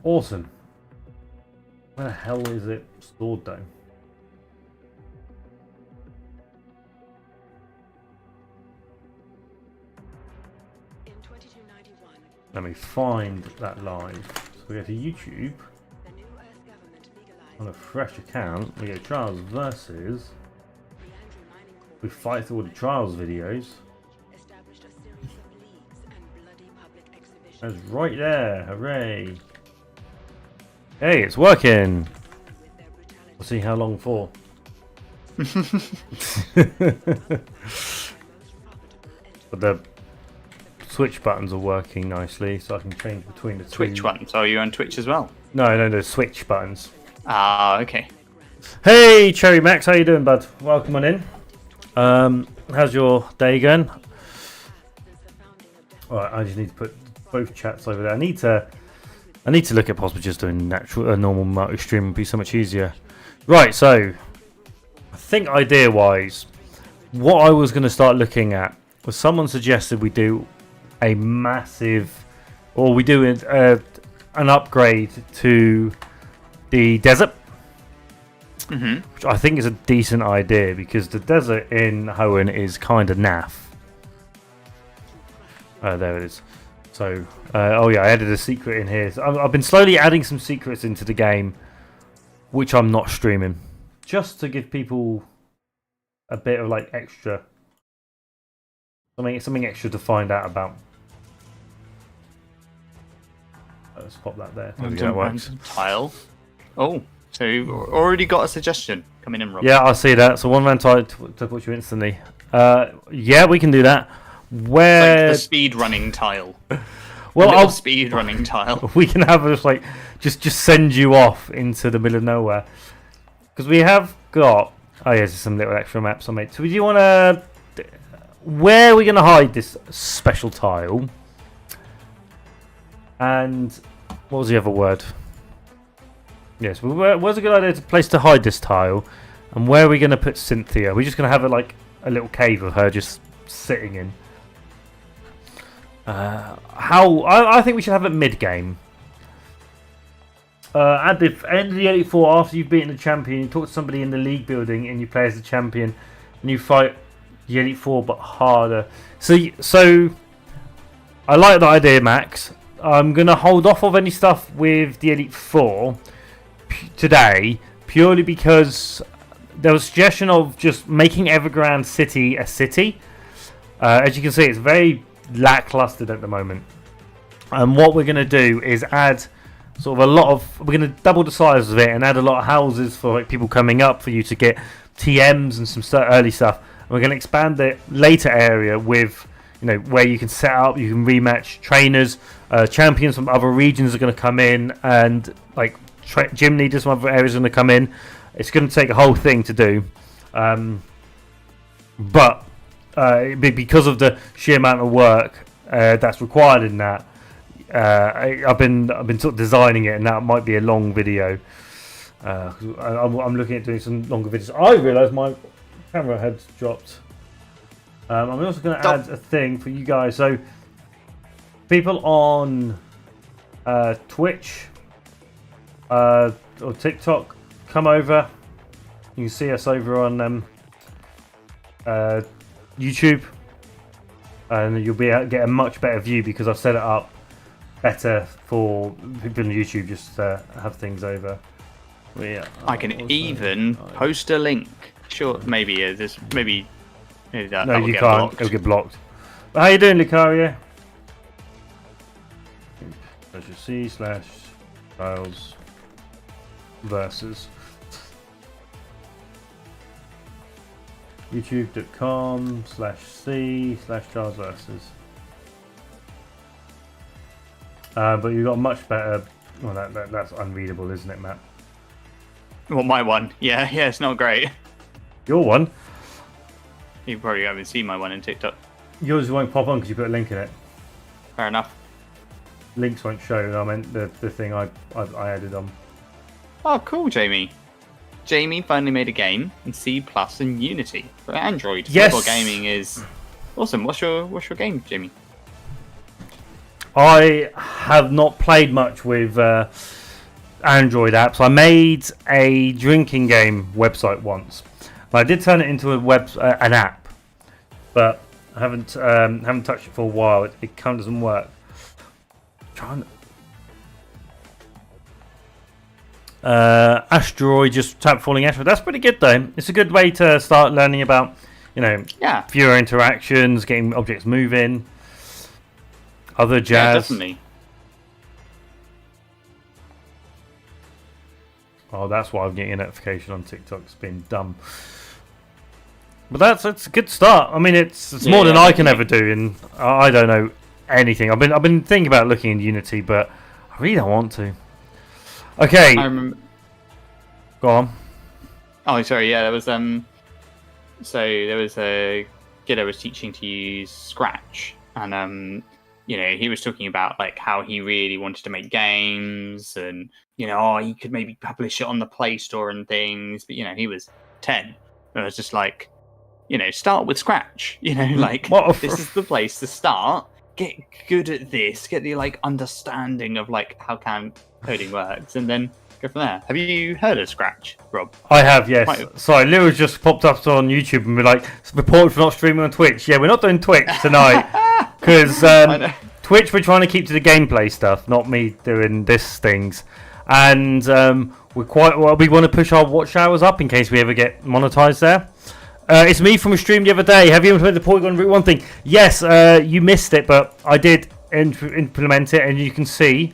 Awesome. Where the hell is it stored though? In 2291, Let me find that live. So we go to YouTube. the new Earth government legalized On a fresh account, we go Trials versus. the Andrew Mining We Corporation fight through all the Trials videos. established a series of leagues and bloody public exhibitions That's right there. Hooray. Hey, it's working. with their brutality We'll see how long for. most profitable But the switch buttons are working nicely, so I can change between the two. Twitch one. So are you on Twitch as well? No, the switch buttons. Ah, okay. Hey, Cherry Max, how you doing, bud? Welcome on in. How's your day going? Alright, I just need to put both chats over there. I need to look at possibly just doing normal multi-stream would be so much easier. Right, so I think idea-wise, what I was going to start looking at was someone suggested we do a massive, or we do an upgrade to the desert. Which I think is a decent idea because the desert in Hoenn is kind of naff. There it is. So, oh yeah, I added a secret in here. So I've been slowly adding some secrets into the game, which I'm not streaming, just to give people a bit of like extra, something extra to find out about. Let's pop that there. There we go, it works. Tile. Oh, so you've already got a suggestion coming in, Rob. Yeah, I see that. So one man tile to put you instantly. Yeah, we can do that. Where Like the speed running tile. well, I'll I'll speed running tile. we can have just like just send you off into the middle of nowhere because we have got. Oh yeah, there's some little extra maps I made. So do you want to? Where are we going to hide this special tile? And what was the other word? Yes, where's a good idea place to hide this tile? And where are we going to put Cynthia? We're just going to have like a little cave of her just sitting in. I think we should have it mid-game. At the end of the 84, after you've beaten the champion, you talk to somebody in the league building and you play as the champion, and you fight the 84 but harder. So I like that idea, Max. I'm going to hold off of any stuff with the Elite 4 today, purely because there was a suggestion of just making Evergrande City a city. As you can see, it's very lackluster at the moment. And what we're going to do is add sort of a lot of... We're going to double the size of it and add a lot of houses for like people coming up for you to get TMs and some early stuff. And we're going to expand the later area with, you know, where you can set up, you can rematch trainers, champions from other regions are going to come in, and like gym leaders from other areas are going to come in. It's going to take a whole thing to do, but because of the sheer amount of work that's required in that, I've been sort of designing it, and that might be a long video. I'm looking at doing some longer videos. I realised my camera had dropped. I'm also going to add a thing for you guys. So people on Twitch or TikTok, come over. You can see us over on YouTube, and you'll be able to get a much better view because I've set it up better for people on YouTube just to have things over. I can even post a link. Sure, maybe maybe that. No, will you get can't. blocked. It'll get blocked. But how you doing, Lucario? C/Trials versus youtube.com/C/Trials versus. But you've got much better. Well, that's unreadable, isn't it, Matt? Well, my one. Yeah, it's not great. Your one. You probably haven't seen my one in TikTok. Yours won't pop on because you put a link in it. Fair enough. Links won't show. I meant the thing I added on. Oh, cool, Jamie. Jamie finally made a game in C+ and Unity for Android. Yes. Mobile gaming is awesome. What's your game, Jamie? I have not played much with Android apps. I made a drinking game website once. I did turn it into an app, but I haven't touched it for a while. It kind of doesn't work. Asteroid, just tap falling asteroid. That's pretty good though. It's a good way to start learning about, fewer interactions, getting objects moving, other jazz. Yeah, definitely. Oh, that's why I'm getting a notification on TikTok. It's been dumb. But that's a good start. I mean, it's more than I can ever do, and I don't know anything. I've been thinking about looking in Unity, but I really don't want to. Okay. I remember. Go on. Oh, sorry. Yeah, there was So there was a kid I was teaching to use Scratch, and he was talking about like how he really wanted to make games, and he could maybe publish it on the Play Store and things, but he was 10, and I was just like, start with Scratch, this is the place to start. Get good at this, get the understanding of how coding works, and then go from there. Have you heard of Scratch, Rob? I have, yes. Sorry, Lou has just popped up on YouTube and we're like, report for not streaming on Twitch. Yeah, we're not doing Twitch tonight because Twitch we're trying to keep to the gameplay stuff, not me doing this things. And we want to push our watch hours up in case we ever get monetized there. It's me from a stream the other day. Have you implemented the Polygon Route 1 thing? Yes, you missed it, but I did implement it, and you can see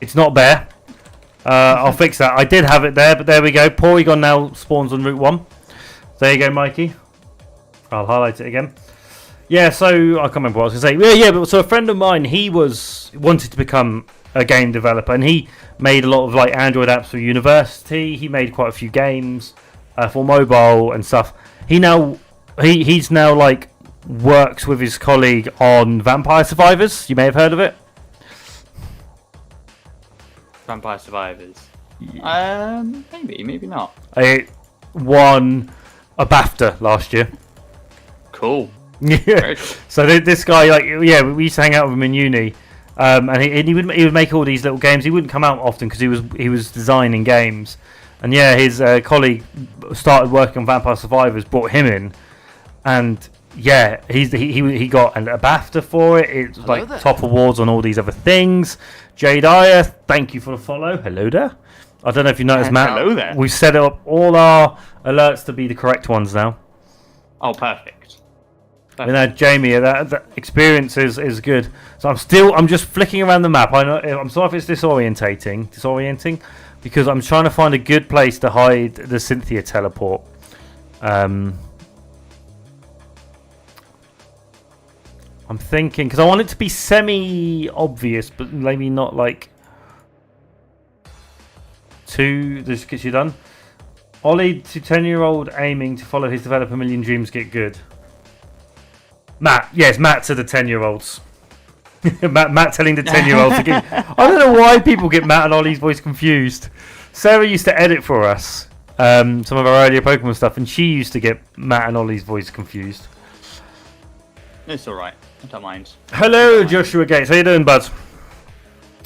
it's not there. I'll fix that. I did have it there, but there we go. Polygon now spawns on Route 1. There you go, Mikey. I'll highlight it again. Yeah, so I can't remember what I was going to say. Yeah, but so a friend of mine, he wanted to become a game developer, and he made a lot of Android apps for university. He made quite a few games for mobile and stuff. He's now works with his colleague on Vampire Survivors. You may have heard of it. Vampire Survivors. Maybe not. It won a BAFTA last year. Cool. Yeah. Very cool. So this guy, we used to hang out with him in uni, and he would make all these little games. He wouldn't come out often because he was designing games, and his colleague started working on Vampire Survivors, brought him in, and he got a BAFTA for it. It's top awards on all these other things. Jade Aya, thank you for the follow. Hello there. I don't know if you noticed, Matt. Hello there. We've set up all our alerts to be the correct ones now. Oh, perfect. Jamie, that experience is good. So I'm just flicking around the map. I'm sorry if it's disorienting, because I'm trying to find a good place to hide the Cynthia teleport. I'm thinking, because I want it to be semi-obvious, but maybe not just gets you done. Ollie to 10-year-old aiming to follow his develop a million dreams get good. Matt to the 10-year-olds. Matt telling the 10-year-olds to get... I don't know why people get Matt and Ollie's voice confused. Sarah used to edit for us some of our earlier Pokemon stuff, and she used to get Matt and Ollie's voice confused. It's alright. I don't mind. Hello, Joshua Gates. How you doing, bud?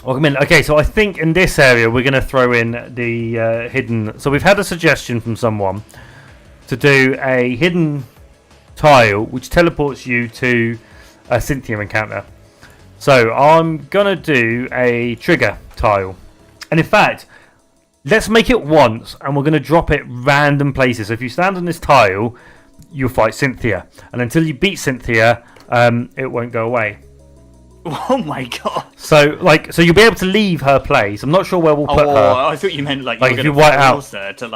Welcome in. Okay, so I think in this area we're going to throw in the hidden... So we've had a suggestion from someone to do a hidden tile which teleports you to a Cynthia encounter. So I'm going to do a trigger tile. And in fact, let's make it once and we're going to drop it random places. So if you stand on this tile, you'll fight Cynthia. And until you beat Cynthia, it won't go away. Oh my god! So you'll be able to leave her place. I'm not sure where we'll put her. I thought you meant if you white out her to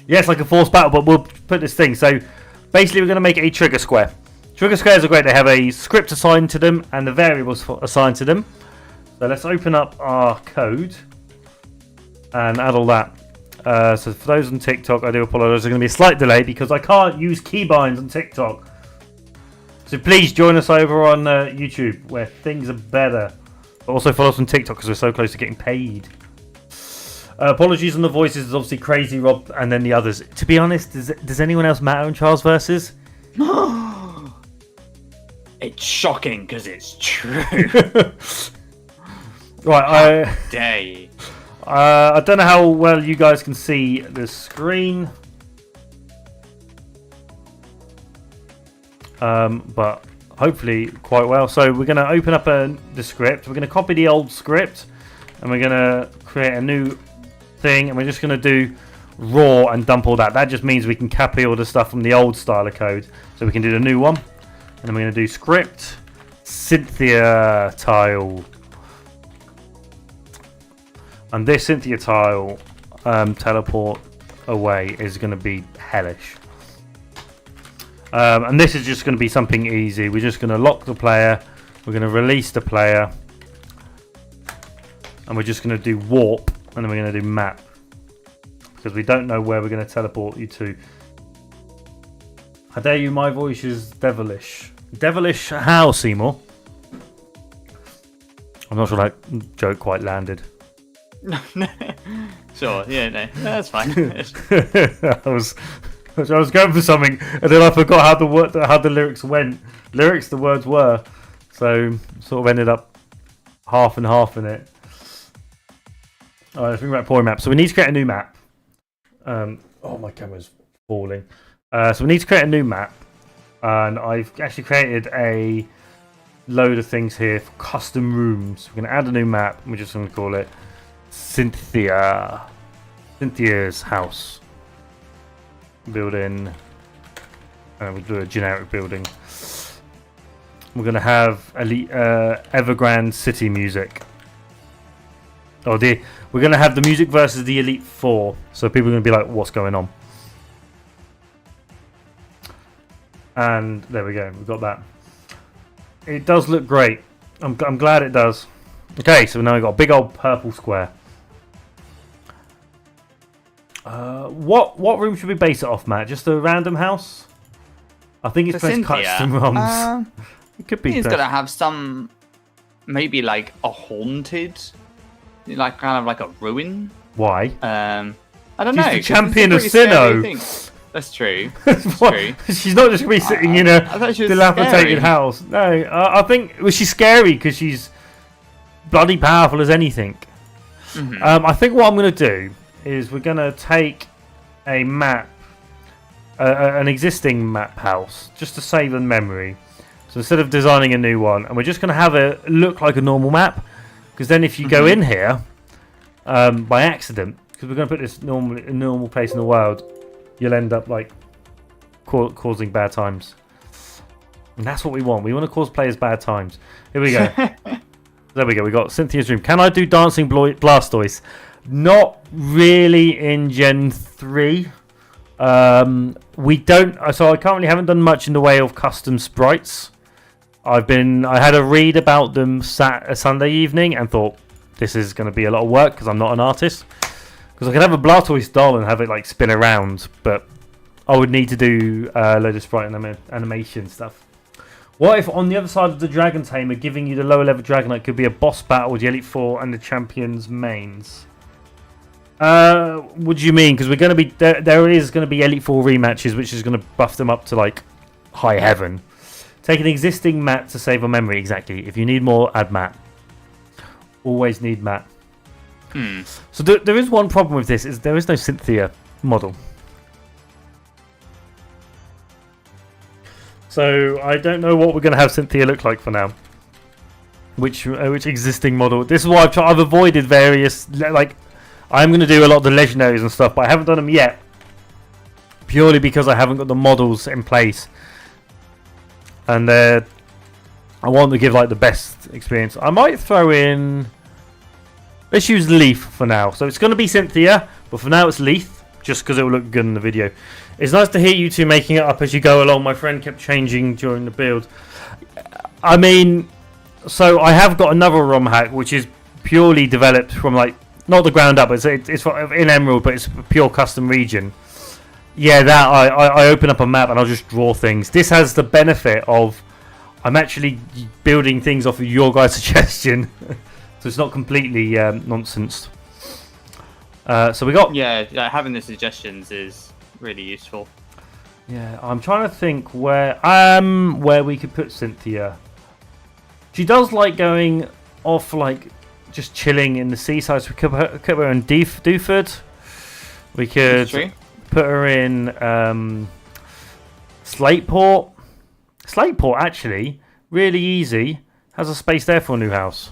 Yeah, it's like a forced battle, but we'll put this thing. So basically, we're going to make a trigger square. Trigger squares are great. They have a script assigned to them and the variables assigned to them. So let's open up our code and add all that. So for those on TikTok, I do apologise. There's going to be a slight delay because I can't use keybinds on TikTok. So please join us over on YouTube where things are better. But also follow us on TikTok because we're so close to getting paid. Apologies on the voices. It's obviously Crazy Rob and then the others. To be honest, does anyone else matter in Charles Versus? It's shocking because it's true. Right, Dare you? I don't know how well you guys can see the screen. But hopefully quite well. So we're going to open up the script. We're going to copy the old script. And we're going to create a new thing. And we're just going to do raw and dump all that. That just means we can copy all the stuff from the old style of code. So we can do the new one. And then we're going to do script. Cynthia tile. And this Cynthia tile teleport away is going to be hellish. And this is just going to be something easy. We're just going to lock the player. We're going to release the player. And we're just going to do warp. And then we're going to do map. Because we don't know where we're going to teleport you to. I dare you, my voice is devilish. Devilish how, Seymour? I'm not sure that joke quite landed. Sure, yeah, no, that's fine. I was going for something, and then I forgot how the lyrics went. Lyrics, the words were, so sort of ended up half and half in it. Alright, let's think about pouring map. So we need to create a new map. Oh, my camera's falling. So we need to create a new map, and I've actually created a load of things here for custom rooms. We're going to add a new map, and we're just going to call it Cynthia's house. Building. We'll do a generic building. We're going to have elite Evergrande City music. We're going to have the music versus the Elite Four. So people are going to be like, what's going on? And there we go. We've got that. It does look great. I'm glad it does. Okay, so now we've got a big old purple square. What room should we base it off, Matt? Just a random house? I think it's best custom rooms. It could be. It's got to have some, maybe like a haunted, like kind of like a ruin. Why? I don't know. She's the champion of Sinnoh. That's true. That's true. She's not just going to be sitting in a dilapidated house. No, I think she's scary because she's bloody powerful as anything. Mm-hmm. I think what I'm going to do is we're going to take a map, an existing map house, just to save in memory. So instead of designing a new one, and we're just going to have it look like a normal map, because then if you go in here by accident, because we're going to put this normal place in the world, you'll end up like causing bad times. And that's what we want. We want to cause players bad times. Here we go. There we go. We got Cynthia's room. Can I do Dancing Blastoise? Not really in Gen 3. We don't. So I currently haven't done much in the way of custom sprites. I had a read about them a Sunday evening and thought this is going to be a lot of work because I'm not an artist. Because I could have a Blastoise doll and have it like spin around, but I would need to do a load of sprite and animation stuff. What if on the other side of the Dragon Tamer, giving you the lower level Dragonite could be a boss battle with the Elite Four and the Champions mains? What do you mean? Because we're going to be there is going to be Elite Four rematches, which is going to buff them up to like high heaven. Take an existing map to save on memory. Exactly. If you need more, add map. Always need map. So there is one problem with this: is there is no Cynthia model. So I don't know what we're going to have Cynthia look like for now. Which existing model? This is why I've avoided various like. I'm going to do a lot of the legendaries and stuff, but I haven't done them yet. Purely because I haven't got the models in place. And I want to give like the best experience. I might throw in... Let's use Leaf for now. So it's going to be Cynthia, but for now it's Leaf, just because it will look good in the video. It's nice to hear you two making it up as you go along. My friend kept changing during the build. I mean, so I have got another ROM hack, which is purely developed from like, not the ground up, it's in Emerald, but it's a pure custom region. Yeah, that I open up a map and I'll just draw things. This has the benefit of I'm actually building things off of your guys' suggestion. So it's not completely nonsense. So we got... Yeah, having the suggestions is really useful. Yeah, I'm trying to think where we could put Cynthia. She does like going off, like just chilling in the seaside. So we could put her in Dewford. We could True. put her in Slateport. Slateport actually really easy. Has a space there for a new house.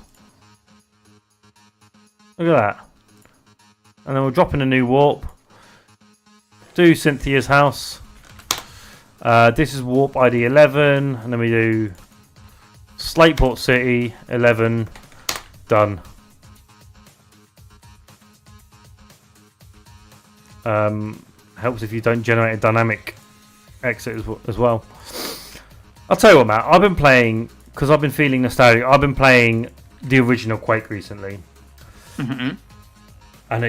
Look at that. And then we'll drop in a new warp. Do Cynthia's house. This is warp ID 11, and then we do Slateport City 11. Done. Helps if you don't generate a dynamic exit as well. I'll tell you what, Matt. I've been playing, because I've been feeling nostalgic. I've been playing the original Quake recently, Mm-hmm. and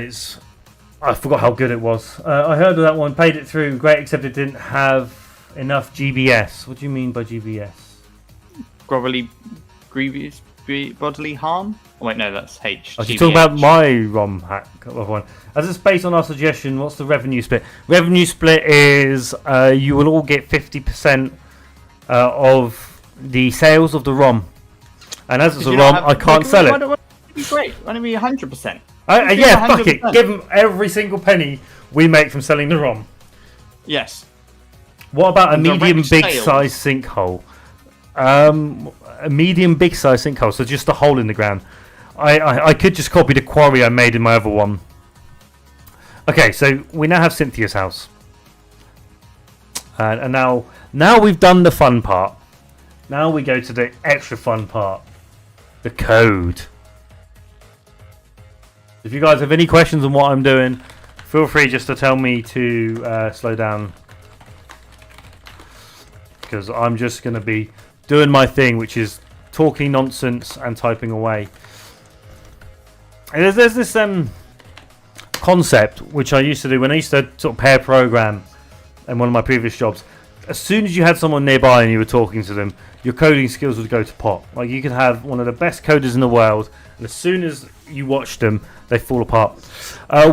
I forgot how good it was. I heard of that one, played it through, great, except it didn't have enough GBS. What do you mean by GBS? Grovelly, grievous bodily harm. Oh, wait, no, that's H. I was talking about my ROM hack one. As it's based on our suggestion, what's the revenue split? Revenue split is you will all get 50% of the sales of the ROM. And as it's a ROM, I can't sell it. Why don't it be great? Why don't it be 100%? Yeah, fuck it. Give them every single penny we make from selling the ROM. Yes. What about a And direct medium big sales. size sinkhole? A medium big size sinkhole, so just a hole in the ground. I could just copy the quarry I made in my other one. Okay, so we now have Cynthia's house. And now we've done the fun part. Now we go to the extra fun part. The code. If you guys have any questions on what I'm doing, feel free just to tell me to slow down. Because I'm just going to be doing my thing, which is talking nonsense and typing away. And there's this concept which I used to do when I used to sort of pair program in one of my previous jobs. As soon as you had someone nearby and you were talking to them, your coding skills would go to pot. Like, you could have one of the best coders in the world, and as soon as you watch them, they fall apart.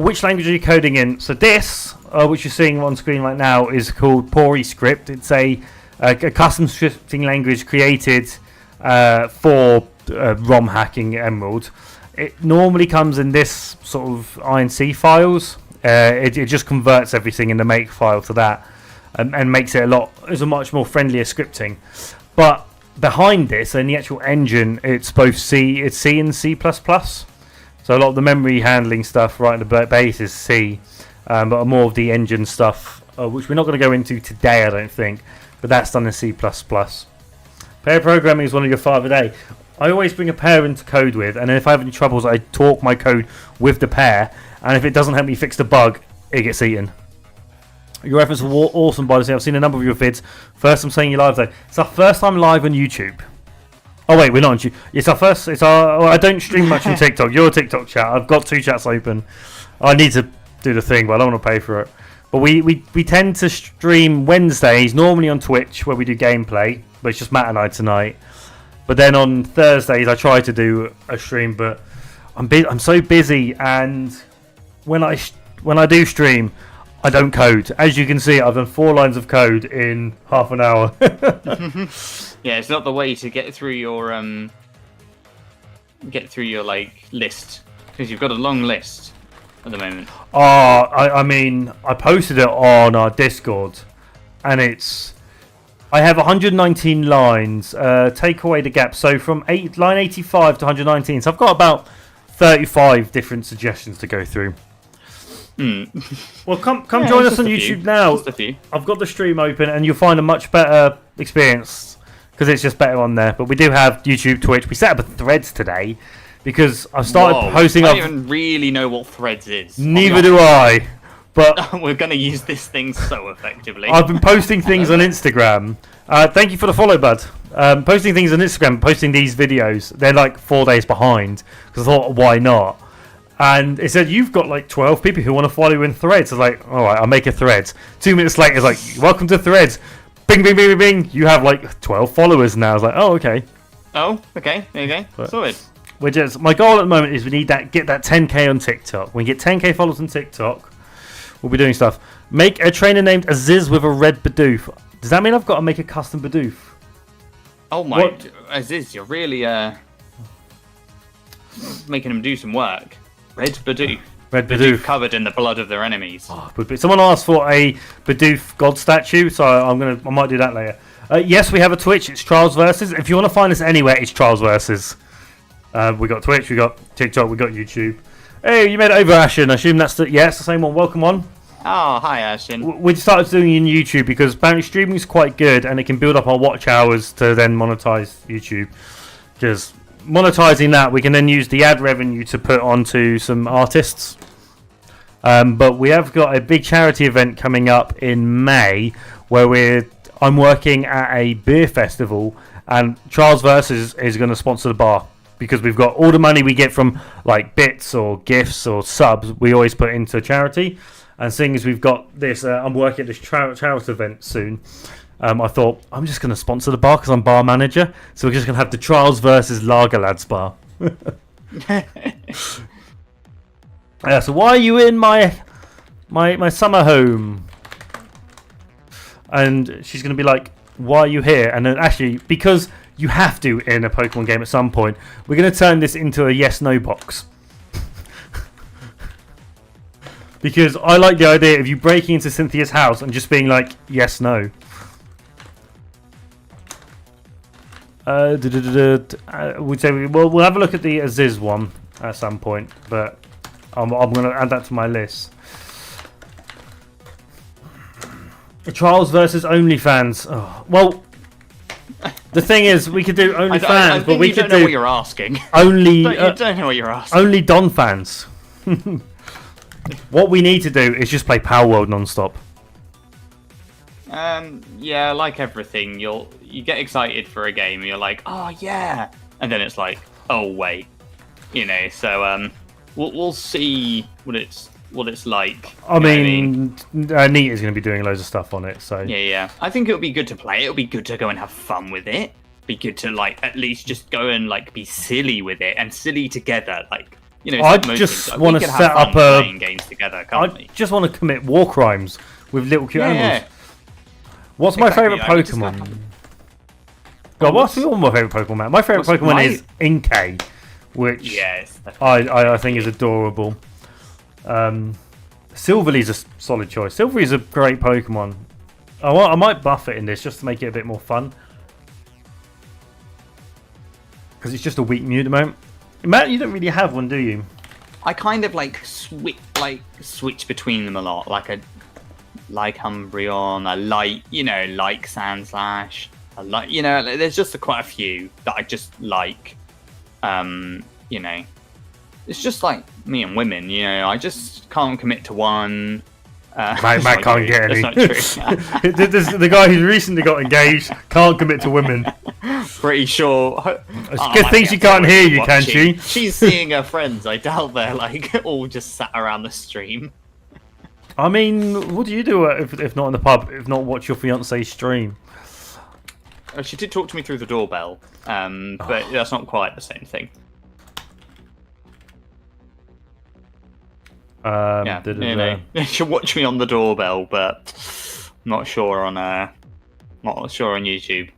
Which language are you coding in? So this, which you're seeing on screen right now, is called PoriScript. It's a custom scripting language created for ROM hacking Emerald. It normally comes in this sort of INC files. It just converts everything in the make file to that, and makes it a much more friendlier scripting. But behind this, in the actual engine, it's both C and C++. So a lot of the memory handling stuff right at the base is C, but more of the engine stuff, which we're not going to go into today, I don't think. But that's done in C++. Pair programming is one of your 5 a day. I always bring a pair into code with, and then if I have any troubles, I talk my code with the pair, and if it doesn't help me fix the bug, it gets eaten. Your efforts are awesome, by the way. I've seen a number of your vids. First, I'm saying you live though. It's our first time live on YouTube. Oh wait, we're not on YouTube. It's our first. Well, I don't stream much on TikTok. Your TikTok chat. I've got 2 chats open. I need to do the thing, but I don't want to pay for it. But we tend to stream Wednesdays, normally on Twitch, where we do gameplay. But it's just Matt and I tonight. But then on Thursdays, I try to do a stream, but I'm so busy, and when I do stream, I don't code. As you can see, I've done 4 lines of code in half an hour. Yeah, it's not the way to get through your like list, because you've got a long list at the moment. I mean, I posted it on our Discord, and I have 119 lines. Take away the gap, so from line 85 to 119. So I've got about 35 different suggestions to go through. Well, come join us on YouTube now. Just a few. I've got the stream open, and you'll find a much better experience because it's just better on there. But we do have YouTube, Twitch. We set up a Threads today because I've started posting I up. don't even really know what Threads is. Neither do I. But We're going to use this thing so effectively. I've been posting things on Instagram. Thank you for the follow, bud. Posting things on Instagram, posting these videos. They're like 4 days behind because I thought, why not? And it said, you've got like 12 people who want to follow you in Threads. I was like, all right, I'll make a Threads. 2 minutes later, it's like, welcome to Threads. Bing, bing, bing, bing, bing. You have like 12 followers now. I was like, oh, okay. Oh, okay. There you go. Sorted. My goal at the moment is we need get that 10k on TikTok. When we get 10k followers on TikTok, we'll be doing stuff. Make a trainer named Aziz with a red Bidoof. Does that mean I've got to make a custom Bidoof? Oh my, What? Aziz, you're really making them do some work. Red Bidoof. Red Bidoof Bidoof. covered in the blood of their enemies. Someone asked for a Bidoof God statue, so I might do that later. Yes, we have a Twitch. It's Trials Versus. If you want to find us anywhere, it's Trials Versus. We got Twitch, we got TikTok, we got YouTube. Hey, you made it over, Ashen. I assume that's the same one. Welcome on. Oh, hi, Ashen. We started doing it in YouTube because apparently streaming is quite good and it can build up our watch hours to then monetize YouTube. Because monetizing that, we can then use the ad revenue to put onto some artists. But we have got a big charity event coming up in May where I'm working at a beer festival and Trials Versus is going to sponsor the bar. Because we've got all the money we get from like bits or gifts or subs, we always put into charity. And seeing as we've got this, I'm working at this charity event soon. I thought I'm just going to sponsor the bar because I'm bar manager. So we're just going to have the Trials Versus Lager Lads bar. So why are you in my summer home? And she's going to be like, why are you here? And then actually, because you have to in a Pokemon game at some point, we're going to turn this into a yes-no box. Because I like the idea of you breaking into Cynthia's house and just being like, yes, no. We'd say we'll have a look at the Aziz one at some point, but I'm going to add that to my list. Trials versus OnlyFans. Oh, well, the thing is, we could do OnlyFans, but we could do. You don't know what you're asking. Only. You don't know what you're asking. Only Don fans. What we need to do is just play Power World non-stop. Yeah, like everything, you get excited for a game, and you're like, oh yeah, and then it's like, oh wait, So we'll see what it's like. I mean, Neat is going to be doing loads of stuff on it, so yeah. I think it'll be good to play. It'll be good to go and have fun with it. Be good to at least just go and be silly with it and silly together, I just want to set up playing games together. I just want to commit war crimes with little cute animals. Yeah. What's my favourite Exactly, Pokemon? God, what's all my favourite Pokemon, man? My favourite Pokemon is Inkay, which I think is adorable. Silverlee's a solid choice. Silvery's a great Pokemon. I might buff it in this just to make it a bit more fun. Because it's just a weak Mew at the moment. Matt, you don't really have one, do you? I kind of switch between them a lot. I like Umbreon, I like Sandslash, I like there's just quite a few that I just like. It's just like me and women, I just can't commit to one. Matt can't get any. That's not true. The guy who's recently got engaged can't commit to women. Pretty sure. It's good thing she can't hear you, can she? She's seeing her friends. I doubt they're all just sat around the stream. I mean, what do you do if not in the pub? If not watch your fiance stream? She did talk to me through the doorbell, but that's not quite the same thing. She'll watch me on the doorbell, but not sure on YouTube.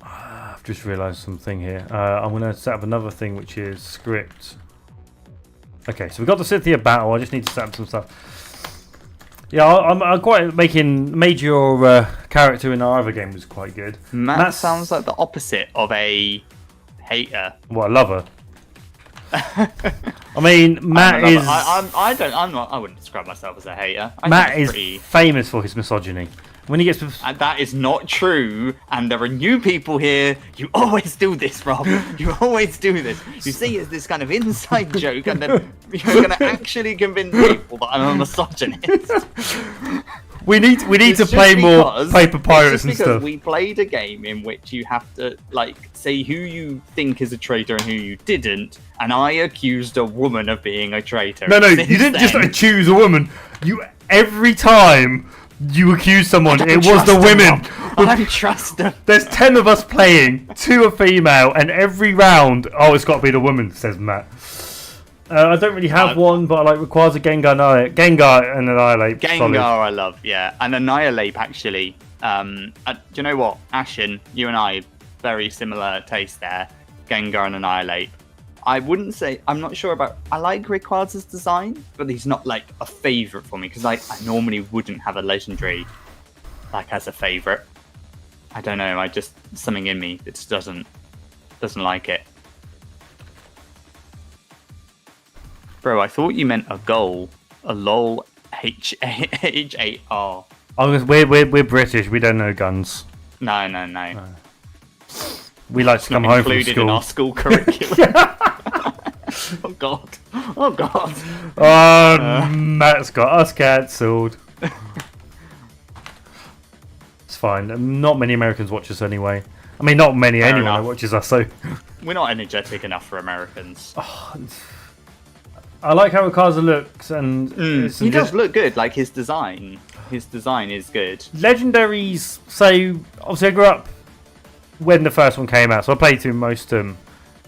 I've just realised something here. I'm going to set up another thing, which is script. Okay, so we've got the Cynthia battle. I just need to set up some stuff. Yeah, I'm quite made your character in our other game was quite good. Matt sounds like the opposite of a hater. Well, a lover. I mean, Matt is. I wouldn't describe myself as a hater. Matt is famous for his misogyny. When he gets, that is not true. And there are new people here. You always do this, Rob. You always do this. You see, it's this kind of inside joke, and then you're going to actually convince people that I'm a misogynist. We need to play more Paper Pirates and stuff. We played a game in which you have to say who you think is a traitor and who you didn't, and I accused a woman of being a traitor. No, you didn't just accuse a woman. You every time you accuse someone, it was the women. I don't trust them. There's 10 of us playing, 2 are female, and every round, it's got to be the woman, says Matt. I don't really have one, but I like Rayquaza, Gengar, and Annihilate. Gengar, solid. I love, yeah, and Annihilate actually. Do you know what, Ashen? You and I very similar taste there. Gengar and Annihilate. I wouldn't say I'm not sure about. I like Rayquaza's design, but he's not like a favorite for me because I normally wouldn't have a legendary like as a favorite. I don't know. I just something in me that just doesn't like it. Bro, I thought you meant a goal. A lol. H-A-R. We're British. We don't know guns. No. We like to come Not home from included in school. our school curriculum. Oh god. Matt's got us cancelled. It's fine. Not many Americans watch us anyway. I mean, not many Fair anyone enough. watches us. So We're not energetic enough for Americans. I like how Rayquaza looks, and it's He does look good. Like his design is good. legendaries. So obviously, I grew up when the first one came out, so I played through most of them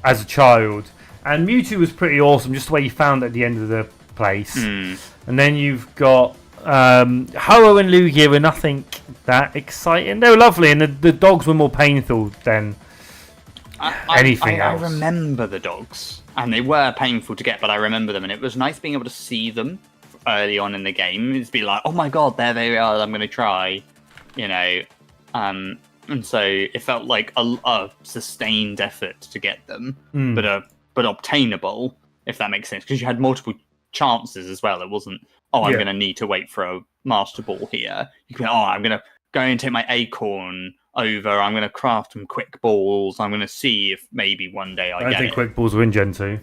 as a child. And Mewtwo was pretty awesome, just the way you found at the end of the place. And then you've got Ho-Oh and Lugia were nothing that exciting. They were lovely, and the dogs were more painful than anything else. I remember the dogs, and they were painful to get, but I remember them, and it was nice being able to see them early on in the game. It's be like, oh my god, there they are. I'm going to try, you know. And so it felt like a sustained effort to get them, but obtainable, if that makes sense, because you had multiple chances as well. It wasn't, I'm going to need to wait for a Master Ball here. You can, I'm going to go and take my Acorn over. I'm going to craft some Quick Balls. I'm going to see if maybe one day I don't get think it. Quick Balls were in Gen 2.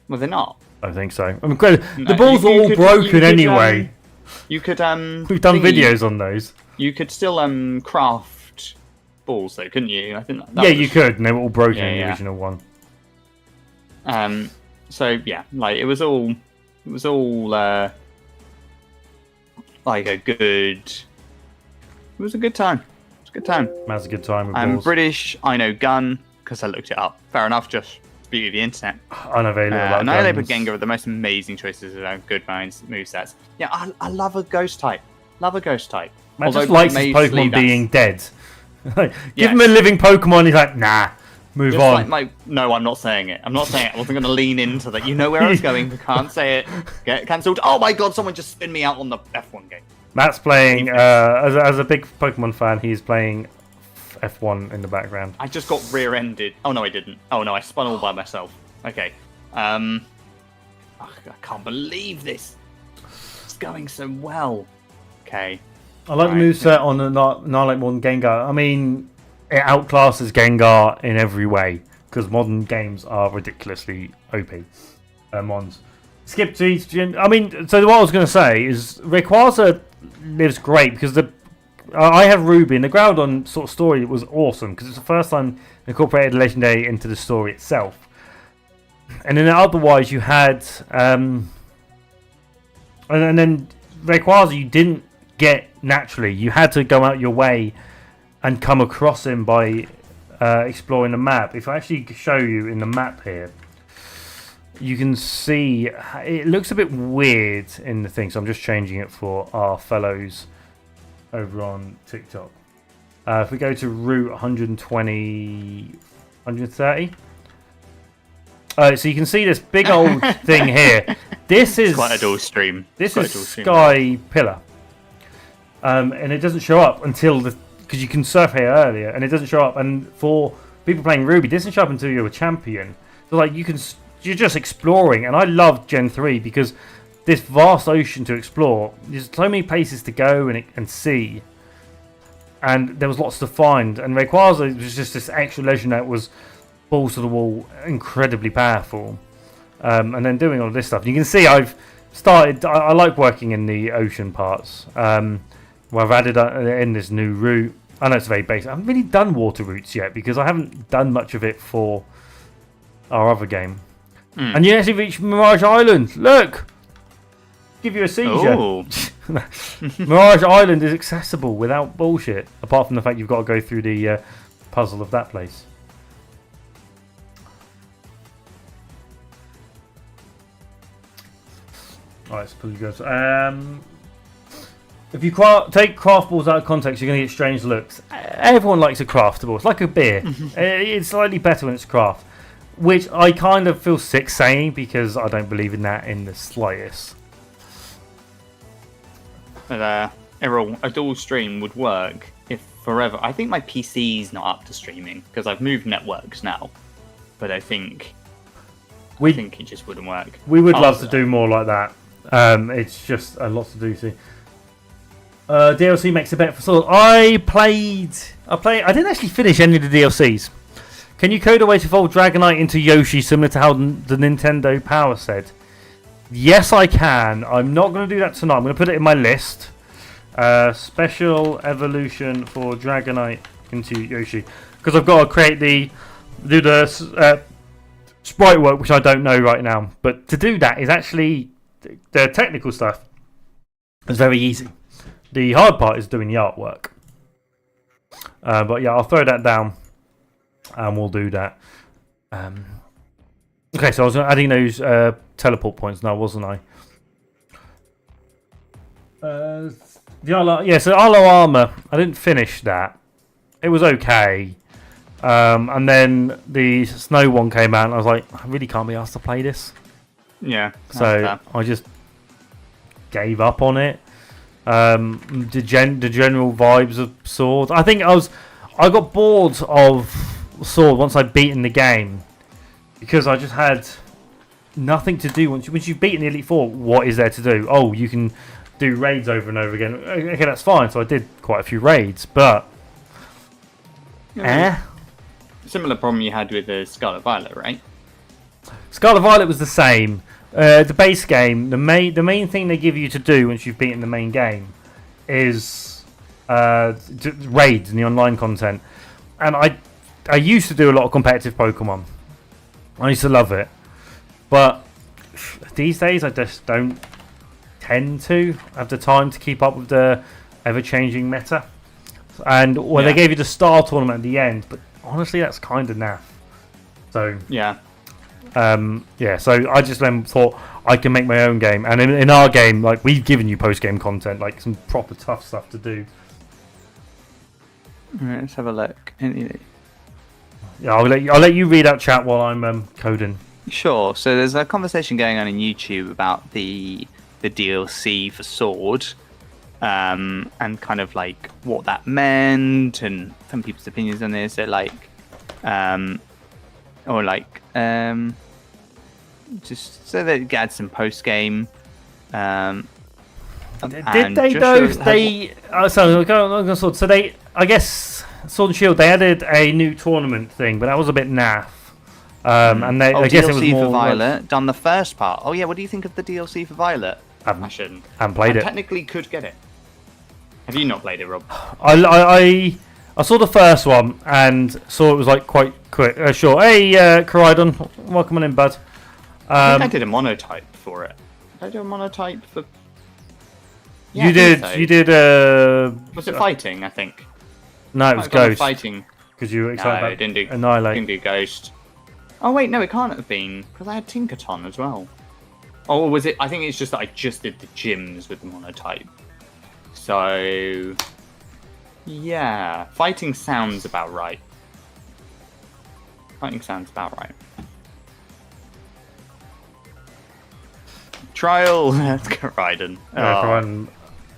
Well, they're not. I think so. I mean, the balls you are all could- broken you could, anyway. You could We've done videos on those. You could still craft balls though, couldn't you? I think that Yeah, was- you could, and they were all broken in the Yeah. original one. So yeah, like it was all like a good. It was a good time. It was a good time. That's a good time with I'm balls. British. I know gun because I looked it up. Fair enough. Just beauty of the internet. Unavailable. about Annihilate guns. and Gengar are the most amazing choices of good movesets. Yeah, I love a ghost type. Love a ghost type. Man Although just likes his mostly Pokemon that's- being dead. Give Yes. him a living Pokemon, he's like, nah, move Just on. like no, I'm not saying it. I'm not saying it. I wasn't going to lean into that. You know where I was going. I can't say it. Get cancelled. Oh my god, someone just spin me out on the F1 game. Matt's playing, as a big Pokemon fan, he's playing F1 in the background. I just got rear-ended. Oh no, I didn't. Oh no, I spun all by myself. Okay. I can't believe this. It's going so well. Okay. I like the Right. moveset on the Annihilate more than Gengar. I mean, it outclasses Gengar in every way, because modern games are ridiculously OP. Mons. Skip to each gen. I mean, so what I was going to say is Rayquaza lives great because I have Ruby, and the Groudon sort of story was awesome because it's the first time they incorporated Legendary into the story itself. And then otherwise you had, and then Rayquaza you didn't get naturally. You had to go out your way and come across him by exploring the map. If I actually show you in the map here, you can see it looks a bit weird in the thing, so I'm just changing it for our fellows over on TikTok. If we go to Route 120, 130, so you can see this big old thing here. This is Quite a dual stream. This Quite a is dual stream. Sky Pillar, and it doesn't show up until because you can surf here earlier, and it doesn't show up. And for people playing Ruby, it doesn't show up until you're a champion. So like you're just exploring, and I love Gen 3 because this vast ocean to explore. There's so many places to go and see, and there was lots to find. And Rayquaza was just this extra legend that was balls to the wall, incredibly powerful. And then doing all this stuff. You can see I've started. I like working in the ocean parts. Where I've added in this new route. I know it's very basic. I haven't really done water routes yet because I haven't done much of it for our other game. And you actually reach Mirage Island. Look, give you a seizure. Oh, Mirage Island is accessible without bullshit. Apart from the fact you've got to go through the puzzle of that place. Alright, so pretty good. If you take craft balls out of context, you're going to get strange looks. Everyone likes a craftable. It's like a beer. It's slightly better when it's craft. Which I kind of feel sick saying because I don't believe in that in the slightest. But a dual stream would work if forever. I think my PC's not up to streaming because I've moved networks now. But I think it just wouldn't work. We would love to do more like that. It's just a lot to do. See, DLC makes a bet for Sword. I didn't actually finish any of the DLCs. Can you code a way to evolve Dragonite into Yoshi similar to how the Nintendo Power said? Yes, I can. I'm not going to do that tonight. I'm going to put it in my list. Special evolution for Dragonite into Yoshi, because I've got to create do the sprite work, which I don't know right now. But to do that is actually the technical stuff. It's very easy. The hard part is doing the artwork. But yeah, I'll throw that down, and we'll do that. Okay, so I was adding those teleport points now, wasn't I? So Arlo Armor, I didn't finish that. It was okay. And then the Snow one came out, and I was like, I really can't be asked to play this. Yeah. So I just gave up on it. The general vibes of Sword. I think I got bored of Sword once I'd beaten the game, because I just had nothing to do. Once you've beaten the Elite Four, what is there to do? Oh, you can do raids over and over again. Okay, that's fine. So I did quite a few raids, but Similar problem you had with Scarlet Violet, right? Scarlet Violet was the same. The base game, the main thing they give you to do once you've beaten the main game is raids and the online content. And I used to do a lot of competitive Pokemon. I used to love it, but these days I just don't tend to have the time to keep up with the ever-changing meta. And they gave you the Star Tournament at the end, but honestly, that's kind of naff. So yeah. So I just then thought I can make my own game, and in our game, like, we've given you post-game content, like some proper tough stuff to do. Alright, let's have a look. Yeah, I'll let you read out chat while I'm coding. Sure. So there's a conversation going on in YouTube about the DLC for Sword, and kind of like what that meant, and some people's opinions on this. They're like, just so they add some post game. Did they though? So they, I guess, Sword and Shield, they added a new tournament thing, but that was a bit naff. And I guess DLC it was more for Violet. Done the first part. Oh yeah, what do you think of the DLC for Violet? I shouldn't. Haven't played it. Technically, could get it. Have you not played it, Rob? I saw the first one and saw it was like quite quick. Sure. Hey, Koridon, welcome on in, bud. I think I did a monotype for it. Did I do a monotype for? Yeah, you did. So. You did. Was it fighting? I think. No, it was Ghost. Fighting. Because you were excited about didn't do Annihilate. Didn't do Ghost. Oh wait, no, it can't have been because I had Tinkaton as well. Oh, was it? I think it's just that I just did the gyms with the monotype. So, yeah, fighting sounds about right. Fighting sounds about right. Trial, Koridon. Koridon.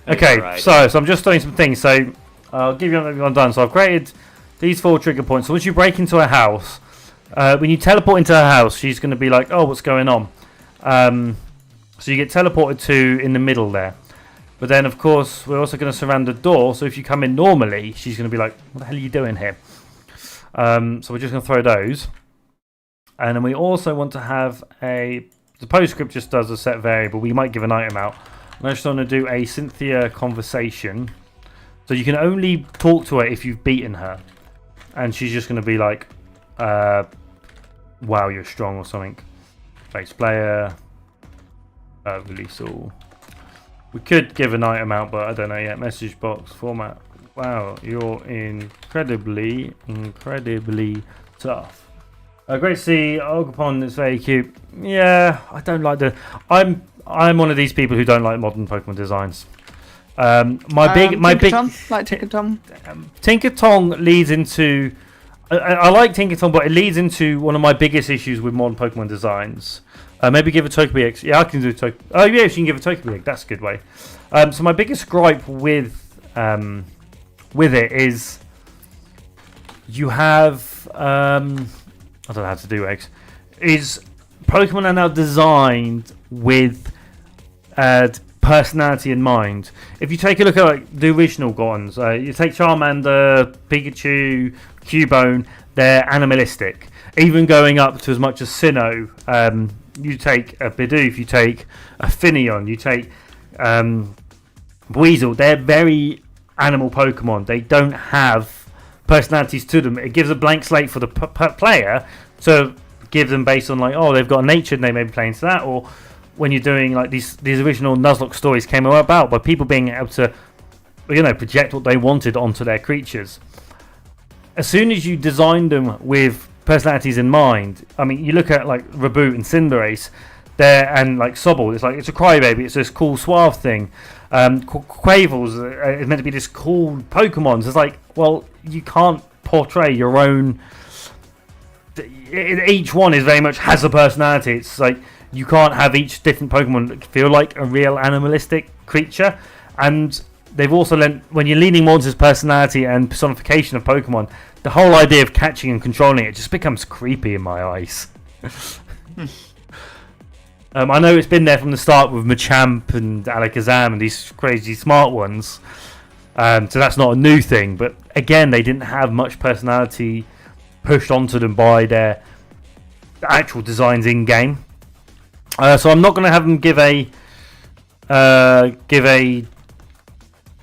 Okay, so I'm just doing some things. So I'll give you everything done. So I've created these 4 trigger points. So once you break into a house, when you teleport into a house, she's going to be like, "Oh, what's going on?" So you get teleported to in the middle there. But then, of course, we're also going to surround the door. So if you come in normally, she's going to be like, "What the hell are you doing here?" So we're just going to throw those. And then we also want to have the PostScript just does a set variable. We might give an item out. And I just want to do a Cynthia conversation. So you can only talk to her if you've beaten her. And she's just going to be like, "Wow, you're strong," or something. Base player. Release all. We could give an item out, but I don't know yet. Message box format. Wow, you're incredibly tough. Great to see Ogapon. It's very cute. Yeah, I don't like the. I'm one of these people who don't like modern Pokemon designs. My Tinker big Tom? Like Tinker Tom? Tinker Tong leads into. I like Tinker Tong, but it leads into one of my biggest issues with modern Pokemon designs. Maybe give a Togepi X. Yeah, I can do Togepi. Oh, yeah, you can give a Togepi X. That's a good way. So my biggest gripe with it is you have. I don't know how to do X. Is Pokemon are now designed with personality in mind. If you take a look at like the original ones, you take Charmander, Pikachu, Cubone, they're animalistic. Even going up to as much as Sinnoh, you take a Bidoof, you take a Finneon, you take Weasel. They're very animal Pokemon. They don't have personalities to them. It gives a blank slate for the player to give them based on like, oh, they've got a nature and they may be playing to that, or when you're doing like these original Nuzlocke stories came about by people being able to, project what they wanted onto their creatures. As soon as you design them with personalities in mind, I mean, you look at like Reboot and Cinderace, and like Sobble, it's a crybaby, it's this cool suave thing. Quavels is meant to be this cool Pokemon. So it's like, well, you can't portray your own. Each one is very much has a personality. It's like you can't have each different Pokemon feel like a real animalistic creature. And they've also when you're leaning more into personality and personification of Pokemon, the whole idea of catching and controlling it just becomes creepy in my eyes. I know it's been there from the start with Machamp and Alakazam and these crazy smart ones. So that's not a new thing. But again, they didn't have much personality pushed onto them by their actual designs in game. So I'm not going to have them give a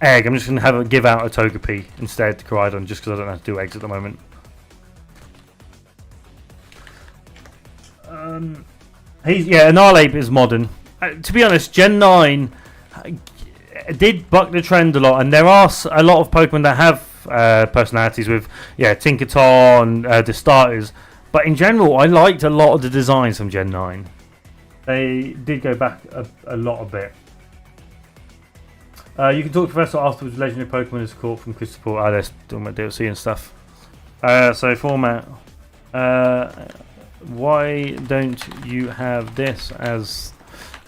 egg. I'm just going to have a give out a Togepi instead to Koraidon, just because I don't know how to do eggs at the moment. Annihilape is modern. To be honest, Gen 9 did buck the trend a lot, and there are a lot of Pokemon that have personalities with Tinkaton, the starters. But in general, I liked a lot of the designs from Gen 9. They did go back a lot a bit. You can talk to Professor afterwards. Legendary Pokemon is caught from Christopher. They're talking about DLC and stuff. So format. Why don't you have this as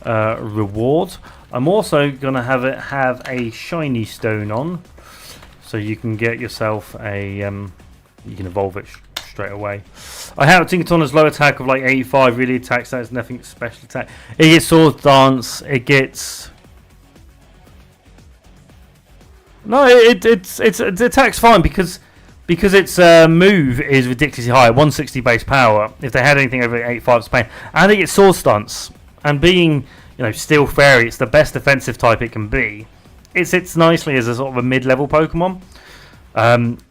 reward? I'm also gonna have it have a shiny stone on, so you can get yourself a. You can evolve it straight away. I have Tinkaton as low attack of like 85. Really attacks. That's nothing special attack. It gets Sword Dance. It gets. No, it attacks fine because its move is ridiculously high, 160 base power. If they had anything over 85, it's pain. And it gets Sword Stance. And being, Steel Fairy, it's the best defensive type it can be. It sits nicely as a sort of a mid-level Pokemon.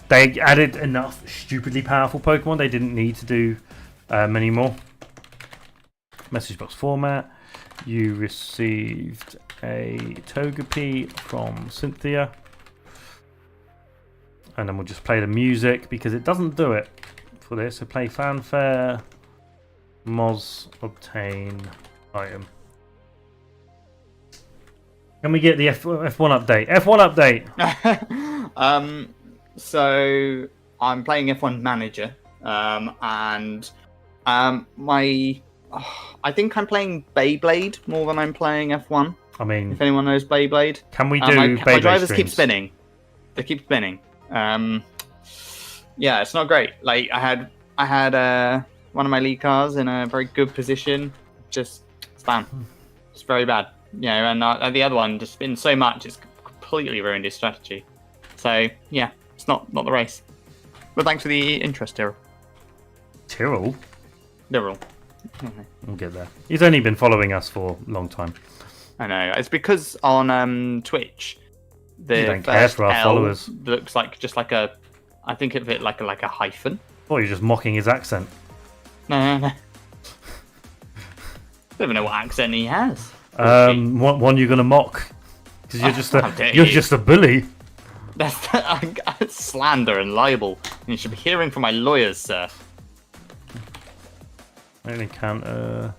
They added enough stupidly powerful Pokemon. They didn't need to do many more. Message box format. You received a Togepi from Cynthia. And then we'll just play the music because it doesn't do it for this. So play fanfare, Moz, obtain item. Can we get the F1 update? F1 update! So I'm playing F1 Manager. And I think I'm playing Beyblade more than I'm playing F1. I mean, if anyone knows Beyblade. Can we do Beyblade my drivers streams? keep spinning. They keep spinning. It's not great. Like I had one of my lead cars in a very good position, just spam. It's very bad. And the other one just spins so much it's completely ruined his strategy. So it's not the race. But thanks for the interest, Tyrrell. Tyrrell? Mm-hmm. We'll get there. He's only been following us for a long time. I know. It's because on Twitch the don't care for our L followers. Looks like just like a. I think of it like a hyphen. Oh, you're just mocking his accent. No. I don't even know what accent he has. One you're gonna mock because you're just a bully. That's slander and libel. And you should be hearing from my lawyers, sir. I only counter.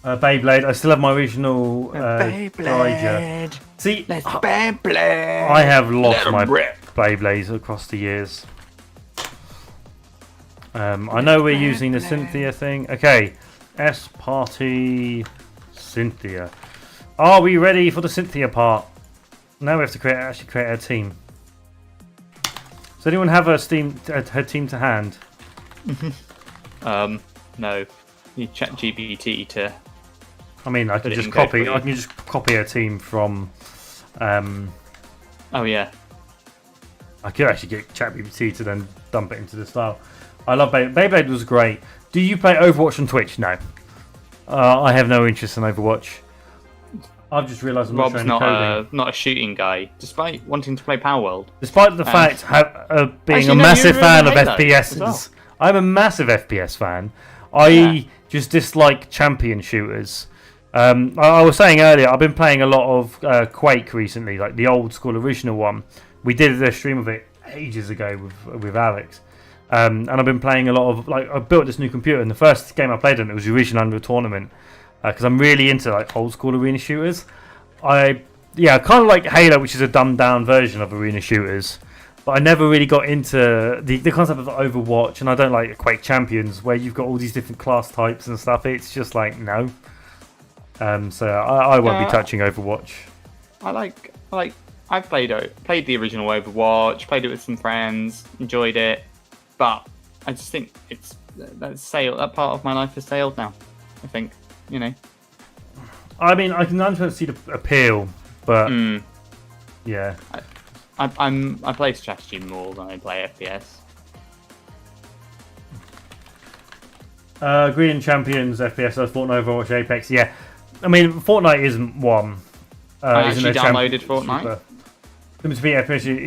Beyblade. I still have my original Dryger. See, Beyblade. I have lost Let my 'em rip. Beyblades across the years. I know we're using the Cynthia thing. Okay, S Party Cynthia. Are we ready for the Cynthia part? Now we have to actually create our team. Does anyone have her team to hand? No. You chat GBT to. I mean, I Put can it just in code copy. for you. I can just copy a team from. Oh yeah. I could actually get ChatGPT to then dump it into the style. I love Beyblade. Beyblade was great. Do you play Overwatch on Twitch? No. I have no interest in Overwatch. I've just realised I'm not Rob's showing not coding. not a shooting guy, despite wanting to play Power World. Despite the fact being Actually, a no, massive you're fan of really Halo FPSs, as well. I'm a massive FPS fan. I just dislike champion shooters. I was saying earlier, I've been playing a lot of Quake recently, like the old school original one. We did a stream of it ages ago with Alex, and I've been playing a lot of I built this new computer, and the first game I played on it was the original Unreal Tournament because I'm really into like old school arena shooters. I kind of like Halo, which is a dumbed down version of arena shooters. But I never really got into the concept of Overwatch, and I don't like Quake Champions, where you've got all these different class types and stuff. It's just like, no. So I won't be touching Overwatch. I've played the original Overwatch, played it with some friends, enjoyed it, but I just think that part of my life has sailed now. I think, I mean, I can understand see the appeal, but yeah. I play strategy more than I play FPS. Green Champions, FPS, Fortnite, Overwatch, Apex. Yeah, I mean, Fortnite isn't one. I isn't actually a downloaded Fortnite.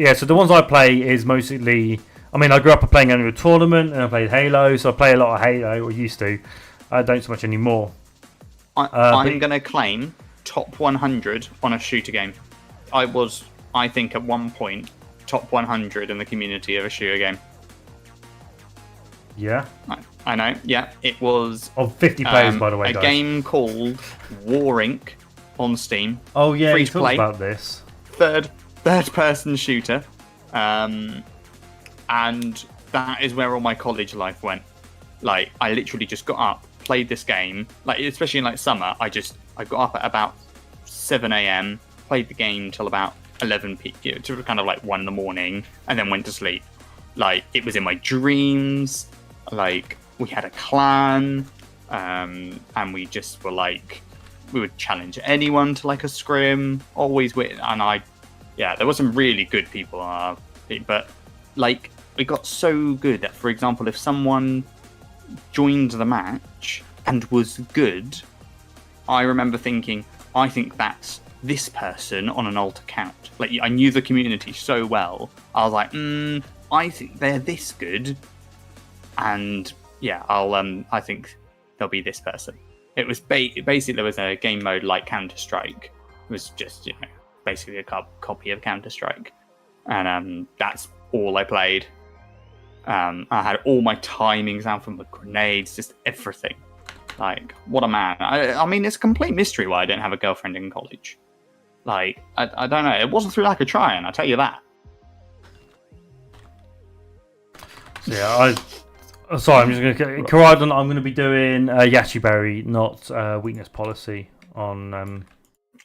Yeah, so the ones I play is mostly. I mean, I grew up playing Unreal Tournament and I played Halo, so I play a lot of Halo, or used to. I don't so much anymore. I'm going to claim top 100 on a shooter game. I think at one point, top 100 in the community of a shooter game. Yeah. I know, yeah. It was... Of 50 players, by the way, a guys. game called War Inc. on Steam. Oh, yeah, Free you to talked play. about this. Third-person shooter. And that is where all my college life went. Like, I literally just got up, played this game. Like, especially in, like, summer, I got up at about 7 a.m., played the game till about 11 p.m. to kind of like 1 in the morning, and then went to sleep. Like, it was in my dreams. Like, we had a clan, and we just were like, we would challenge anyone to like a scrim, always with, and there were some really good people on our team, but like, we got so good that, for example, if someone joined the match and was good, I remember thinking, I think that's this person on an alt account. Like, I knew the community so well. I was like, I think they're this good, and yeah, I think they'll be this person. It was basically there was a game mode like Counter-Strike. It was just basically a copy of Counter-Strike, and that's all I played. I had all my timings out from the grenades, just everything. Like, what a man. I mean, it's a complete mystery why I didn't have a girlfriend in college. Like, I don't know. It wasn't through lack of trying, I'll tell you that. So yeah, sorry, I'm just going to... Koraidon, I'm going to be doing Yachiberry, not Weakness Policy on...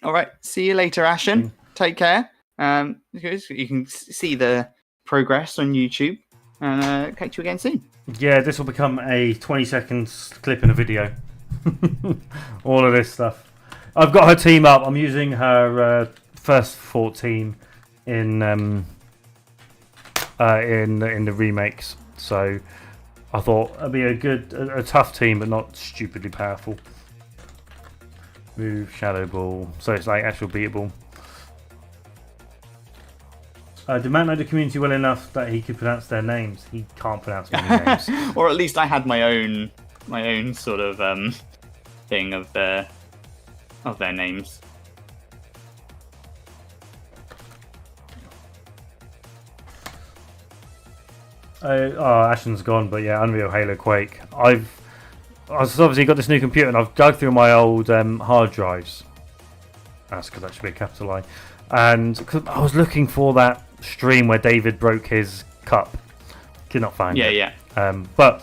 Alright, see you later, Ashen. Take care. You can see the progress on YouTube. And catch you again soon. Yeah, this will become a 20-second clip in a video. All of this stuff. I've got her team up. I'm using her first 14 in the remakes. So I thought it'd be a tough team, but not stupidly powerful. Move, Shadow Ball. So it's like actual beatable. Did Matt know the community well enough that he could pronounce their names? He can't pronounce many names. Or at least I had my own sort of thing of their names. Ashen's gone, but yeah, Unreal, Halo, Quake. I've obviously got this new computer and I've dug through my old hard drives. That's because that should be a capital I. And 'cause I was looking for that stream where David broke his cup. Could not find it. Yeah. But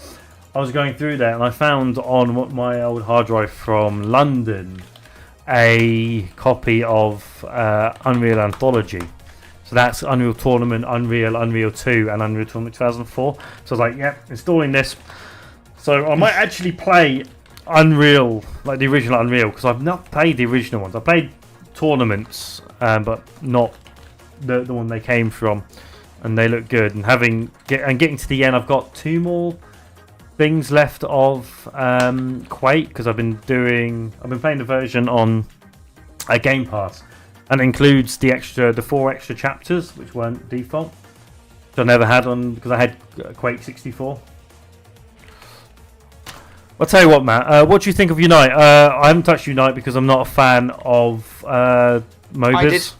I was going through there and I found on my old hard drive from London a copy of Unreal Anthology. So that's Unreal Tournament, Unreal 2, and Unreal Tournament 2004. So I was like, yep, installing this. So I might actually play Unreal, like the original Unreal, because I've not played the original ones. I played tournaments, but not the one they came from, and they look good. And getting to the end, I've got 2 more things left of Quake, because I've been playing the version on Game Pass, and it includes the 4 extra chapters which weren't default, which I never had on because I had Quake 64. I'll tell you what, Matt. What do you think of Unite? I haven't touched Unite because I'm not a fan of MOBAs.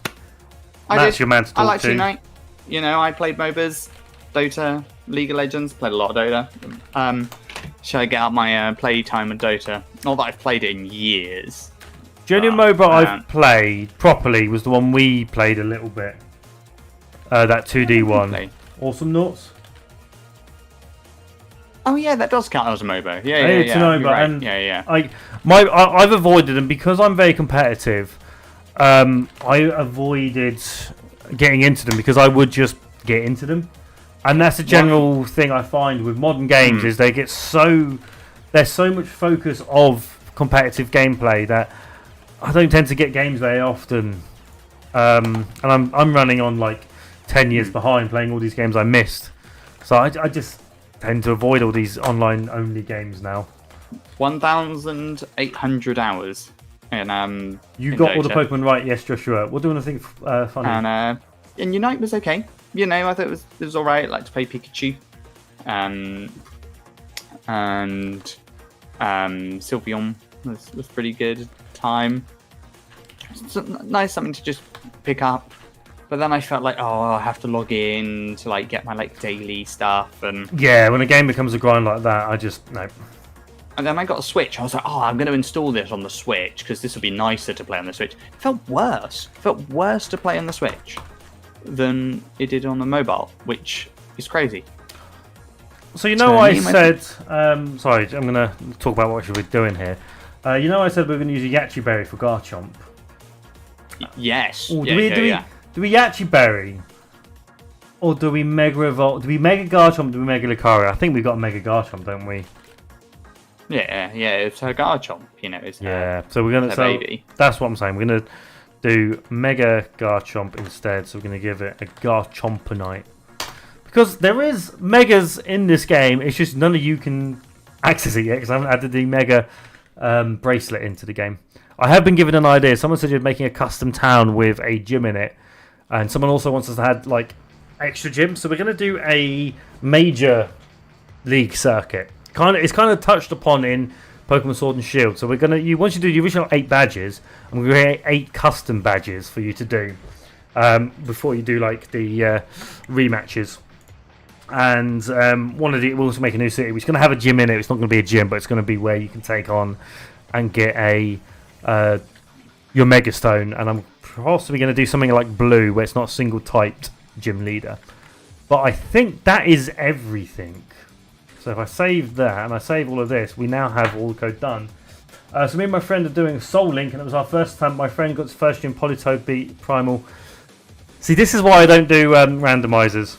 That's your man to talk I liked to. Unite. You know, I played MOBAs, Dota, League of Legends, played a lot of Dota. Should I get out my play time with Dota? Not that I've played it in years. The only MOBA I've played properly was the one we played a little bit. That 2D one. Awesome Noughts. Oh yeah, that does count as a MOBA. Yeah. It's an MOBA, right. and Yeah. I've avoided them because I'm very competitive. I avoided getting into them because I would just get into them, and that's a general thing I find with modern games is there's so much focus of competitive gameplay that I don't tend to get games very often, and I'm running on like 10 years behind playing all these games I missed, so I just tend to avoid all these online only games now. 1,800 hours in You in got Dota. all the Pokemon right, yes, Joshua. What do you want to think funny? And Unite was okay. You know, I thought it was alright. I like to play Pikachu. And Sylveon was pretty good time. It's nice something to just pick up. But then I felt like, I have to log in to like get my like daily stuff, and Yeah, when a game becomes a grind like that, I just no. and then I got a Switch. I was like, I'm going to install this on the Switch because this will be nicer to play on the Switch. It felt worse. It felt worse to play on the Switch than it did on the mobile, which is crazy. So you know, I said. Sorry, I'm gonna talk about what we're doing here. You know, I said we're going to use a Yachi Berry for Garchomp. Yes. Ooh, do we Yachi Berry? Or do we Mega Evolve? Do we Mega Garchomp? Do we Mega Lucario? I think we got Mega Garchomp, don't we? Yeah. It's her Garchomp. You know, it's Yeah. So we're gonna. her So baby. that's what I'm saying. We're gonna do Mega Garchomp instead. So we're gonna give it a Garchomponite. Because there is Megas in this game. It's just none of you can access it yet because I haven't added the Mega bracelet into the game. I have been given an idea. Someone said you're making a custom town with a gym in it, and someone also wants us to add like extra gyms. So we're going to do a major league circuit. It's kind of touched upon in Pokemon Sword and Shield. So we're going to once you do the original 8 badges, I'm going to create 8 custom badges for you to do before you do like the rematches. And we'll also make a new city which is going to have a gym in it. It's not going to be a gym, but it's going to be where you can take on and get your Mega Stone. And I'm possibly going to do something like Blue, where it's not a single typed gym leader. But I think that is everything. So if I save that and I save all of this, we now have all the code done. So me and my friend are doing Soul Link, and it was our first time. My friend got his first gym Politoed beat Primal. See, this is why I don't do randomizers.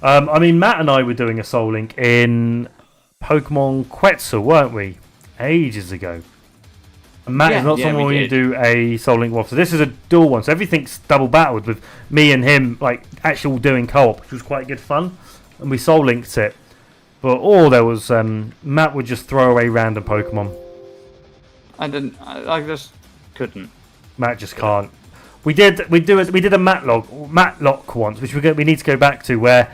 I mean, Matt and I were doing a Soul Link in Pokemon Quetzal, weren't we? Ages ago. And Matt is not someone we do a Soul Link with. So this is a dual one. So everything's double battled with me and him, like actual doing co-op, which was quite good fun. And we Soul Linked it. But there was Matt would just throw away random Pokemon. I just couldn't. Matt just can't. We did a Matlock once, which we need to go back to, where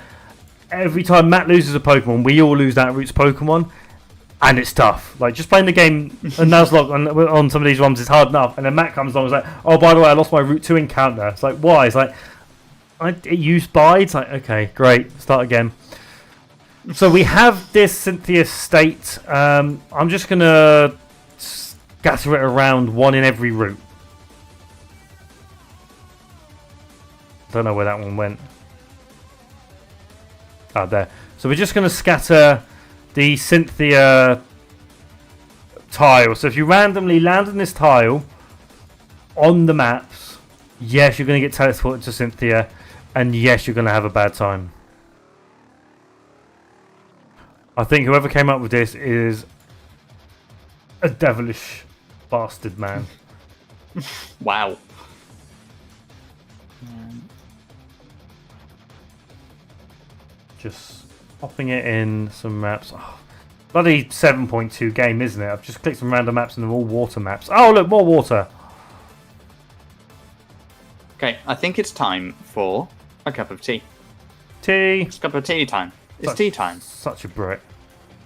every time Matt loses a Pokemon, we all lose that Root's Pokemon, and it's tough. Like just playing the game and Nuzlocke on some of these ROMs is hard enough, and then Matt comes along and is like, "Oh, by the way, I lost my Route 2 encounter." It's like, why? It's like, it used Bide. It's like, okay, great, start again. So we have this Cynthia state. I'm just going to scatter it around, one in every route. Don't know where that one went. Ah, there. So we're just going to scatter the Cynthia tile. So if you randomly land on this tile on the maps, yes, you're going to get teleported to Cynthia, and yes, you're going to have a bad time. I think whoever came up with this is a devilish bastard, man. Wow. Just popping it in some maps. Oh, bloody 7.2 game, isn't it? I've just clicked some random maps and they're all water maps. Oh, look, more water. Okay, I think it's time for a cup of tea. Tea. It's a cup of tea time. It's tea time. Such a Brit.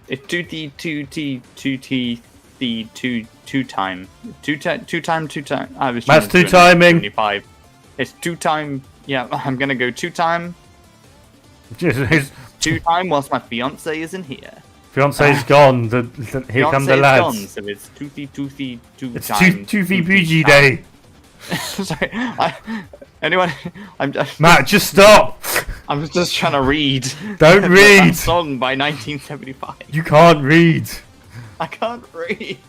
It's two tea, the two time. Two time. I was. That's two timing. 75. It's two time. Yeah, I'm gonna go two time. His Two time whilst my fiance isn't here. fiance's gone. Here come the Fiance is lads. gone, so it's two It's time. Toothy Bougie Day. Sorry, anyone? I'm just, Matt, just stop. I'm just trying to read. Don't read. That song by 1975. You can't read. I can't read.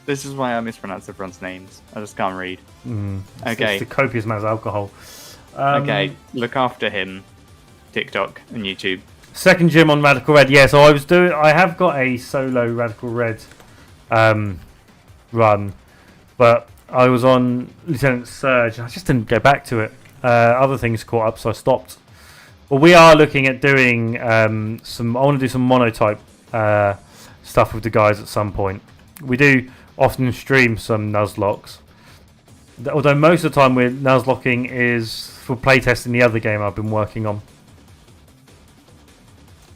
This is why I mispronounce everyone's names. I just can't read. Okay. It's the copious amounts of alcohol. Okay, look after him. TikTok and YouTube. Second gym on Radical Red. Yeah, so I have got a solo Radical Red run, but I was on Lieutenant Surge. I just didn't go back to it. Other things caught up, so I stopped. But we are looking at doing some. I want to do some monotype stuff with the guys at some point. We do often stream some Nuzlocks. Although most of the time we're Nuzlocking is for playtesting the other game I've been working on.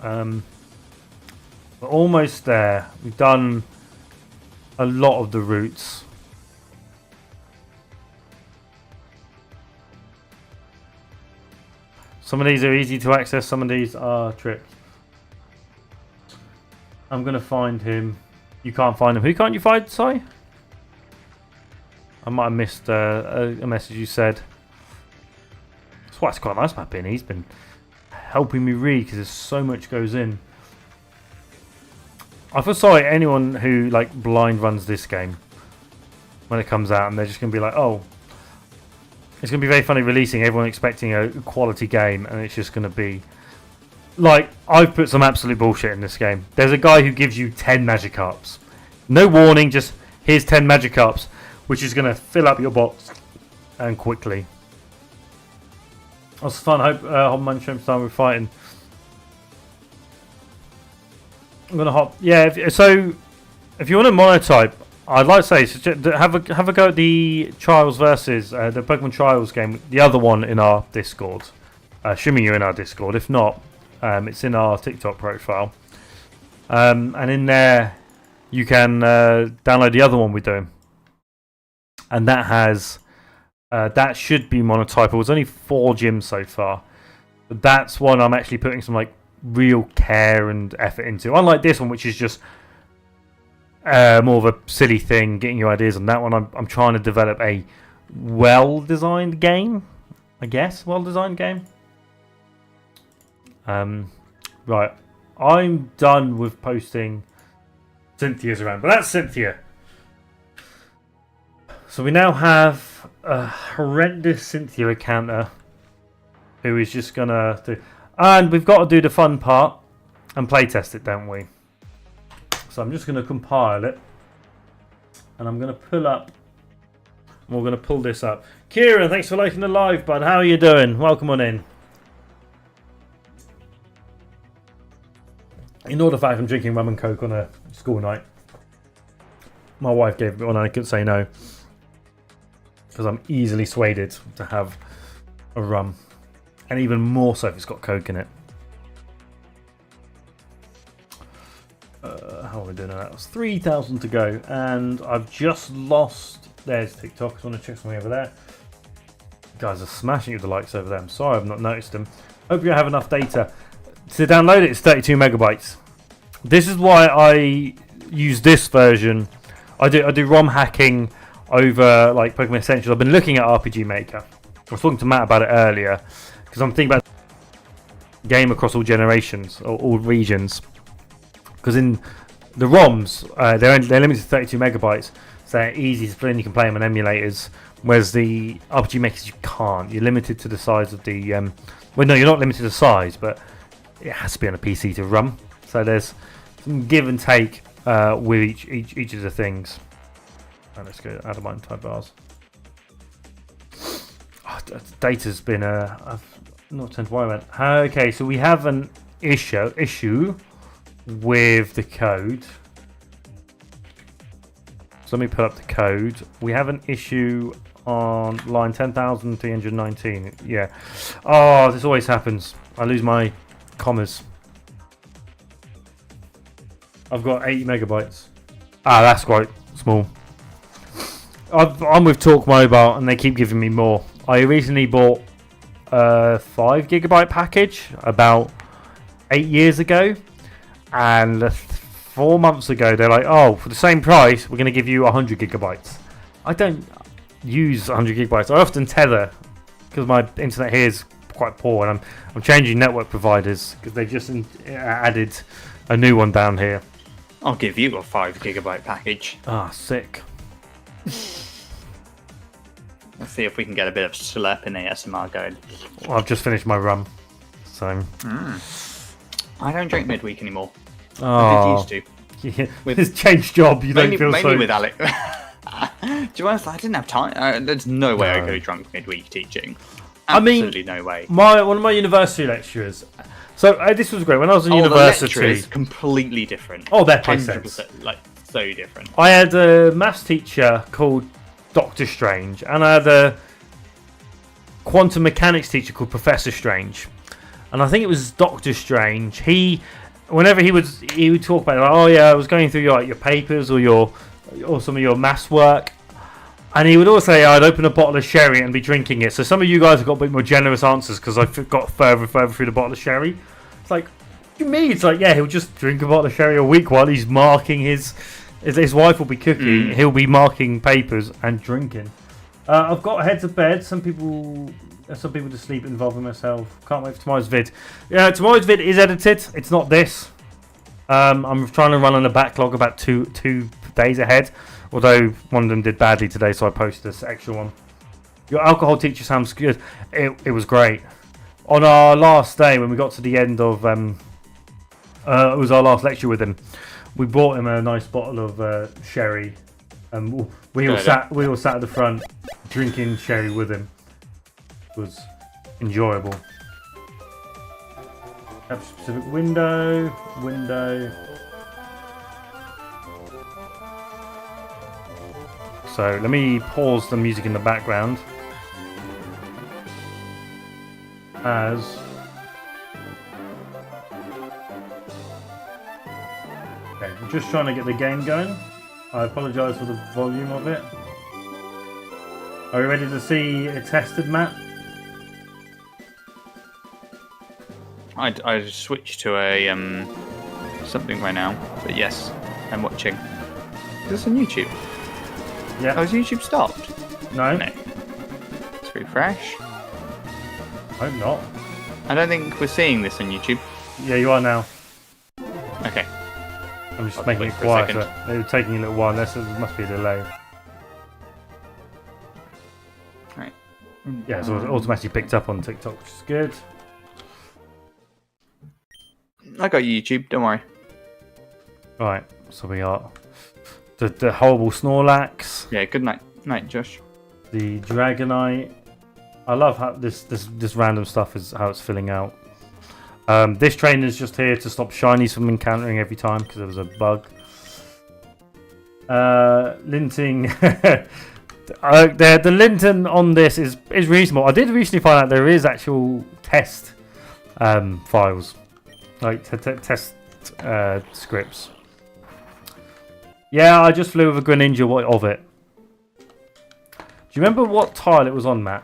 We're almost there. We've done a lot of the routes. Some of these are easy to access, some of these are tricks. I'm going to find him. You can't find him. Who can't you find, sorry? I might have missed a message you said. That's why it's quite a nice map in. He's been helping me read because there's so much goes in. I feel sorry anyone who like blind runs this game when it comes out and they're just going to be like, oh, it's going to be very funny releasing everyone expecting a quality game and it's just going to be like, I've put some absolute bullshit in this game. There's a guy who gives you 10 Magikarps. No warning, just here's 10 Magikarps, which is going to fill up your box and quickly. That was fun. I hope Hobman Shrimp time we're fighting. I'm gonna hop. Yeah. If you want a monotype, I'd like to say have a go at the Trials versus the Pokemon Trials game. The other one in our Discord. Assuming you're in our Discord. If not, it's in our TikTok profile. And in there, you can download the other one we're doing. And that has. That should be monotypal. It's only 4 gyms so far. But that's one I'm actually putting some like real care and effort into. Unlike this one, which is just more of a silly thing, getting you ideas on that one. I'm trying to develop a well-designed game. I guess. Well-designed game. Right. I'm done with posting Cynthia's around. But that's Cynthia. So we now have a horrendous Cynthia encounter who is just gonna do, and we've got to do the fun part and playtest it, don't we? So I'm just gonna compile it and I'm gonna pull up and we're gonna pull this up. Kieran, thanks for liking the live, bud. How are you doing? Welcome on in. Ignore the fact I'm drinking rum and coke on a school night. My wife gave me one and I couldn't say no. Because I'm easily swayed to have a rum. And even more so if it's got coke in it. How are we doing that? It's 3,000 to go. And I've just lost... There's TikTok. I want to check something over there. You guys are smashing with the likes over there. I'm sorry I've not noticed them. Hope you have enough data. To download it, it's 32 megabytes. This is why I use this version. I do ROM hacking over like Pokemon Essentials. I've been looking at RPG Maker. I was talking to Matt about it earlier because I'm thinking about game across all generations or all regions. Because in the ROMs, they're limited to 32 megabytes, so they're easy to play and you can play them on emulators. Whereas the RPG Makers you can't. You're limited to the size of the. Well, no, you're not limited to size, but it has to be on a PC to run. So there's some give and take with each of the things. And let's go Adamant type bars. Oh, data's been I've not turned to why I went. Okay, so we have an issue with the code. So let me put up the code. We have an issue on line 10,319. Yeah. Oh, this always happens. I lose my commas. I've got 80 megabytes. Ah, that's quite small. I'm with Talk Mobile and they keep giving me more. I recently bought a 5 gigabyte package about 8 years ago, and 4 months ago they're like, oh, for the same price we're going to give you 100 gigabytes. I don't use 100 gigabytes. I often tether because my internet here is quite poor, and I'm changing network providers because they just added a new one down here. I'll give you a 5 gigabyte package. Ah, sick. Let's see if we can get a bit of slurping ASMR going. Well, I've just finished my rum, so. I don't drink midweek anymore. Oh, I did used to. Yeah. It's changed job. You don't feel mainly so. with Alec. To be honest, I didn't have time. There's no way I No. go drunk midweek teaching. I mean, Absolutely no way. One of my university lecturers. So this was great when I was in The university. lecturer is completely different. Oh, that makes sense. 100%, like so different. I had a maths teacher called Doctor Strange, and I had a quantum mechanics teacher called Professor Strange. And I think it was Doctor Strange. Whenever he would talk about it, like, oh yeah, I was going through your papers or some of your maths work, and he would always say I'd open a bottle of sherry and be drinking it. So some of you guys have got a bit more generous answers because I got further and further through the bottle of sherry. It's like, what do you mean? It's like, yeah, he'll just drink a bottle of sherry a week while he's marking his wife will be cooking. He'll be marking papers and drinking. I've got Head to Bed. Some people to sleep, involving myself. Can't wait for tomorrow's vid. Yeah, tomorrow's vid is edited. It's not this. I'm trying to run on a backlog about two days ahead. Although one of them did badly today, so I posted this extra one. Your alcohol teacher sounds good. It was great. On our last day, when we got to the end of it was our last lecture with him. We bought him a nice bottle of sherry, and we all sat at the front drinking sherry with him. It was enjoyable. Have specific window. So let me pause the music in the background as okay, I'm just trying to get the game going. I apologise for the volume of it. Are you ready to see it tested, Matt? I switched to a something right now, but yes, I'm watching. Is this on YouTube? Yeah. Oh, has YouTube stopped? No. No. Let's refresh. Hope not. I don't think we're seeing this on YouTube. Yeah, you are now. Okay. I'm just I'll making wait it for a quieter. second. They were taking a little while. There must be a delay. Right. Yeah, so it automatically picked up on TikTok, which is good. I got YouTube. Don't worry. Right, so we got the horrible Snorlax, Yeah. Good night, Josh. the Dragonite. I love how this random stuff is how it's filling out. This trainer is just here to stop shinies from encountering every time because there was a bug. Linting. The Linton on this is reasonable. I did recently find out there is actual test files, like test scripts. Yeah, I just flew with a Greninja of it. Do you remember what tile it was on, Matt?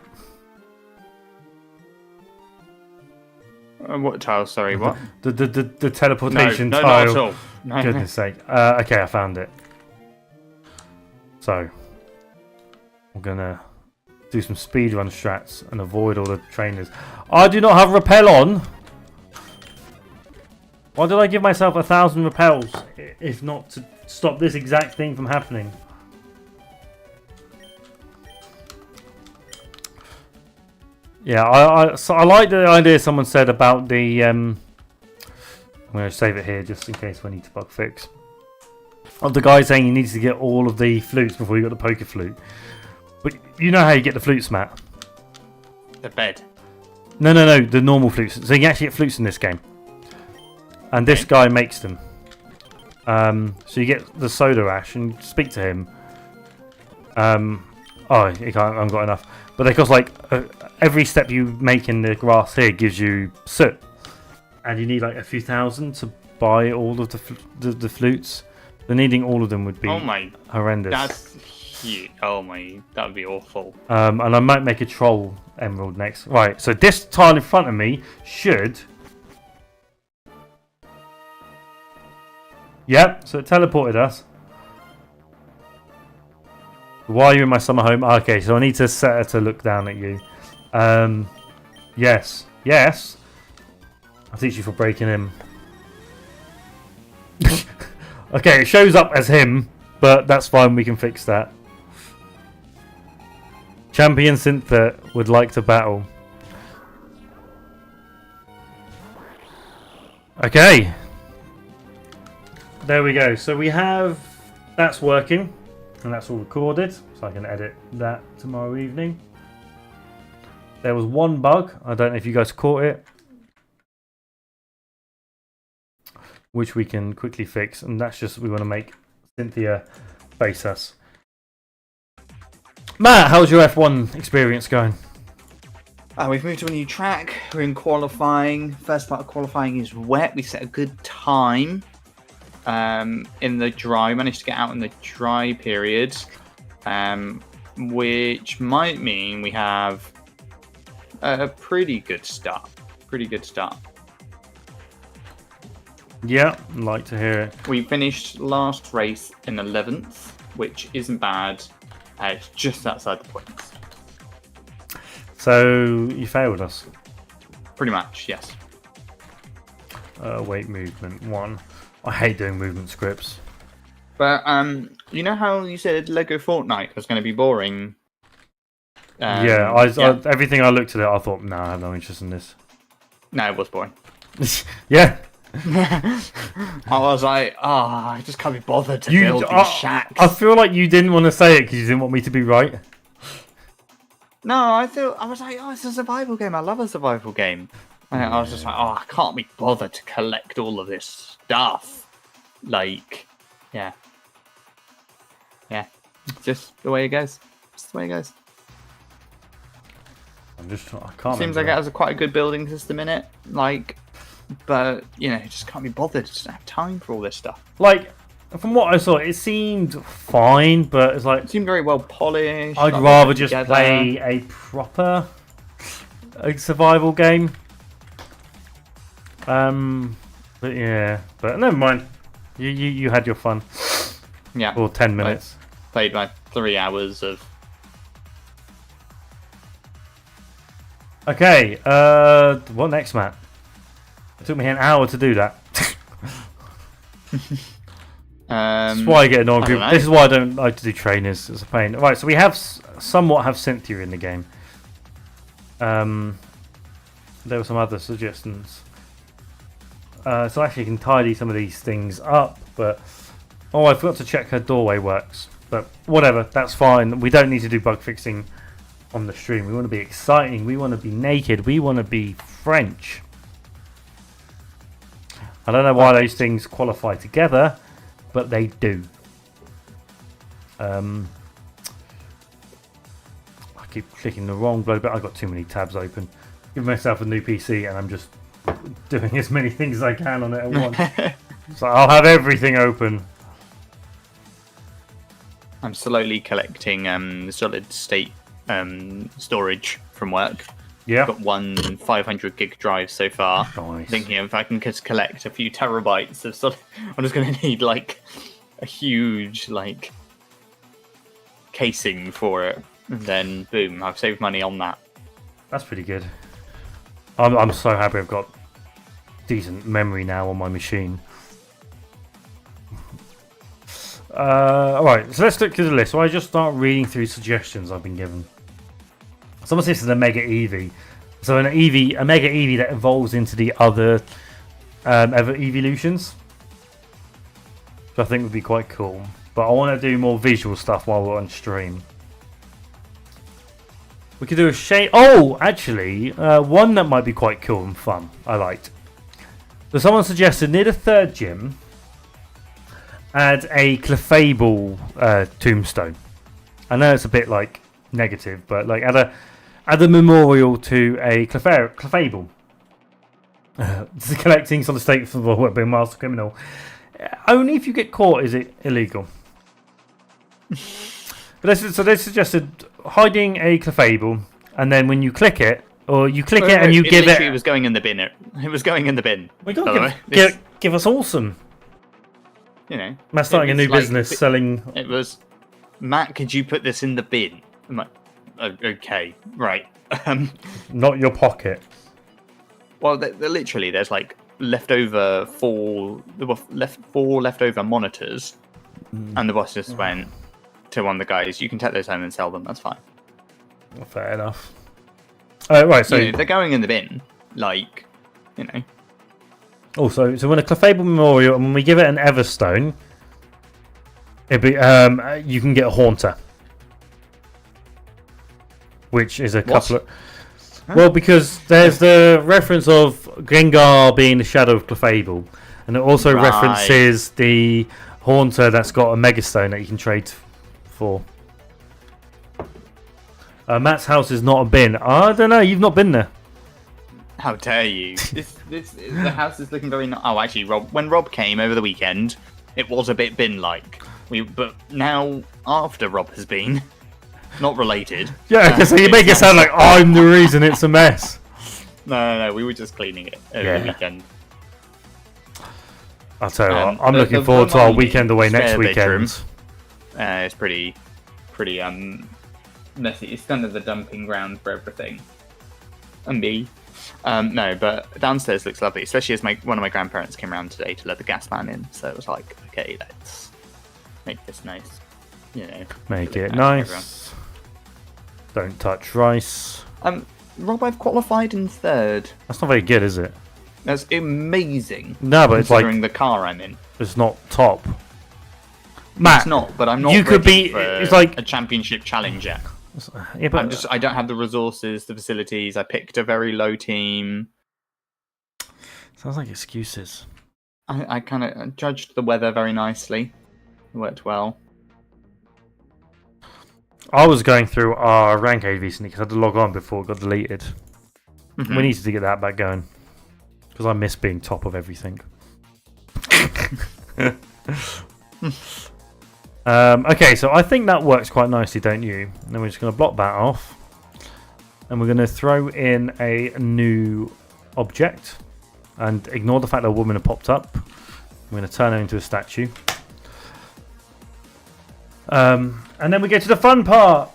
What tile? Sorry, what? The teleportation no, tile. not at all. No, Goodness sake. Okay, I found it. So, I'm gonna do some speedrun strats and avoid all the trainers. I do not have repel on. Why did I give myself 1,000 repels if not to stop this exact thing from happening? Yeah, so I like the idea someone said about the. I'm going to save it here just in case we need to bug fix. Of the guy saying he needs to get all of the flutes before you got the poker flute. But you know how you get the flutes, Matt? The bed. No, the normal flutes. So you can actually get flutes in this game. And this guy makes them. So you get the soda ash and speak to him. Oh, you can't, I haven't got enough. But they cost like every step you make in the grass here gives you soot, and you need like a few thousand to buy all of the flutes. The needing all of them would be horrendous. That's huge. Oh my, that would be awful. And I might make a troll emerald next. Right, so this tile in front of me should. Yep, so it teleported us. Why are you in my summer home? Okay, so I need to set her to look down at you. Yes. I'll teach you for breaking him. Okay, it shows up as him, but that's fine, we can fix that. Champion Cynthia would like to battle. Okay. There we go. So we have... That's working. And that's all recorded, so I can edit that tomorrow evening. There was one bug, I don't know if you guys caught it, which we can quickly fix, and that's just we want to make Cynthia face us. Matt, how's your F1 experience going? We've moved to a new track. We're in qualifying. First part of qualifying is wet. We set a good time. In the dry, managed to get out in the dry period, which might mean we have a pretty good start. Yeah, I'd like to hear it. We finished last race in 11th, which isn't bad. It's just outside the points. So you failed us. Pretty much, yes. Wait, movement 1. I hate doing movement scripts. But you know how you said Lego Fortnite was going to be boring? I everything I looked at it, I thought, no, I have no interest in this. No, it was boring. Yeah. I was like, I just can't be bothered to build these shacks. I feel like you didn't want to say it because you didn't want me to be right. No, I was like, it's a survival game. I love a survival game. And I was just like, I can't be bothered to collect all of this stuff. Like, yeah. Just the way it goes. I can't. Seems like it has quite a good building system in it. Like, but just can't be bothered. Just don't have time for all this stuff. Like, from what I saw, it seemed fine, but it's like it seemed very well polished. I'd rather just play a proper survival game. But never mind. You had your fun. Yeah. Or 10 minutes. I played like 3 hours of. Okay. What next, Matt? It took me an hour to do that. That's why I get annoyed. This is why I don't like to do trainers. It's a pain. Right. So we somewhat have Cynthia in the game. There were some other suggestions. So actually you can tidy some of these things up, but I forgot to check her doorway works. But whatever, that's fine. We don't need to do bug fixing on the stream. We want to be exciting. We want to be naked. We want to be French. I don't know why those things qualify together, but they do. I keep clicking the wrong bloody bit. I've got too many tabs open. Give myself a new PC and I'm just doing as many things as I can on it at once. So I'll have everything open. I'm slowly collecting solid state storage from work. Yeah. Got one 500 gig drive so far. Nice. Thinking if I can just collect a few terabytes of sort of, I'm just going to need like a huge like casing for it, and then boom, I've saved money on that. That's pretty good. I'm so happy I've got decent memory now on my machine. Alright, so let's look through the list. So I just start reading through suggestions I've been given. Someone says this is a Mega Eevee. So a Mega Eevee that evolves into the other evolutions. Which I think would be quite cool. But I want to do more visual stuff while we're on stream. We could do a shade. Oh, actually, one that might be quite cool and fun. I liked. So someone suggested near the third gym, add a Clefable tombstone. I know it's a bit like negative, but like add a memorial to a Clefable. Collecting on the state for being a master criminal. Only if you get caught is it illegal. So they suggested hiding a Clefable, and then when you click it, or you click it and you give it. It was going in the bin. It was going in the bin. We got give us awesome. You know, Matt's starting a new like, business selling. It was, Matt, could you put this in the bin? I'm like, okay, right. Not your pocket. Well, they're literally, there's like leftover four leftover monitors, and the boss just went to one of the guys. You can take those home and sell them. That's fine. Fair enough. Right, so they're going in the bin, like, you know. Also, so when a Clefable memorial, and when we give it an Everstone, it'd be you can get a Haunter, which is a couple of. Well, because there's the reference of Gengar being the shadow of Clefable, and it also references the Haunter that's got a Megastone that you can trade for. Matt's house is not a bin. I don't know. You've not been there. How dare you? The house is looking very. Oh, actually, when Rob came over the weekend, it was a bit bin-like. But now, after Rob has been, not related. Yeah, so you make it sound like I'm the reason it's a mess. No, we were just cleaning it over the weekend. I'll tell you what, I'm looking forward to our weekend away next weekend. It's pretty messy. It's kind of the dumping ground for everything. And me. No, but downstairs looks lovely, especially as one of my grandparents came around today to let the gas man in. So it was like, okay, let's make this nice. You know, make it nice. Don't touch rice. Rob, I've qualified in third. That's not very good, is it? That's amazing. No, but it's like considering the car I'm in. It's not top. Matt, it's not, but I'm not. You could be. It's like a championship challenge yet. Yeah, but I don't have the resources, the facilities. I picked a very low team. Sounds like excuses. I kind of judged the weather very nicely. It worked well. I was going through our rank aid recently because I had to log on before it got deleted. Mm-hmm. We needed to get that back going because I miss being top of everything. Okay, so I think that works quite nicely, don't you? And then we're just going to block that off. And we're going to throw in a new object. And ignore the fact that a woman had popped up. I'm going to turn her into a statue. And then we get to the fun part.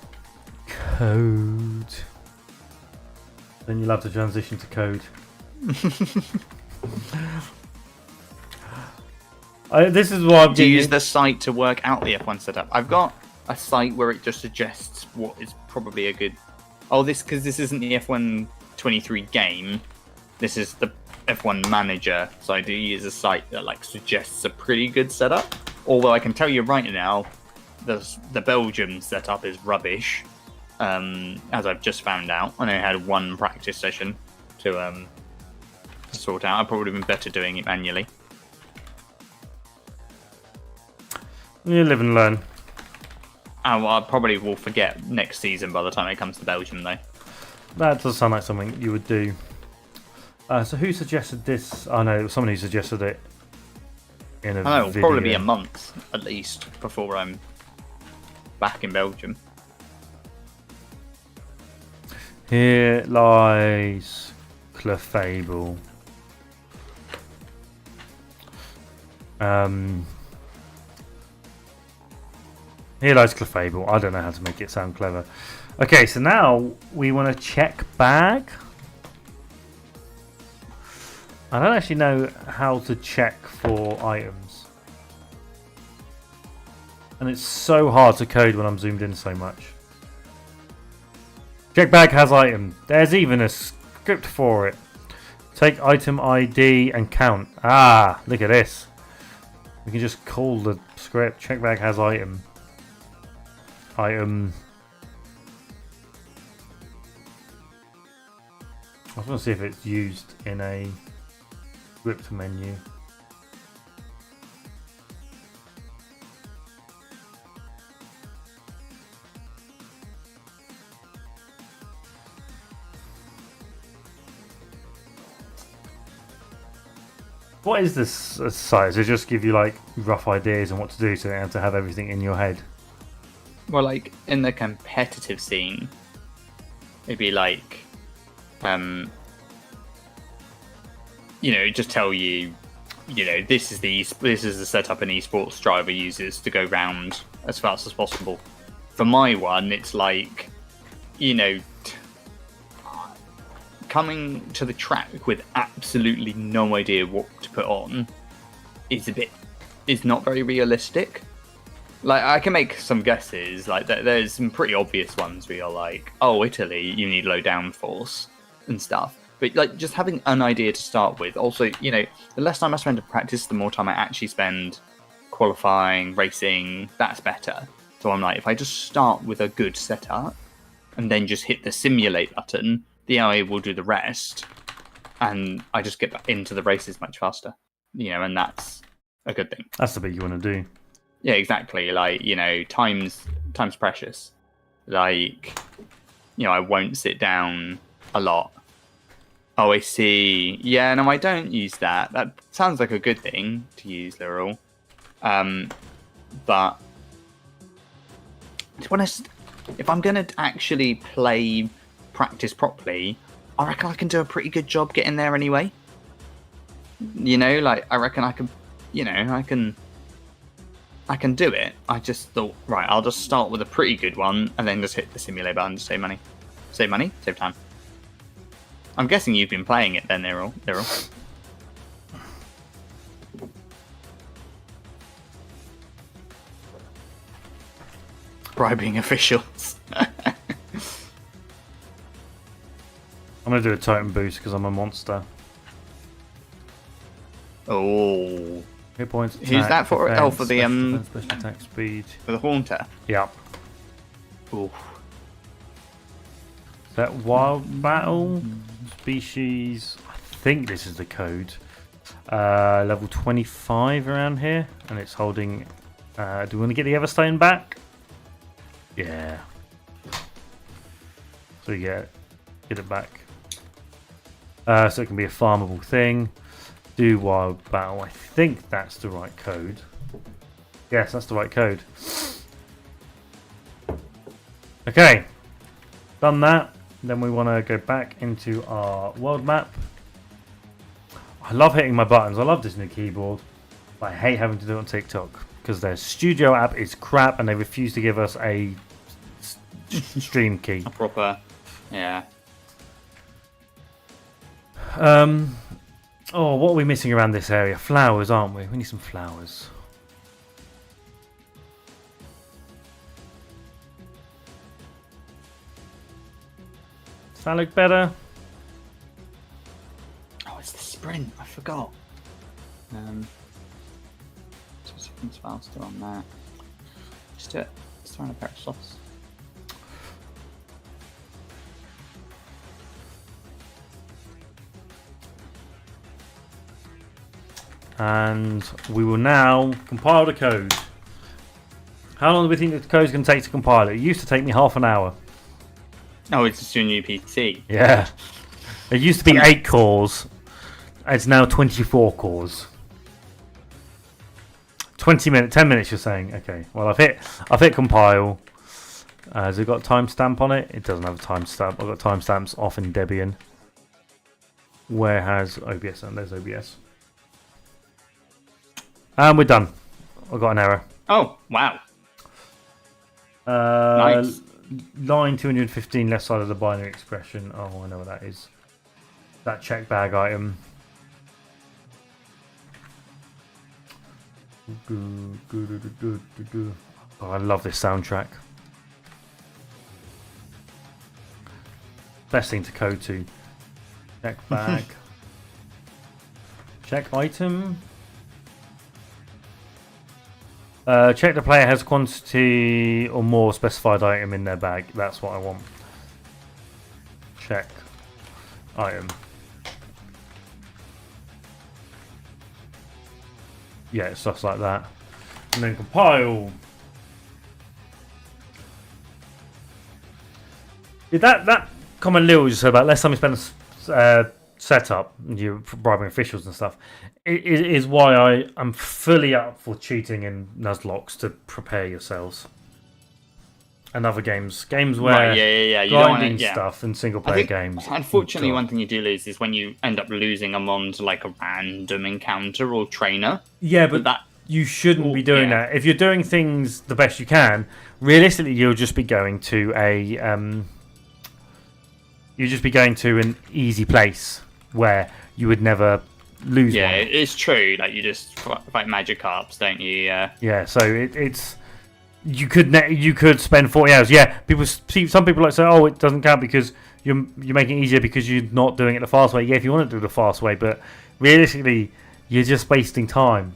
Code. Then you'll have to transition to code. This is what I'm Do you use the site to work out the F1 setup? I've got a site where it just suggests what is probably a good. Oh, because this isn't the F1 23 game. This is the F1 manager. So I do use a site that like suggests a pretty good setup. Although I can tell you right now, the Belgium setup is rubbish. As I've just found out, I only had one practice session to sort out. I've probably been better doing it manually. You live and learn. Well, I probably will forget next season by the time it comes to Belgium, though. That does sound like something you would do. So who suggested this? Oh no, it was someone who suggested it in a video. It'll probably be a month, at least, before I'm back in Belgium. Here lies Clefable. Here lies Clefable. I don't know how to make it sound clever. Okay, so now we want to check bag. I don't actually know how to check for items. And it's so hard to code when I'm zoomed in so much. Check bag has item. There's even a script for it. Take item ID and count. Ah, look at this. We can just call the script. Check bag has item. Item. I want to see if it's used in a script menu. What is this site? Does it just give you like rough ideas on what to do, so you have to have everything in your head? Well, like in the competitive scene, it'd be like, just tell you, this is the setup an esports driver uses to go round as fast as possible. For my one, it's like, coming to the track with absolutely no idea what to put on is not very realistic. Like, I can make some guesses. Like, there's some pretty obvious ones where you're like, oh, Italy, you need low downforce and stuff. But like, just having an idea to start with. Also, the less time I spend to practice, the more time I actually spend qualifying, racing. That's better. So I'm like, if I just start with a good setup and then just hit the simulate button, the AI will do the rest, and I just get back into the races much faster. And that's a good thing. That's the bit you want to do. Yeah, exactly. Like, time's precious. Like, I won't sit down a lot. Oh, I see. Yeah, no, I don't use that. That sounds like a good thing to use, Literal. But to be honest, if I'm gonna actually practice properly, I reckon I can do a pretty good job getting there anyway. I reckon I can, I can do it. I just thought, right, I'll just start with a pretty good one and then just hit the simulate button to save money. Save money? Save time. I'm guessing you've been playing it then, Nirul. Bribing officials. I'm going to do a Titan boost because I'm a monster. Oh. Hit points. Who's that for? Defense, For the special attack speed. For the Haunter. Yeah. Ooh. Is that wild battle species? I think this is the code. Level 25 around here, and it's holding. Do we want to get the Everstone back? Yeah. So you get it back. So it can be a farmable thing. Do wild battle. I think that's the right code. Yes, that's the right code. Okay, done that. Then we want to go back into our world map. I love hitting my buttons. I love this new keyboard. But I hate having to do it on TikTok because their studio app is crap and they refuse to give us a stream key. A proper, yeah. Oh, what are we missing around this area? Flowers, aren't we? We need some flowers. Does that look better? Oh, it's the sprint. I forgot. 2 seconds faster on that. Just do it. Just throw in a pair of slots. And we will now compile the code. How long do we think the code is going to take to compile it? It used to take me half an hour. Oh, it's just your new PC. Yeah. It used to be 8 cores. It's now 24 cores. 20 minutes, 10 minutes you're saying. Okay. Well, I've hit compile. Has it got a timestamp on it? It doesn't have a timestamp. I've got timestamps off in Debian. Where has OBS? And there's OBS. And we're done. I've got an error. Oh, wow. Nice. Line 215 left side of the binary expression. Oh, I know what that is. That check bag item. Oh, I love this soundtrack. Best thing to code to. Check bag. Check item. Check the player has quantity or more specified item in their bag. That's what I want. Check item. Yeah, stuff like that. And then compile. Yeah, that comment Lil just said about less time you spend setup, you're bribing officials and stuff, it is why I am fully up for cheating in Nuzlocke to prepare yourselves. And other games where Right, yeah. You don't grinding want to, stuff in single I player think, games. unfortunately, God. one thing you do lose is when you end up losing them on to like a random encounter or trainer. Yeah, But that you shouldn't be doing yeah. that. If you're doing things the best you can, realistically, you'll just be going to an easy place where you would never lose yeah, one. it's true. Like you just fight Magikarps, don't you? Yeah, so it's you could spend 40 hours. Yeah, some people like say, oh, it doesn't count because you're making it easier because you're not doing it the fast way. Yeah, if you want to do it the fast way, but realistically, you're just wasting time.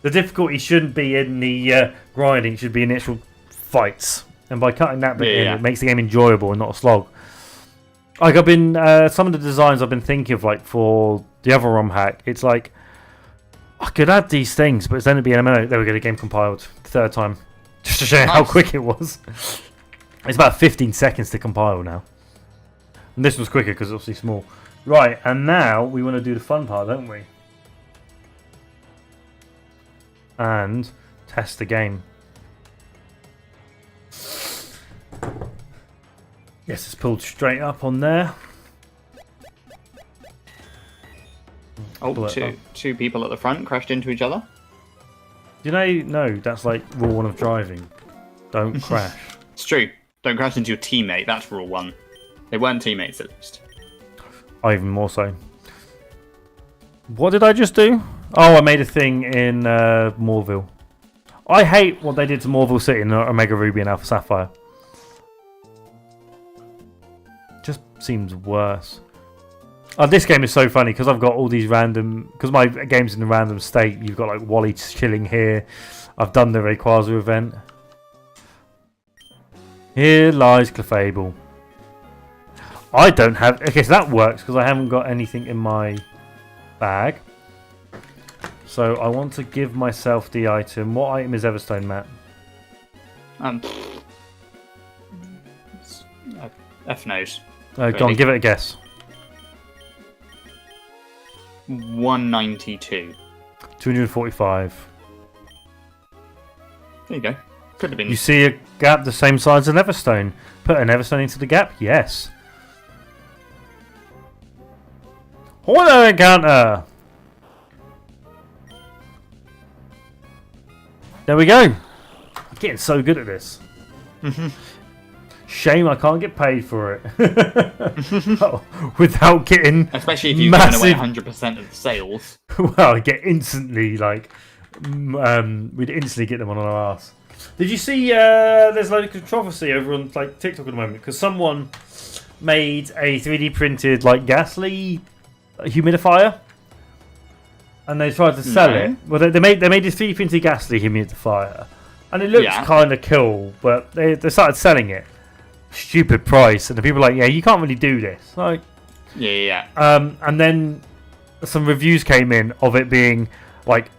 The difficulty shouldn't be in the grinding; it should be in the actual fights. And by cutting that bit in, it makes the game enjoyable and not a slog. Like I've been some of the designs I've been thinking of, like for the other ROM hack, it's like I could add these things, but it's only be an MMO. There we go, the game compiled third time, just to show you how quick it was. It's about 15 seconds to compile now, and this one's quicker because it's obviously small. Right, and now we want to do the fun part, don't we? And test the game. Yes, it's pulled straight up on there. Oh, two people at the front crashed into each other. You know, no, that's like rule 1 of driving. Don't crash. It's true. Don't crash into your teammate. That's rule 1. They weren't teammates at least. Oh, even more so. What did I just do? Oh, I made a thing in Moorville. I hate what they did to Moorville City in Omega Ruby and Alpha Sapphire. Just seems worse. Oh, this game is so funny because I've got all these random... Because my game's in a random state. You've got like Wally chilling here. I've done the Rayquaza event. Here lies Clefable. I don't have... Okay, so that works because I haven't got anything in my bag. So I want to give myself the item. What item is Everstone, Matt? F knows. Go on, give it a guess. 192. 245. There you go. Could have been. You see a gap the same size as an Everstone. Put an Everstone into the gap? Yes. Horner encounter! There we go. I'm getting so good at this. Shame I can't get paid for it. Without getting Especially if you've massive... given away 100% of the sales. Well, I get instantly, like... we'd instantly get them on our ass. Did you see there's a load of controversy over on like TikTok at the moment? Because someone made a 3D printed like Ghastly humidifier. And they tried to sell it. Well, they made a 3D printed Ghastly humidifier. And it looks kind of cool, but they started selling it. Stupid price. And the people are like, yeah, you can't really do this. Like, Yeah. and then some reviews came in of it being like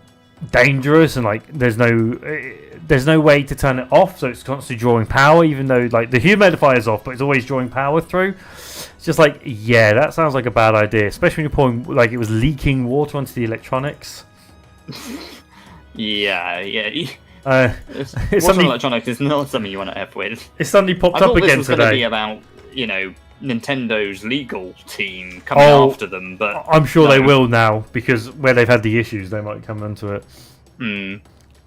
dangerous and like there's no way to turn it off, so it's constantly drawing power, even though like the humidifier is off, but it's always drawing power through. It's just like, yeah, that sounds like a bad idea, especially when you're pouring like it was leaking water onto the electronics. Yeah. It's, It's Warzone something- Electronics is not something you want to F with. It suddenly I popped thought up this again was going to be today. about, Nintendo's legal team coming Oh, after them, but I'm sure they no. will now because where they've had the issues, they might come into it. Hmm.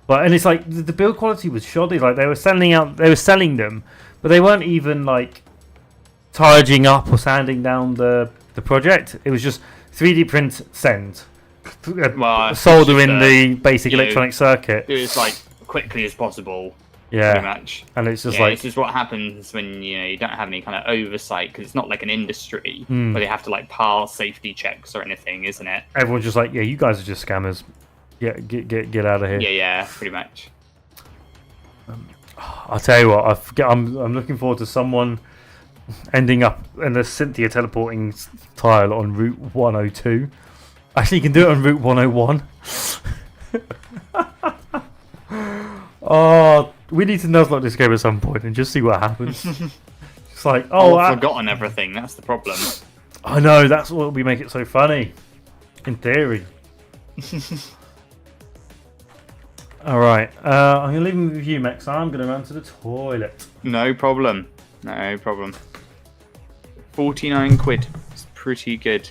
But and it's like the build quality was shoddy. Like they were selling them, but they weren't even like tidying up or sanding down the project. It was just 3D print, send, Well, it's solder just, in the basic you know, electronic circuit. do it like quickly as possible, pretty Yeah, much. and it's just Yeah, like this is what happens when you don't have any kind of oversight because it's not like an industry Hmm. where they have to like pass safety checks or anything, isn't it? everyone's just like, yeah, you guys are just scammers. Yeah, get out of here. Yeah, pretty much. I'll tell you what, I'm looking forward to someone ending up in the Cynthia teleporting tile on Route 102. Actually, you can do it on Route 101. Oh, we need to nuzlocke this game at some point and just see what happens. It's like, I've forgotten everything. That's the problem. I know, that's what we make it so funny. In theory. Alright, I'm going to leave him with you, Max. I'm going to run to the toilet. No problem. No problem. 49 quid. It's pretty good.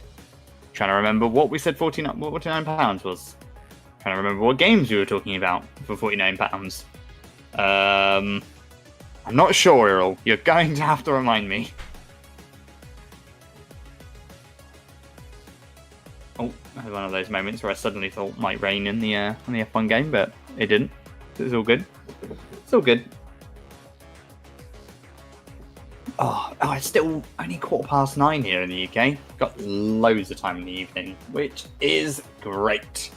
Trying to remember what we said 49 pounds was. Trying to remember what games we were talking about for 49 pounds. I'm not sure, Earl. You're going to have to remind me. Oh, I had one of those moments where I suddenly thought it might rain in the F1 game, but it didn't. It's all good. It's all good. Oh, it's still only 9:15 here in the UK. Got loads of time in the evening, which is great.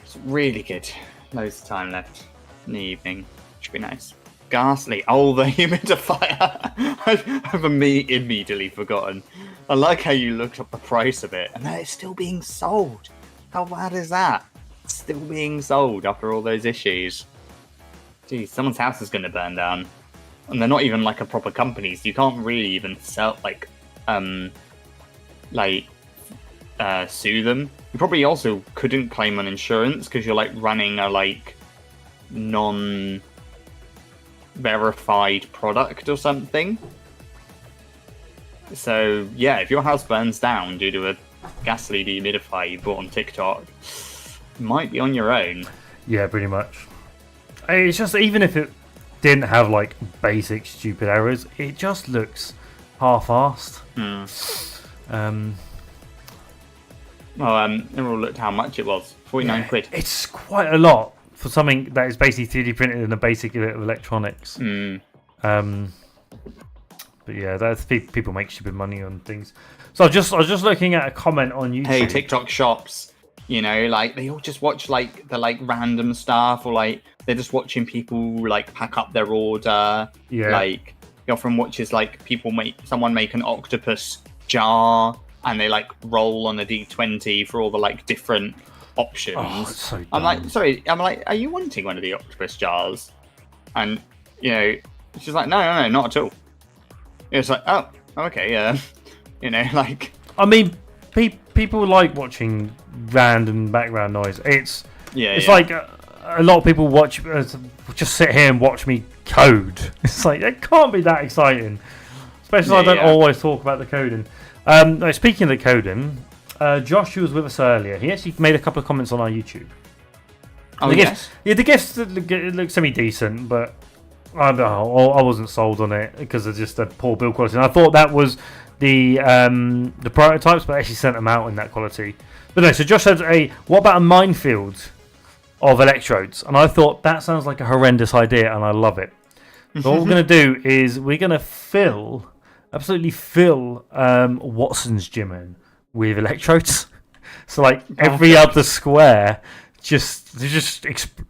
It's really good. Loads of time left in the evening. Should be nice. Ghastly. Oh, the humidifier. I've immediately forgotten. I like how you looked up the price of it, and that it's still being sold. How bad is that? It's still being sold after all those issues. Geez, someone's house is going to burn down. And they're not even like a proper company, so you can't really even sell sue them. You probably also couldn't claim on insurance because you're like running a non-verified product or something. So yeah, if your house burns down due to a ghastly dehumidifier you bought on TikTok, you might be on your own. Yeah, pretty much. It's just, even if it didn't have like basic stupid errors, it just looks half-assed. Everyone looked how much it was. 49 quid. It's quite a lot for something that is basically 3D printed in a basic bit of electronics. But yeah, that's people make stupid money on things. So I was just looking at a comment on YouTube. Hey, TikTok shops, they all just watch the random stuff, or they're just watching people pack up their order. Yeah. He often watches someone make an octopus jar, and they roll on a D20 for all the different options. Oh, it's so dumb. I'm like, are you wanting one of the octopus jars? And she's like, no, not at all. It's like, oh, okay, I mean, people like watching random background noise. It's like a lot of people watch, just sit here and watch me code. It's like, it can't be that exciting. Especially I don't always talk about the coding. Speaking of the coding, Josh, who was with us earlier, he actually made a couple of comments on our YouTube. Oh, yes? Yeah, the gifts look semi-decent, but I wasn't sold on it because of just the poor build quality. And I thought that was the prototypes, but I actually sent them out in that quality. But no, so Josh said, what about a minefield of electrodes? And I thought, that sounds like a horrendous idea, and I love it. So what we're going to do is we're going to absolutely fill Watson's gym in with electrodes. So every other square, we're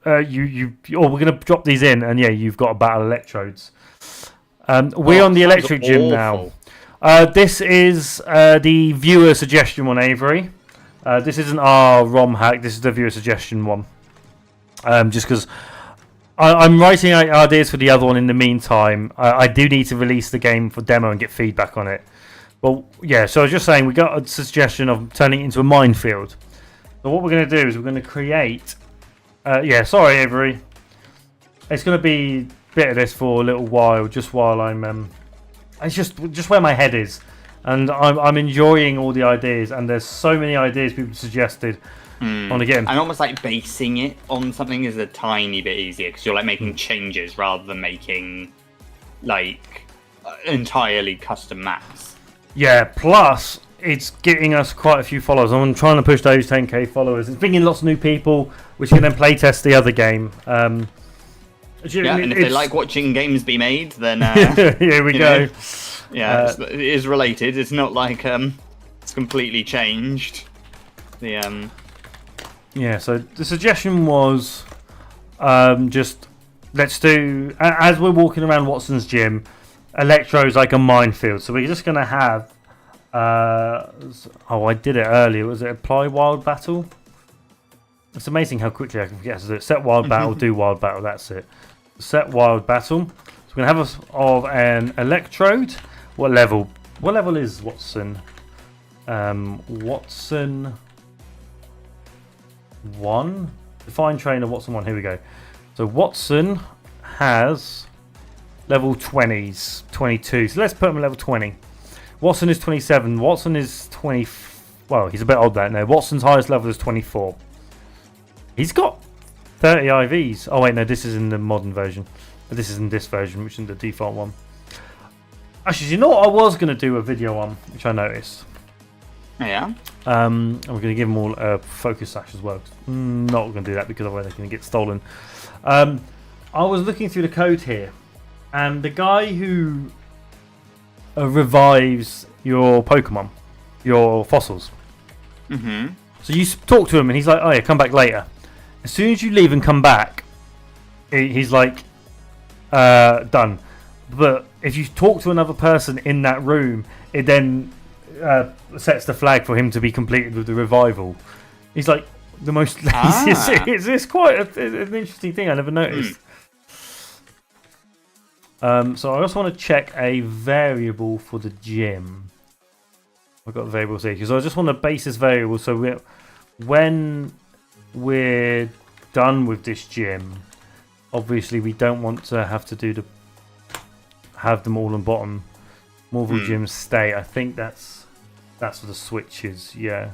going to drop these in, and yeah, you've got a battle of electrodes. We're on the electric gym now. This is the viewer suggestion one, Avery. This isn't our ROM hack. This is the viewer suggestion one. Just because I'm writing out ideas for the other one in the meantime. I do need to release the game for demo and get feedback on it. But yeah, so I was just saying, we got a suggestion of turning it into a minefield. So what we're going to do is we're going to create... sorry, Avery. it's going to be a bit of this for a little while, just while I'm. It's just where my head is, and I'm enjoying all the ideas. And there's so many ideas people suggested on the game. And almost like basing it on something is a tiny bit easier because you're like making changes rather than making like entirely custom maps. Yeah. Plus, it's getting us quite a few followers. I'm trying to push those 10k followers. It's bringing lots of new people, which can then play test the other game. Yeah, and if they like watching games be made, then here we go. Yeah, it is related. It's not like it's completely changed. The Yeah. So the suggestion was just let's do as we're walking around Watson's gym. Electro's like a minefield, so we're just gonna have. I did it earlier. Was it apply wild battle? It's amazing how quickly I can forget to do it. Set wild battle, do wild battle. That's it. Set wild battle. So we're gonna have an electrode. What level? What level is Watson? Watson 1. Define trainer Watson 1. Here we go. So Watson has level 20s, 22. So let's put him at level 20. Watson is 27. Watson is 20. Well, he's a bit old that now. Watson's highest level is 24. He's got 30 IVs. Oh wait, no, this is in the modern version. But this is in this version, which is the default one. Actually, you know what I was going to do a video on, which I noticed. yeah. I'm going to give them all a focus sash as well. Not going to do that because otherwise they're going to get stolen. I was looking through the code here, and the guy who revives your Pokemon, your fossils. Mm-hmm. So you talk to him, and he's like, "Oh yeah, come back later." As soon as you leave and come back, he's like, "Done." But if you talk to another person in that room, it then sets the flag for him to be completed with the revival. He's like the most laziest. It's quite an interesting thing I never noticed. So I also want to check a variable for the gym. I've got the variables here because I just want to base this variable so when we're done with this gym, obviously we don't want to have to have them all on bottom. Marvel gyms stay. I think that's for the switches. Yeah.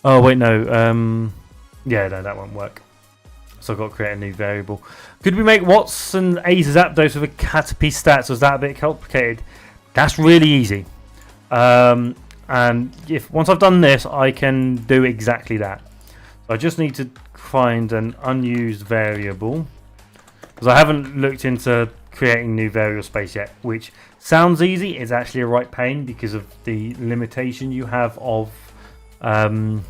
Oh wait, no. Yeah, no, that won't work. So I've got to create a new variable. Could we make Watson A's Zapdos with a Caterpie stats? Was that a bit complicated? That's really easy. And once I've done this, I can do exactly that. So I just need to find an unused variable because I haven't looked into creating new variable space yet, which sounds easy. It's actually a right pain because of the limitation you have of the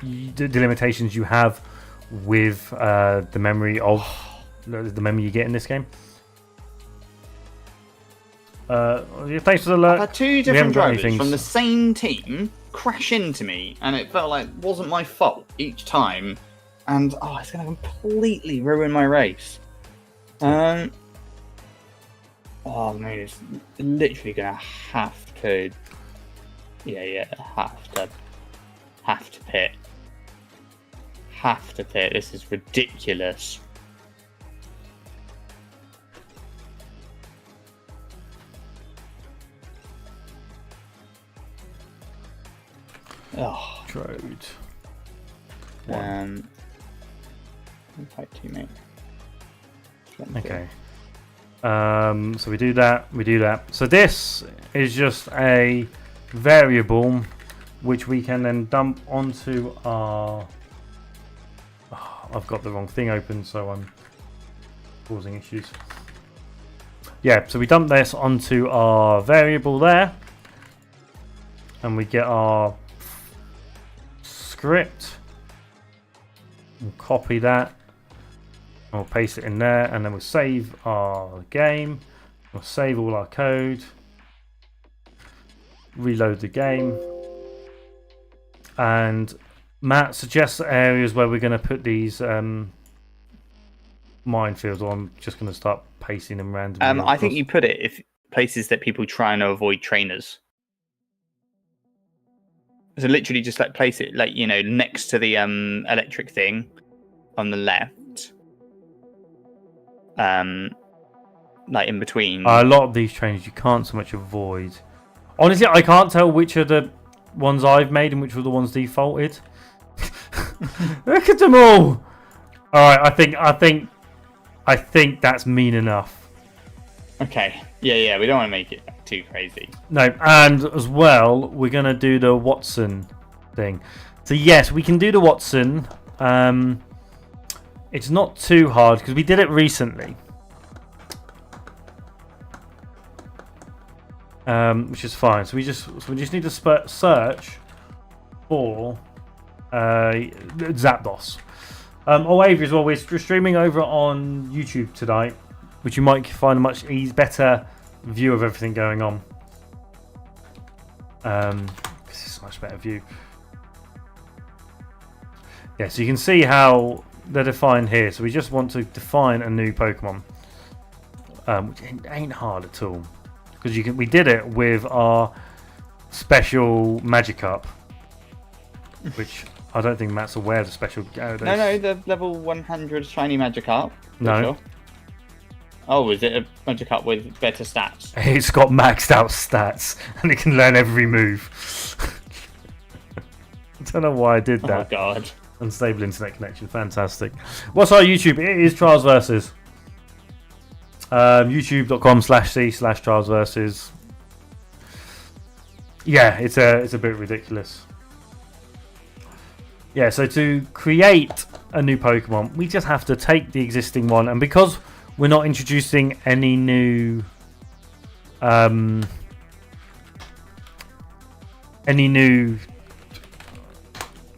limitations you have with the memory of the memory you get in this game. Thanks for the alert. I've had two different drivers from the same team crash into me, and it felt like it wasn't my fault each time. And it's going to completely ruin my race. Man, it's literally going to have to. Have to pit. Have to pit. This is ridiculous. Oh. Trode. Fight teammate. Okay. So we do that. We do that. So this is just a variable which we can then dump onto our. I've got the wrong thing open, so I'm causing issues. Yeah, so we dump this onto our variable there, and we get our script. We'll copy that. We'll paste it in there, and then we'll save our game. We'll save all our code. Reload the game. And Matt suggests areas where we're going to put these minefields, or I'm just going to start pasting them randomly. I think you put it if places that people try and avoid trainers. So literally just like place it like next to the electric thing on the left. Like in between. A lot of these trainers you can't so much avoid. Honestly, I can't tell which are the ones I've made and which were the ones defaulted. Look at them all. All right, I think that's mean enough. Okay. Yeah. We don't want to make it too crazy. No, and as well, we're gonna do the Watson thing. So yes, we can do the Watson. It's not too hard because we did it recently. Which is fine. So we just need to search for Zapdos. Avery as well. We're streaming over on YouTube tonight, which you might find a much better view of everything going on. Because it's a much better view. Yeah, so you can see how they're defined here. So we just want to define a new Pokemon, which ain't hard at all. Because we did it with our special Magikarp, which I don't think Matt's aware of the special. No, the level 100 shiny Magikarp. No. Sure. Oh, is it a Magikarp with better stats? It's got maxed out stats and it can learn every move. I don't know why I did that. Oh god. Unstable internet connection. Fantastic. What's our YouTube? It is Trials Versus. YouTube.com/c/Trials Versus. Yeah, it's a bit ridiculous. Yeah, so to create a new Pokemon, we just have to take the existing one, and because we're not introducing any new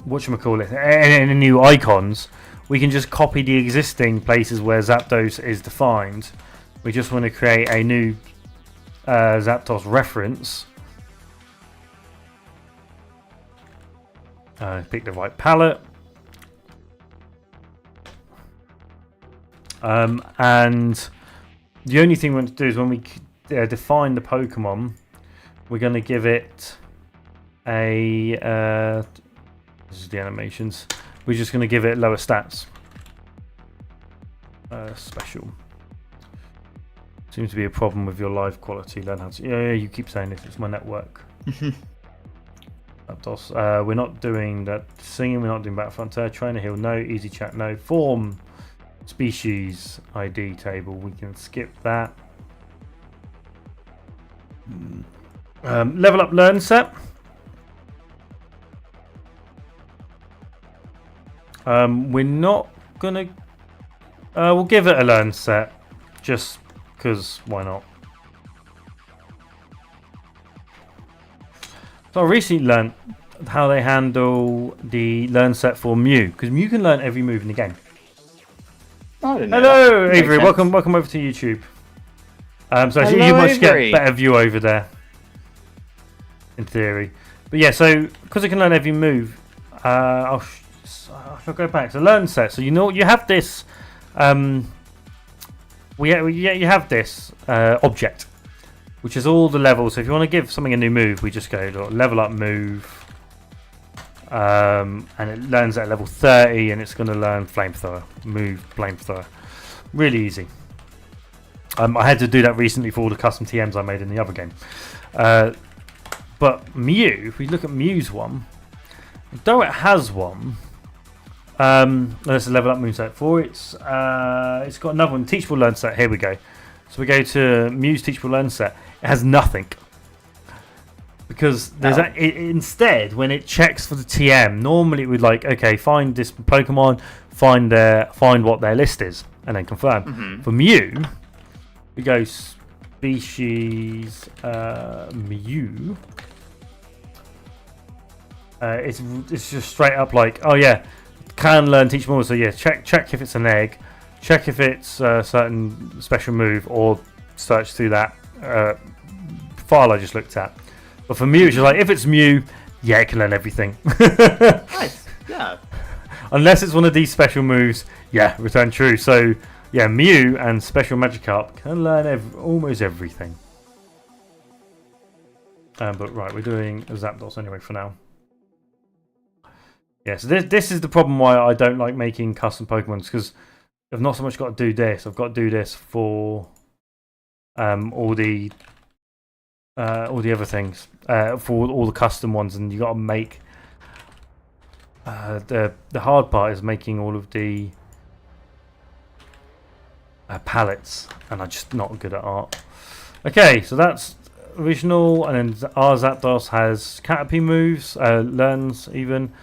whatchamacallit, any new icons, we can just copy the existing places where Zapdos is defined. We just want to create a new Zapdos reference. Pick the right palette. And the only thing we want to do is when we define the Pokemon, we're going to give it a... this is the animations. We're just going to give it lower stats. Special. Seems to be a problem with your live quality. Learn how to... Yeah, you keep saying this. It's my network. Zapdos. We're not doing that singing. We're not doing Battlefront. Trainer Hill, no. Easy Chat, no. Form, species, ID table. We can skip that. Level up, learn set. We're not gonna. We'll give it a learn set, just because why not? So I recently learned how they handle the learn set for Mew, because Mew can learn every move in the game. I didn't know Hello, that. Avery. Welcome over to YouTube. So Hello, you must Avery. get better view over there, in theory. But yeah, so because it can learn every move, I'll go back. So learn set. So you have this. You have this object, which is all the levels. So if you want to give something a new move, we just go to level up move, and it learns at level 30, and it's going to learn flamethrower move. Flamethrower, really easy. I had to do that recently for all the custom TMs I made in the other game. But Mew, if we look at Mew's one, though it has one. Let's level up moonset for it's got another one, teachable learn set. Here we go. So we go to Mew's teachable learn set. It has nothing because there's instead when it checks for the TM, normally it would like, okay, find this Pokemon, find what their list is, and then confirm. Mm-hmm. For Mew, we go species Mew. It's just straight up like, oh yeah. Can learn teach more, so yeah, check if it's an egg, check if it's a certain special move, or search through that file I just looked at. But for Mew, it's just like, if it's Mew, yeah, it can learn everything. Nice. Yeah. Unless it's one of these special moves, yeah, return true. So yeah, Mew and special Magikarp can learn almost everything. But right, we're doing Zapdos anyway for now. Yeah, so this is the problem why I don't like making custom Pokemon, because I've not so much got to do this. I've got to do this for all the other things, for all the custom ones, and you got to make the hard part is making all of the palettes, and I'm just not good at art. Okay, so that's original, and then our Zapdos has Caterpie moves, learns even.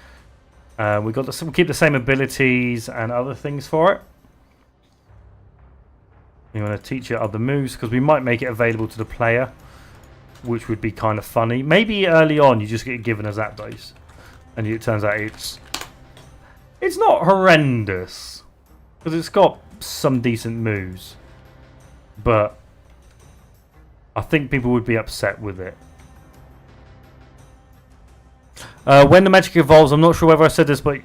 We keep the same abilities and other things for it. You want to teach it other moves because we might make it available to the player, which would be kind of funny. Maybe early on you just get given a Zapdos, and it turns out it's not horrendous because it's got some decent moves, but I think people would be upset with it. When the magic evolves, I'm not sure whether I said this, but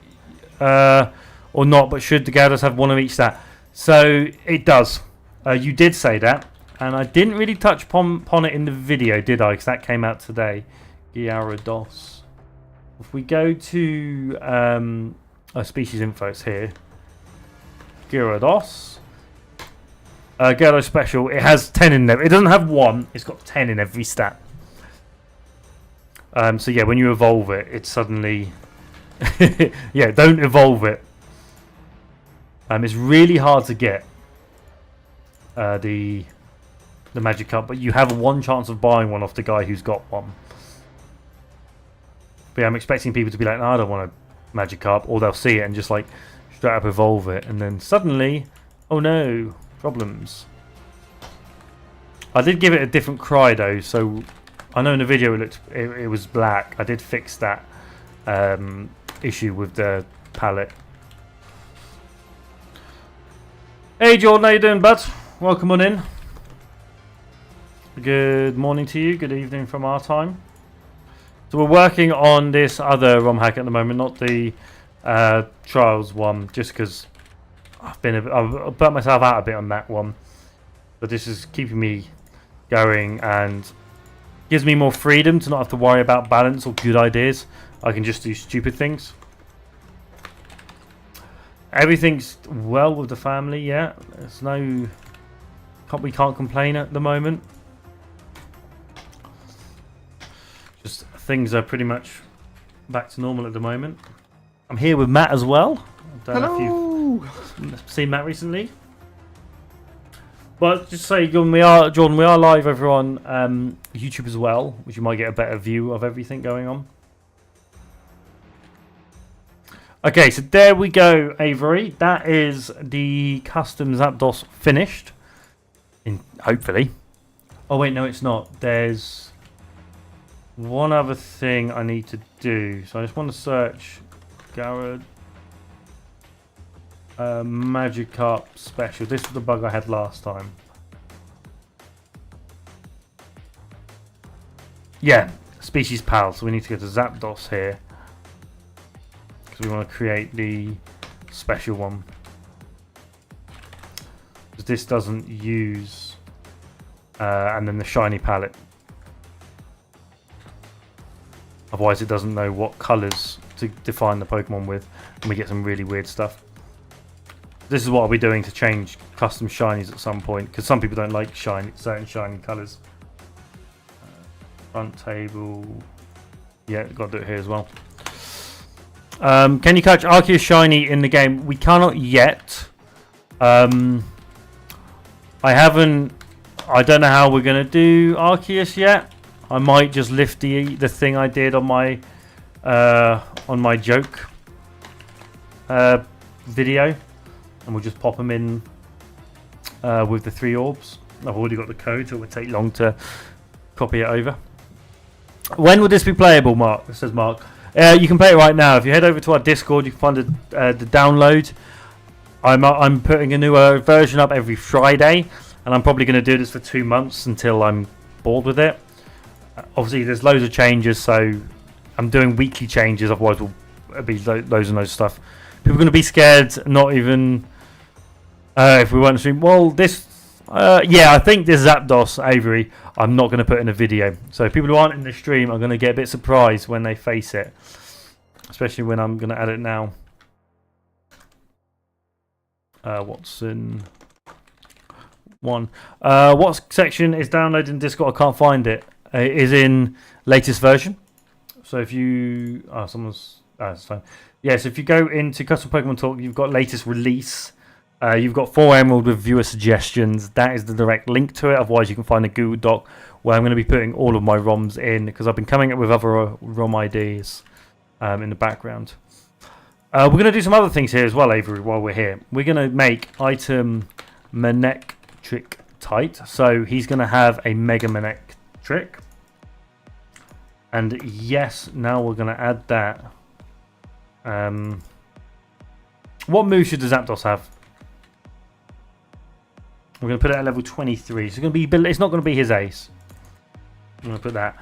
or not. But should the Gyarados have one of each stat? So it does. You did say that, and I didn't really touch upon it in the video, did I? Because that came out today. Gyarados. If we go to species info, it's here. Gyarados. Gyarados special. It has 10 in there. It doesn't have 1. It's got 10 in every stat. So yeah, when you evolve it, it's suddenly... yeah, don't evolve it. It's really hard to get the Magikarp, but you have a 1 chance of buying one off the guy who's got one. But yeah, I'm expecting people to be like, no, I don't want a Magikarp, or they'll see it and just like straight up evolve it, and then suddenly, oh no, problems. I did give it a different cry though, so I know in the video it was black. I did fix that issue with the palette. Hey Jordan, how you doing, bud? Welcome on in. Good morning to you. Good evening from our time. So we're working on this other ROM hack at the moment, not the Trials one, just because I've burnt myself out a bit on that one. But this is keeping me going and gives me more freedom to not have to worry about balance or good ideas. I can just do stupid things. Everything's well with the family, yeah. There's no... we can't complain at the moment. Just things are pretty much back to normal at the moment. I'm here with Matt as well. I don't know if you've seen Matt recently. But just say, Jordan, we are live over on YouTube as well, which you might get a better view of everything going on. Okay, so there we go, Avery. That is the custom Zapdos finished. Hopefully. Oh wait, no, it's not. There's one other thing I need to do. So I just want to search Gyarados Magikarp special. This was the bug I had last time. Yeah, species pal. So we need to go to Zapdos here because we want to create the special one. Because this doesn't use, and then the shiny palette. Otherwise, it doesn't know what colours to define the Pokemon with, and we get some really weird stuff. This is what I'll be doing to change custom shinies at some point, because some people don't like certain shiny colours. Front table. Yeah, got to do it here as well. Can you catch Arceus shiny in the game? We cannot yet. I don't know how we're going to do Arceus yet. I might just lift the thing I did on my joke video, and we'll just pop them in with the 3 orbs. I've already got the code, so it would take long to copy it over. When will this be playable, Mark? It says Mark. You can play it right now. If you head over to our Discord, you can find the download. I'm putting a newer version up every Friday, and I'm probably going to do this for 2 months until I'm bored with it. Obviously, there's loads of changes, so I'm doing weekly changes. Otherwise, it'll be loads and loads of stuff. People are going to be scared. Not even if we weren't stream. Well, this. Yeah, I think this Zapdos, Avery, I'm not going to put in a video. So people who aren't in the stream are going to get a bit surprised when they face it. especially when I'm going to add it now. Watson 1. What section is downloaded in Discord? I can't find it. It is in latest version. So if you... that's fine. Yeah, so if you go into Custom Pokemon Talk, you've got latest release. You've got 4 Emerald with viewer suggestions. That is the direct link to it. Otherwise, you can find a Google Doc where I'm going to be putting all of my ROMs in because I've been coming up with other ROM ideas in the background. We're going to do some other things here as well, Avery, while we're here. We're going to make item Manectric tight. So he's going to have a Mega Manectric. And yes, now we're going to add that. What move should the Zapdos have? We're going to put it at level 23. So it's not going to be his ace. I'm going to put that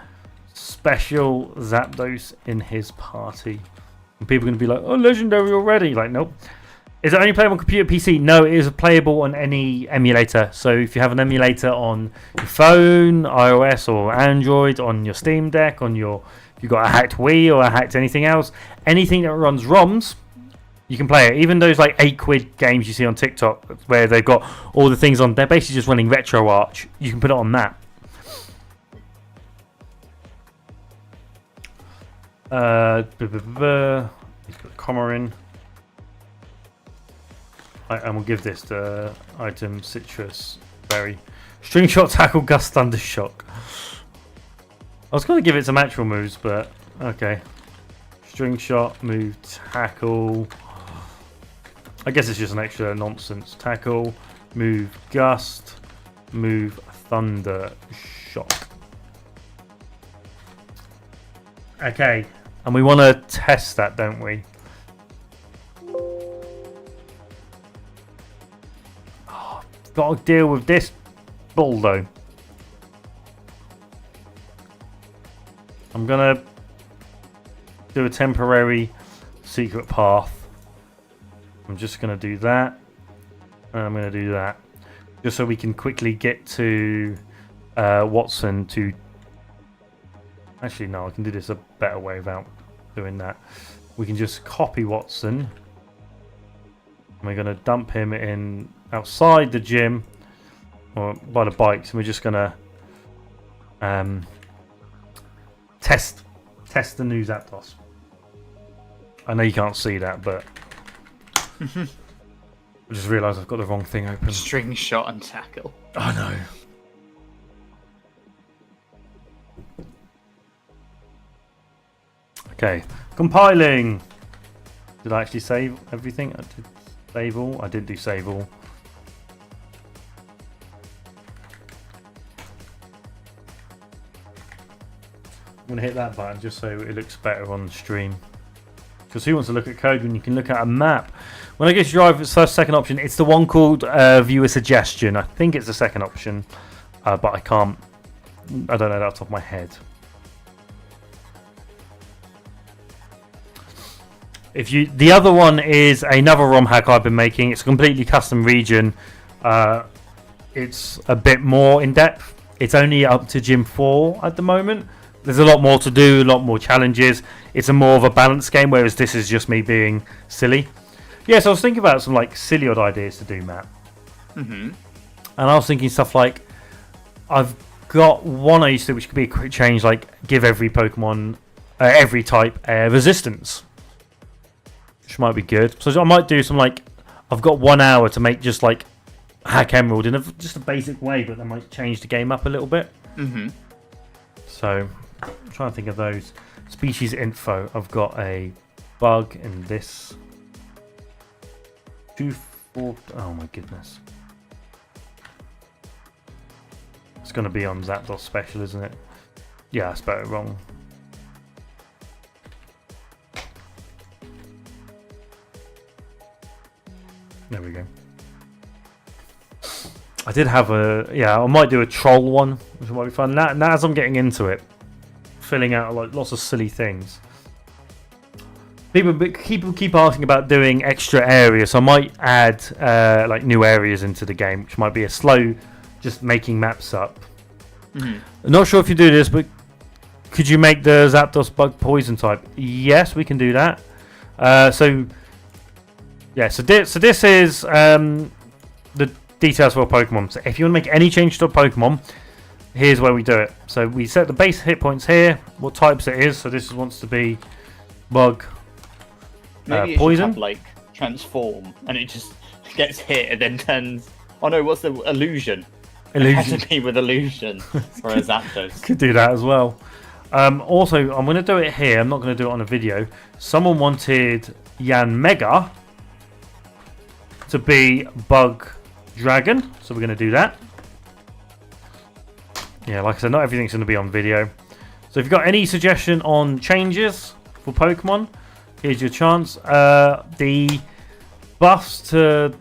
special Zapdos in his party. And people are going to be like, oh, legendary already. Like, nope. Is it only playable on computer PC? No, it is playable on any emulator. So if you have an emulator on your phone, iOS or Android, on your Steam Deck, if you've got a hacked Wii or a hacked anything else, anything that runs ROMs, you can play it. Even those like £8 games you see on TikTok where they've got all the things on, they're basically just running RetroArch. You can put it on that. Let's put a comma in. And we'll give this the item Citrus Berry. String Shot, Tackle, Gust, Thunder Shock. I was going to give it some actual moves, but okay. String Shot, move, Tackle. I guess it's just an extra nonsense. Tackle, move, Gust, move, Thunder Shock. Okay, and we want to test that, don't we? Oh, got to deal with this bull, though. I'm going to do a temporary secret path. I'm just going to do that. And I'm going to do that. Just so we can quickly get to Watson to... Actually, no, I can do this a better way without doing that. We can just copy Watson. And we're going to dump him in outside the gym. Or by the bikes. And we're just going to test the new Zapdos. I know you can't see that, but... I just realised I've got the wrong thing open. String Shot and Tackle. Oh no. Okay, compiling. Did I actually save everything? I did save all. I didn't do save all. I'm going to hit that button just so it looks better on stream. Because who wants to look at code when you can look at a map? When I get to drive, it's the second option. It's the one called viewer suggestion. I think it's the second option, but I don't know that off the top of my head. The other one is another ROM hack I've been making. It's a completely custom region. It's a bit more in depth. It's only up to Gym 4 at the moment. There's a lot more to do, a lot more challenges. It's a more of a balanced game, whereas this is just me being silly. Yeah, so I was thinking about some like silly odd ideas to do, Matt. Mm-hmm. And I was thinking stuff like, I've got one I used to do, which could be a quick change, like give every Pokemon, every type resistance. Which might be good. So I might do some like, I've got 1 hour to make just like Hack Emerald in just a basic way, but that might change the game up a little bit. Mm-hmm. So I'm trying to think of those. Species info. I've got a bug in this. 2-4. Oh my goodness. It's going to be on Zapdos Special, isn't it? Yeah, I spelled it wrong. There we go. I did have I might do a troll one, which might be fun. Now as I'm getting into it, filling out like lots of silly things. People keep asking about doing extra areas, so I might add like new areas into the game, which might be a slow, just making maps up. Mm-hmm. I'm not sure if you do this, but Could you make the Zapdos bug poison type? Yes, we can do that. So this is the details for a Pokemon. So if you want to make any change to a Pokemon, here's where we do it. So we set the base hit points here, what types it is. So this wants to be bug, Maybe it poison. should have, like, transform, and it just gets hit and then turns. Oh no, what's the illusion? It Illusion. has to be with illusion for a Zapdos. Could do that as well. Also, I'm going to do it here. I'm not going to do it on a video. Someone wanted Yanmega to be Bug Dragon, so we're going to do that. Yeah, like I said, not everything's going to be on video. So if you've got any suggestion on changes for Pokemon, here's your chance. The buffs to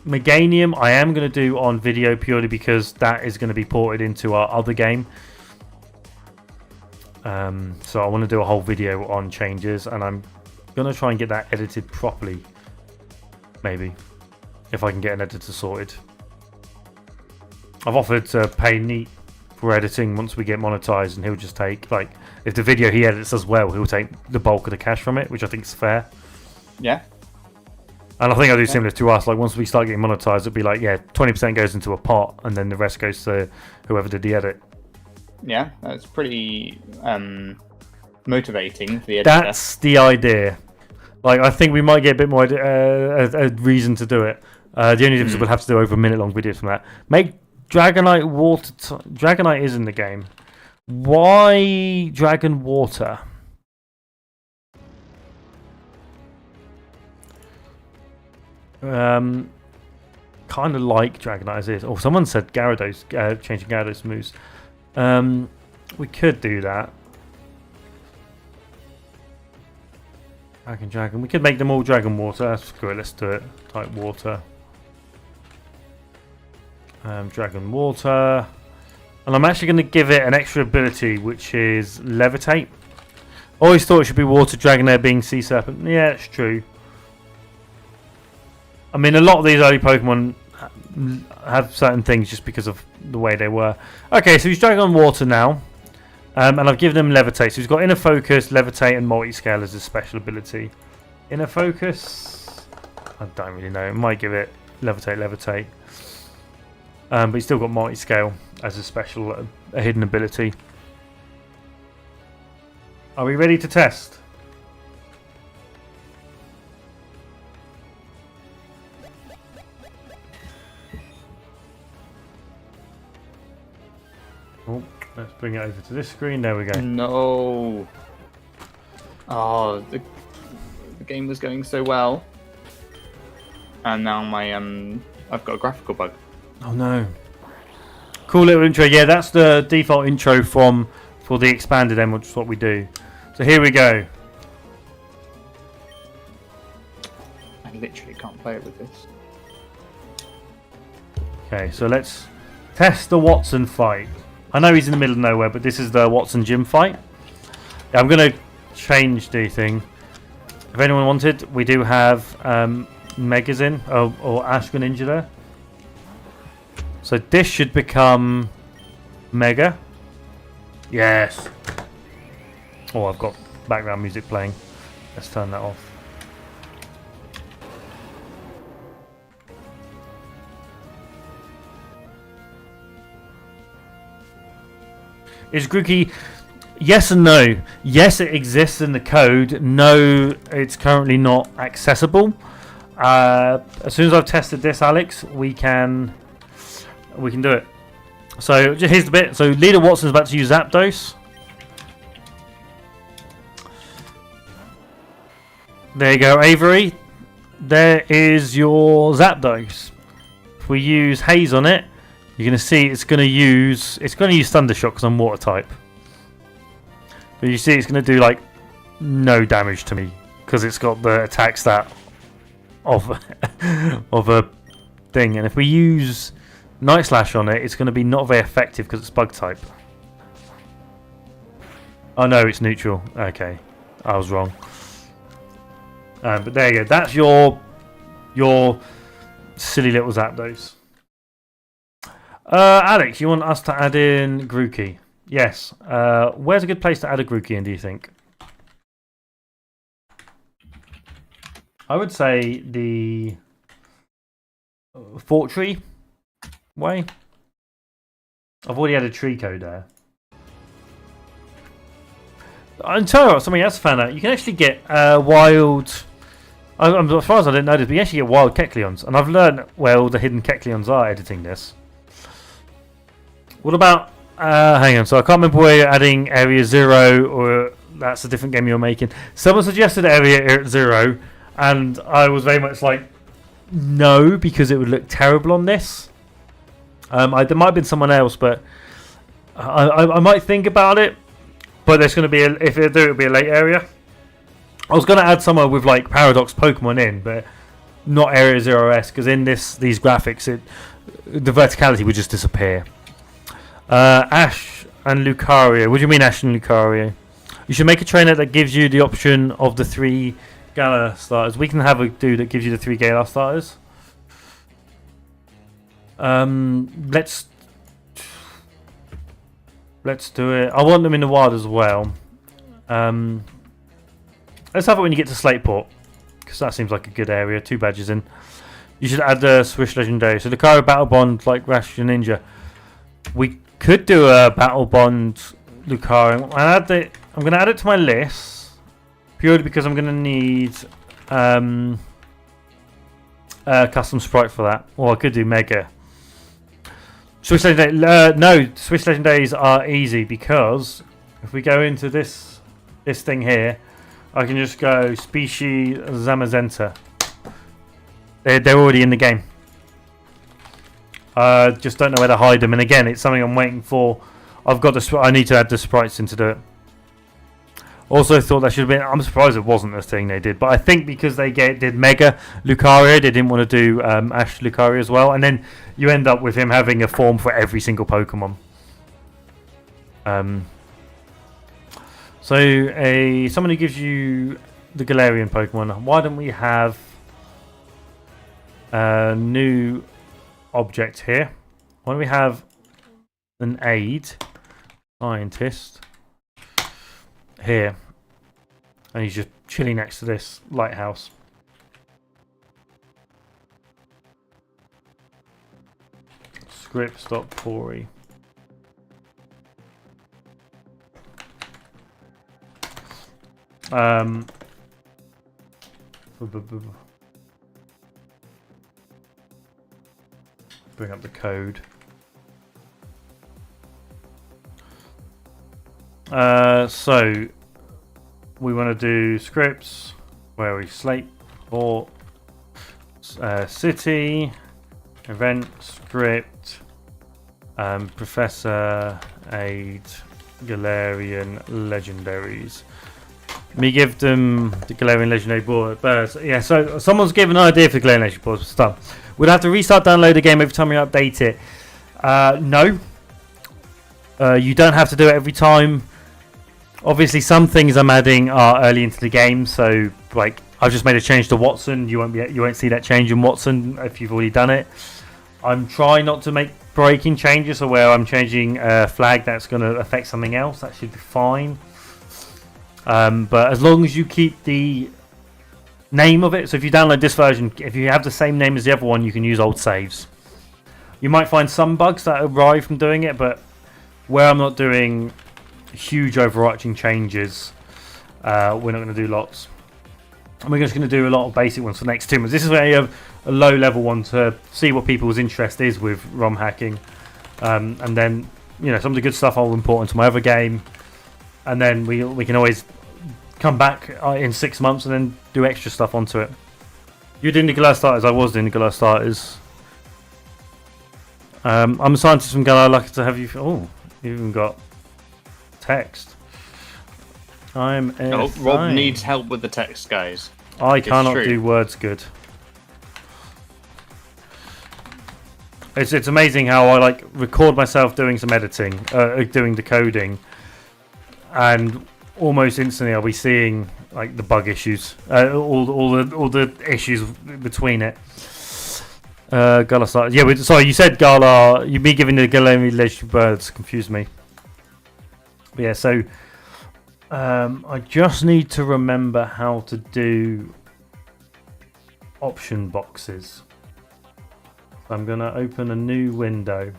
Meganium I am going to do on video purely because that is going to be ported into our other game. So I want to do a whole video on changes, and I'm going to try and get that edited properly. Maybe. If I can get an editor sorted. I've offered to pay Neat for editing once we get monetized, and he'll just take, like, if the video he edits as well, he'll take the bulk of the cash from it, which I think is fair. Yeah. And I think I'll do similar to us. Like, once we start getting monetized, it'll be like, yeah, 20% goes into a pot, and then the rest goes to whoever did the edit. Yeah, that's pretty motivating for the editor. That's the idea. Like, I think we might get a bit more a reason to do it. The only difference is we'll have to do over a minute long videos from that. Make Dragonite water. Dragonite is in the game. Why Dragon Water? Kind of like Dragonite as is. Oh, someone said Gyarados, changing Gyarados moves. We could do that. Dragon. We could make them all Dragon Water. That's good. Let's do it. Type Water. Dragon Water. And I'm actually going to give it an extra ability, which is Levitate. Always thought it should be Water Dragonair being Sea Serpent. Yeah, it's true. I mean, a lot of these early Pokemon have certain things just because of the way they were. Okay, so he's Dragon Water now. And I've given him Levitate. So he's got Inner Focus, Levitate, and Multiscale as his special ability. Inner Focus? I don't really know. It might give it Levitate. But he's still got Multiscale as a special, a hidden ability. Are we ready to test? Oh, let's bring it over to this screen. There we go. No. Oh, the game was going so well, and now my I've got a graphical bug. Oh no. Cool little intro. Yeah, that's the default intro for the expanded M, which is what we do. So here we go. I literally can't play it with this. Okay, so let's test the Watson fight. I know he's in the middle of nowhere, but this is the Watson gym fight. Yeah, I'm going to change the thing. If anyone wanted, we do have Megazin or Ash Greninja there. So this should become Mega. Yes. Oh, I've got background music playing. Let's turn that off. Is Grookey? Yes and no. Yes, it exists in the code. No, it's currently not accessible. As soon as I've tested this, Alex, we can do it. So here's the bit. So Leader Watson's about to use Zapdos. There you go, Avery. There is your Zapdos. If we use Haze on it, you're going to see it's going to use Thundershock because I'm Water type. But you see it's going to do like no damage to me because it's got the attack stat of a thing. And if we use Night Slash on it, it's going to be not very effective because it's bug type. Oh no, it's neutral. Okay, I was wrong. But there you go. That's your silly little Zapdos. Alex, you want us to add in Grookey? Yes. Where's a good place to add a Grookey in, do you think? I would say the Fort Tree way. I've already had a tree code there. And tell you what, something else I found out. You can actually get wild... as far as I didn't know this, but you actually get wild Kecleons. And I've learned where all the hidden Kecleons are editing this. What about... hang on, so I can't remember where you're adding Area 0, or that's a different game you're making. Someone suggested Area 0, and I was very much like, no, because it would look terrible on this. There might have been someone else, but I might think about it. But there's going to be, if they do, it'll be a late area. I was going to add somewhere with like Paradox Pokemon in, but not Area 0S, because in these graphics, the verticality would just disappear. Ash and Lucario. What do you mean Ash and Lucario? You should make a trainer that gives you the option of the 3 Gala starters. We can have a dude that gives you the 3 Gala starters. Let's do it. I want them in the wild as well. Let's have it when you get to Slateport, because that seems like a good area. 2 badges in. You should add the Swish Legendary. So Lucario Battle Bond like Rash and Ninja. We could do a Battle Bond Lucario. I'm going to add it to my list purely because I'm going to need a custom sprite for that. Or I could do Mega. Swiss Legendary. No, Swiss Legendaries are easy because if we go into this thing here, I can just go Species Zamazenta. They're already in the game. Just don't know where to hide them, and again, it's something I'm waiting for. I need to add the sprites in to do it. Also thought that should have been. I'm surprised it wasn't the thing they did, but I think because they did Mega Lucario, they didn't want to do Ash Lucario as well, and then you end up with him having a form for every single Pokemon. So someone who gives you the Galarian Pokemon. Why don't we have a new object here? Why don't we have an aid scientist here, and he's just chilling next to this lighthouse. Script.Pori. Bring up the code. So we want to do scripts where we slate for city event script Professor Aid Galarian legendaries. Me give them the Galarian legendary board. Yeah, so someone's given an idea for the Galarian legendary board stuff. We'd have to restart download the game every time we update it. No. You don't have to do it every time. Obviously, some things I'm adding are early into the game. So, like, I've just made a change to Watson. You won't see that change in Watson if you've already done it. I'm trying not to make breaking changes, or where I'm changing a flag that's going to affect something else. That should be fine. But as long as you keep the name of it, so if you download this version, if you have the same name as the other one, you can use old saves. You might find some bugs that arrive from doing it, but where I'm not doing huge overarching changes, we're not going to do lots. And we're just going to do a lot of basic ones for the next 2 months. This is where you have a low level one to see what people's interest is with ROM hacking. And then, some of the good stuff I'll import into my other game. And then we can always come back in 6 months and then do extra stuff onto it. You're doing the Galar starters. I was doing the Galar starters. I'm a scientist from Galar. Lucky to have you. Oh, you even got text. Rob needs help with the text, guys. I cannot do words good. It's amazing how I record myself doing some editing, doing decoding, and almost instantly I'll be seeing the bug issues, all the issues between it. Galar, yeah. Sorry, you said Galar. Me giving the Galarian legendary birds confused me. But yeah, so I just need to remember how to do option boxes. I'm going to open a new window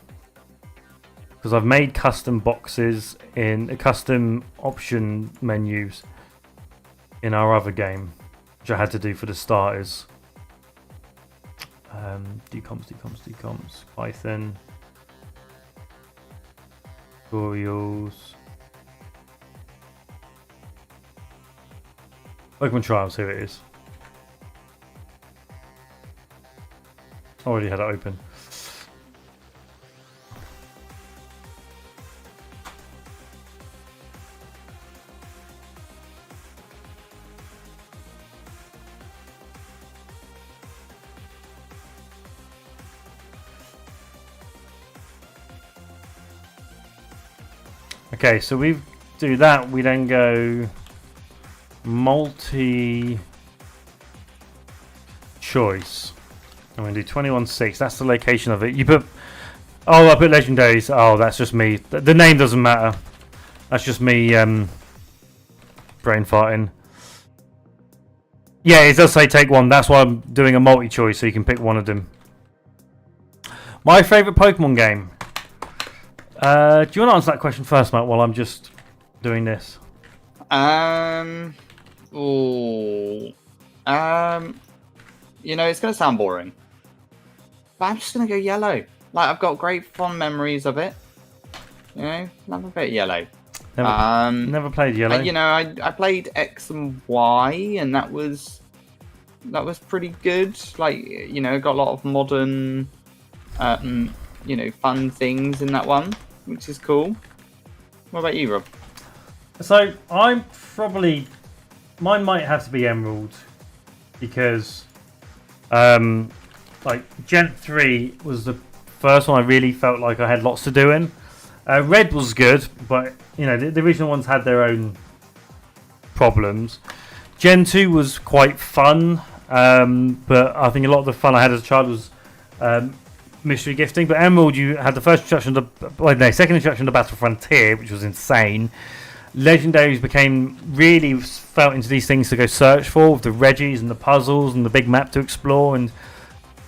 because I've made custom boxes in custom option menus in our other game, which I had to do for the starters. Decoms, Python, tutorials, Pokemon Trials, here it is. Already had it open. Okay, so we do that. We then go multi choice. I'm going to do 21.6. That's the location of it. You put... Oh, I put legendaries. Oh, that's just me. The name doesn't matter. That's just me brain farting. Yeah, it does say take one. That's why I'm doing a multi-choice, so you can pick one of them. My favourite Pokemon game. Do you want to answer that question first, Matt, while I'm just doing this? You know, it's going to sound boring. But I'm just going to go yellow. Like, I've got great fond memories of it. You know, love a bit yellow. Never played yellow. You know, I played X and Y, and that was pretty good. Like, you know, got a lot of modern, you know, fun things in that one, which is cool. What about you, Rob? So I'm probably... Mine might have to be Emerald, because like Gen 3 was the first one I really felt like I had lots to do in. Red was good, but you know the original ones had their own problems. Gen 2 was quite fun, but I think a lot of the fun I had as a child was mystery gifting. But Emerald, you had the first introduction to second introduction to Battle Frontier, which was insane. Legendaries became really felt into these things to go search for, with the Reggies and the puzzles and the big map to explore and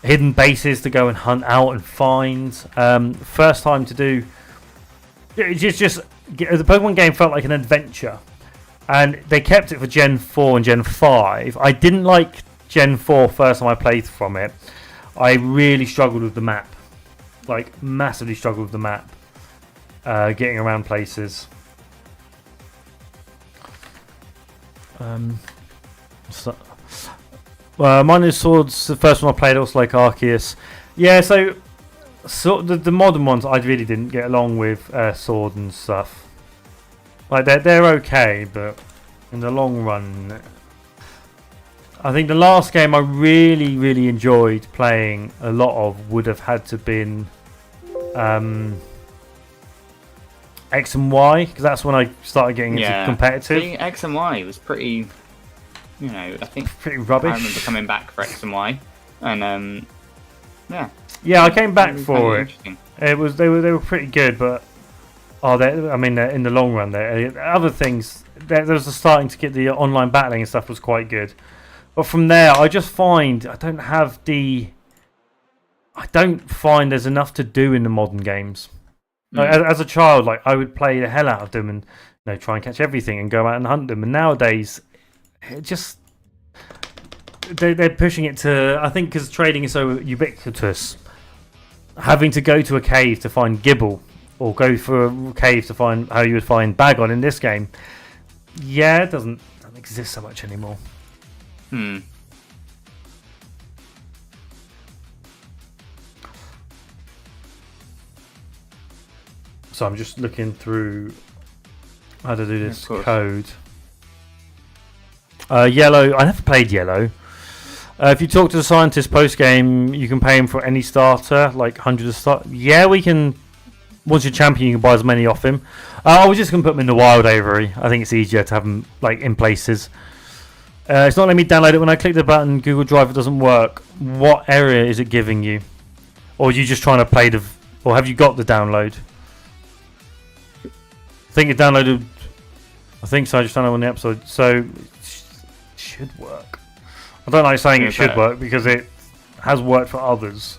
hidden bases to go and hunt out and find. First time to do just the Pokemon game felt like an adventure, and they kept it for Gen 4 and Gen 5. I didn't like Gen 4 first time I played from it. I really struggled with the map, like massively struggled with the map, getting around places. Mine Swords, the first one I played, also like Arceus. Yeah, so the modern ones I really didn't get along with Sword and stuff. Like they're okay, but in the long run, I think the last game I really enjoyed playing a lot of would have had to been X and Y, because that's when I started getting into competitive. See, X and Y was pretty, you know, I think pretty rubbish. I remember coming back for X and Y, and yeah, I came back for it. It was they were pretty good, but in the long run, other things there was starting to get the online battling and stuff was quite good, but from there I just find I don't find there's enough to do in the modern games. Like, as a child, like I would play the hell out of them and try and catch everything and go out and hunt them. And nowadays, it just they're pushing it to, I think, because trading is so ubiquitous. Having to go to a cave to find Gibble, or go for a cave to find how you would find Bagon in this game, it doesn't exist so much anymore. So I'm just looking through how to do this code. Yellow. I never played Yellow. If you talk to the scientist post game, you can pay him for any starter, like hundreds of start. Yeah, we can. Once you're champion, you can buy as many off him. I was just gonna put them in the wild Avery. I think it's easier to have them like in places. It's not letting me download it. When I click the button, Google Drive, it doesn't work. What area is it giving you? Or are you just trying to play or have you got the download? think it downloaded. I think so. I just downloaded on the episode, so it should work. I don't like saying it should work because it has worked for others.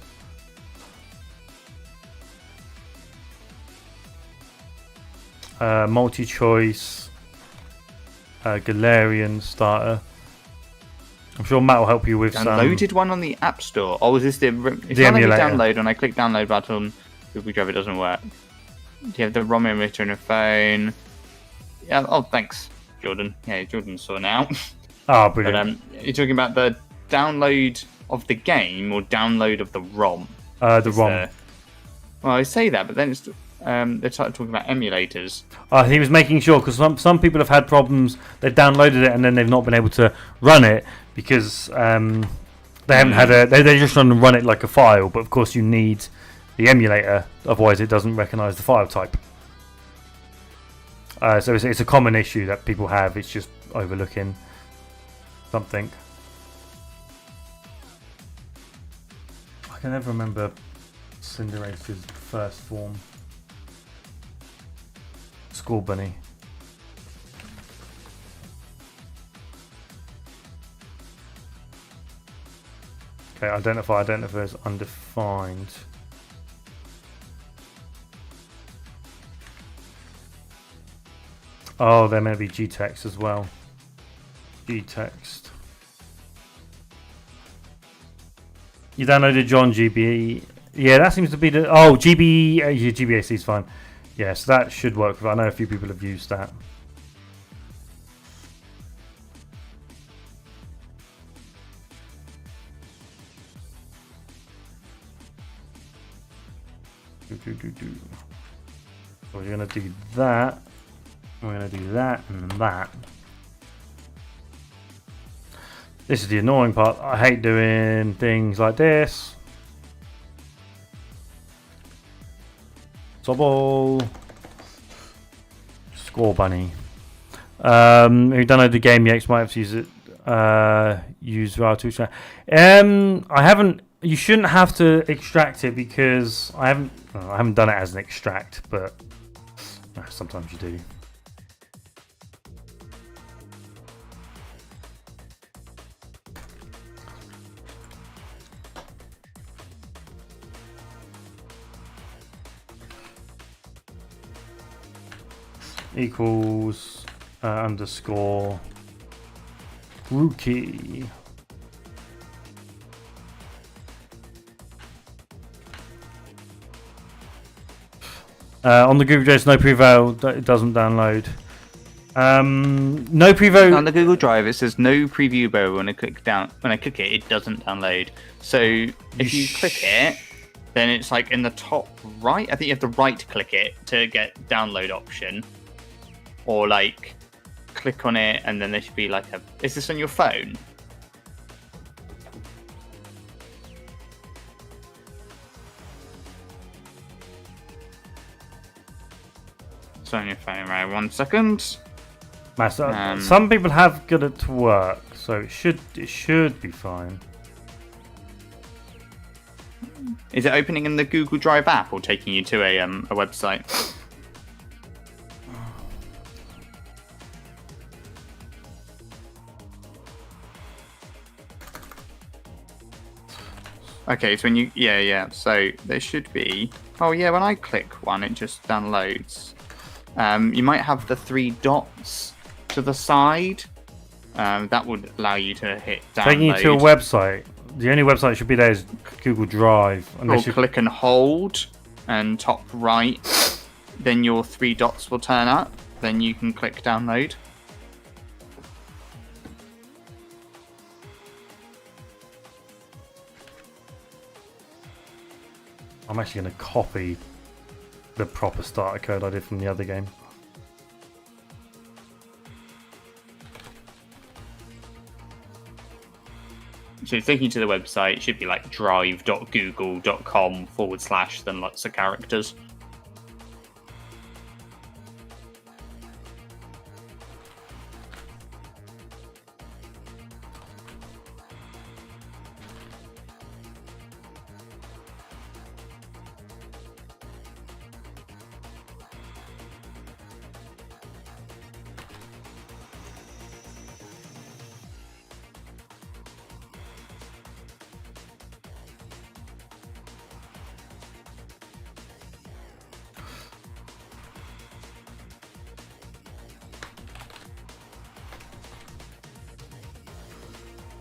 Multi-choice, Galarian starter. I'm sure Matt will help you with Downloaded one on the App Store. Oh, is this the the emulator? Download. When I click download button, Google Drive, it doesn't work. Do you have the ROM emulator on your phone? Yeah. Oh, thanks, Jordan. Yeah, Jordan saw now. Ah, brilliant. But you're talking about the download of the game or download of the ROM? The ROM. Well, I say that, but then it's they started talking about emulators. He was making sure because some people have had problems. They've downloaded it and then they've not been able to run it because they haven't had a. They just run it like a file, but of course you need the emulator, otherwise it doesn't recognise the file type. So it's a common issue that people have. It's just overlooking something. I can never remember Cinderace's first form. School Bunny. Okay, identify as undefined. Oh, there may be G-text as well. G-text. You downloaded John GB. Yeah, that seems to be the. Oh, GB. Yeah, GBAC is fine. Yeah, so that should work. I know a few people have used that. So we're going to do that. We're going to do that and that. This is the annoying part. I hate doing things like this. Sobble. Score Bunny. Who downloaded the game yet? Might have to use it. Use RAR2. I haven't. You shouldn't have to extract it because I haven't done it as an extract, but sometimes you do. Equals underscore rookie. On the Google Drive, no prevail. It doesn't download. No prevail on the Google Drive. It says no preview bar. When I click it, it doesn't download. So if you click it, then it's like in the top right. I think you have to right click it to get download option, or like click on it and then there should be like a. Is this on your phone? It's on your phone, right? 1 second. Some people have got it to work, so it should be fine. Is it opening in the Google Drive app or taking you to a website? Okay, so when you so there should be. Oh yeah, when I click one, it just downloads. You might have the 3 dots to the side. That would allow you to hit download. Taking you to a website. The only website that should be there is Google Drive. Or click and hold, and top right. Then your 3 dots will turn up. Then you can click download. I'm actually going to copy the proper starter code I did from the other game. So it's taking you to the website. It should be like drive.google.com / then lots of characters.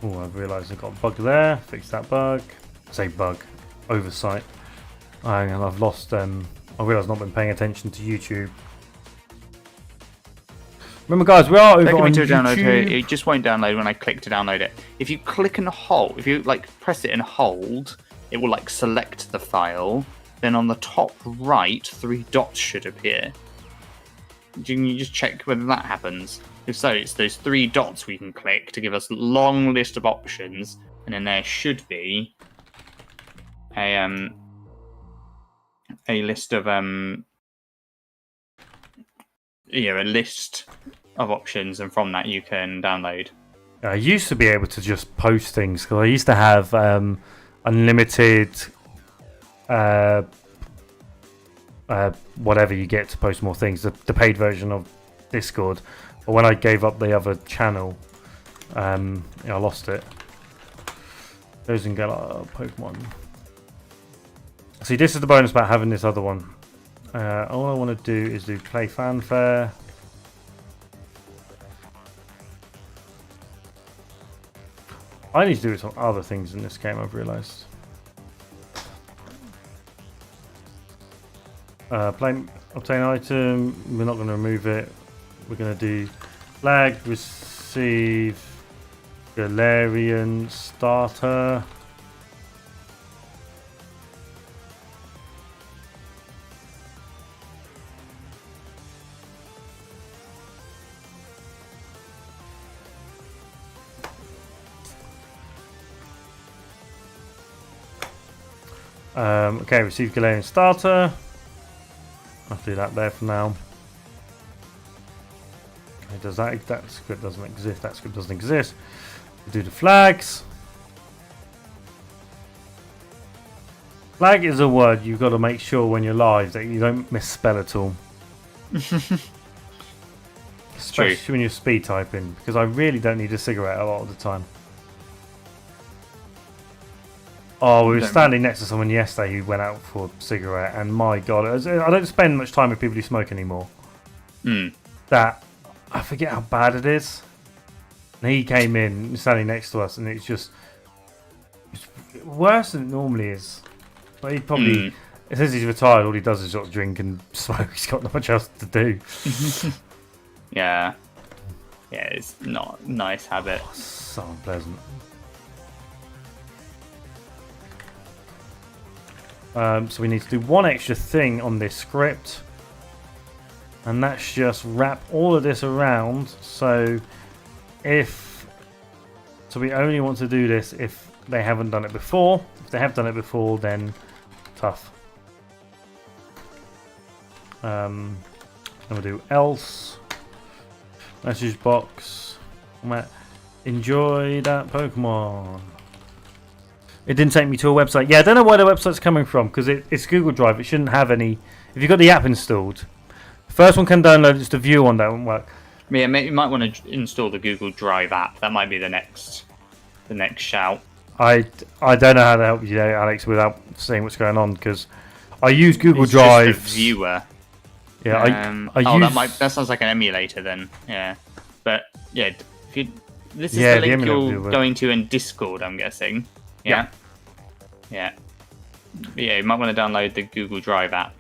Oh, I've realised I've got a bug there. Fix that bug. Say bug. Oversight. And I've lost. I realise I've not been paying attention to YouTube. Remember, guys, we are over Taking on me to a download here. YouTube. It just won't download when I click to download it. If you click and hold, if you like press it and hold, it will like select the file. Then on the top right, 3 dots should appear. Can you just check whether that happens? If so, it's those 3 dots we can click to give us a long list of options, and then there should be a list of a list of options, and from that you can download. I used to be able to just post things because I used to have unlimited whatever you get to post more things, the paid version of Discord. But when I gave up the other channel, I lost it. Those and get Pokemon. See, this is the bonus about having this other one. All I want to do is do play fanfare. I need to do some other things in this game, I've realised. Obtain item. We're not going to remove it. We're going to do flag, receive, Galarian, starter. Okay, receive Galarian starter. I'll do that there for now. Okay, does that script doesn't exist? That script doesn't exist. We'll do the flags. Flag is a word you've got to make sure when you're live that you don't misspell at all. Especially when you're speed typing, because I really don't need a cigarette a lot of the time. Oh, we were standing next to someone yesterday who went out for a cigarette, and my God, I don't spend much time with people who smoke anymore. That, I forget how bad it is. And he came in, standing next to us, and it's worse than it normally is. But he probably, since he's retired, all he does is sort of drink and smoke. He's got not much else to do. Yeah, it's not a nice habit. Oh, so unpleasant. So we need to do one extra thing on this script, and that's just wrap all of this around. So we only want to do this if they haven't done it before. If they have done it before, then tough. And we'll do else message box. Enjoy that Pokemon. It didn't take me to a website. Yeah, I don't know where the website's coming from, because it's Google Drive. It shouldn't have any. If you've got the app installed, the first one can download. It's the view one that won't work. Yeah, you might want to install the Google Drive app. That might be the next shout. I don't know how to help you there, Alex, without saying what's going on, because I use Google It's Drive. just a viewer. Yeah, I use. That sounds like an emulator then. Yeah, but yeah, this is Yeah, the the link emulator you're will. going to in Discord, I'm guessing. Yeah. Yeah, you might want to download the Google Drive app.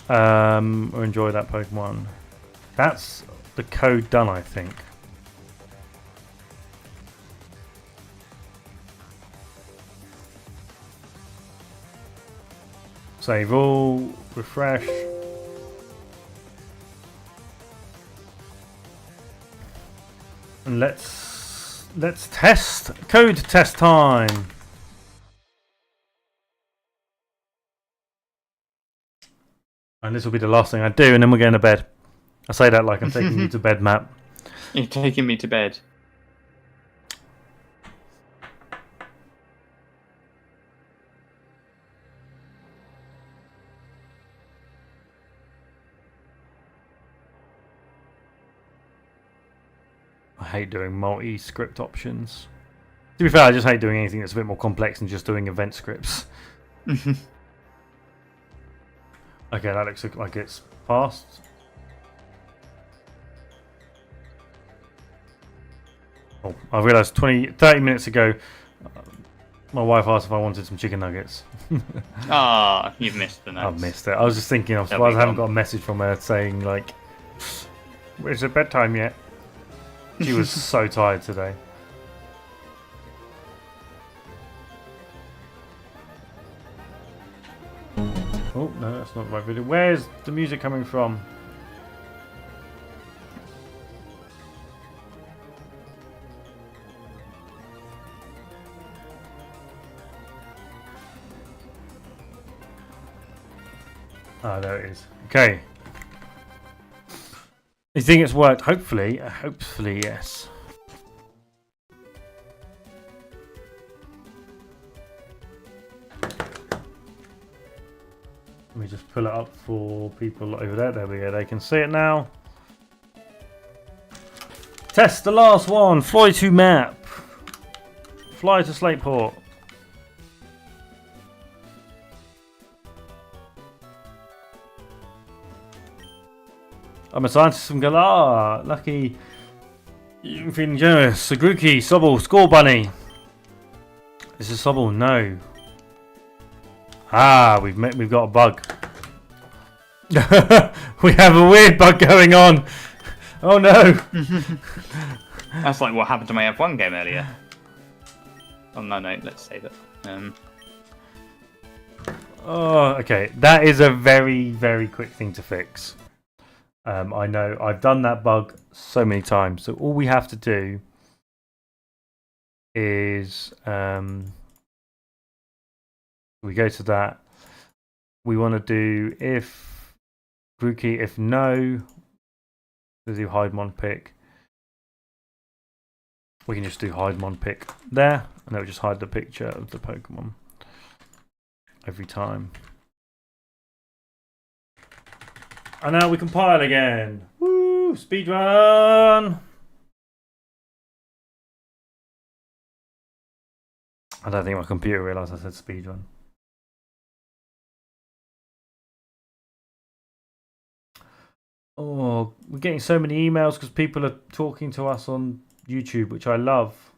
Or enjoy that Pokemon. That's the code done, I think. Save all, refresh. And let's test. Code test time. And this will be the last thing I do, and then we're going to bed. I say that like I'm taking you to bed, Matt. You're taking me to bed. I hate doing multi-script options. To be fair, I just hate doing anything that's a bit more complex than just doing event scripts. Okay, that looks like it's passed. Oh, I realised 30 minutes ago, my wife asked if I wanted some chicken nuggets. Ah, you've missed the notes. I've missed it. I was just thinking, I'm They'll surprised be I haven't gone. got a message from her saying, like, is it bedtime yet? She was so tired today. Oh, no, that's not the right video. Where's the music coming from? Ah, there it is. Okay. You think it's worked? Hopefully. Hopefully, yes. Let me just pull it up for people over there. There we go. They can see it now. Test the last one. Fly to map. Fly to Slateport. I'm a scientist from Galar. Lucky. You're feeling generous. Sagruki, Sobble, Score Bunny. This is Sobble. No. Ah, we've got a bug. We have a weird bug going on. Oh no. That's like what happened to my F1 game earlier. Oh no, let's save it. Oh, okay. That is a very, very quick thing to fix. I know. I've done that bug so many times. So all we have to do is we go to that. We want to do if Grookey, if no, we'll do hide mon pick. We can just do hide mon pick there, and it'll just hide the picture of the Pokemon every time. And now we compile again. Woo! Speedrun! I don't think my computer realised I said speedrun. Oh, we're getting so many emails because people are talking to us on YouTube, which I love.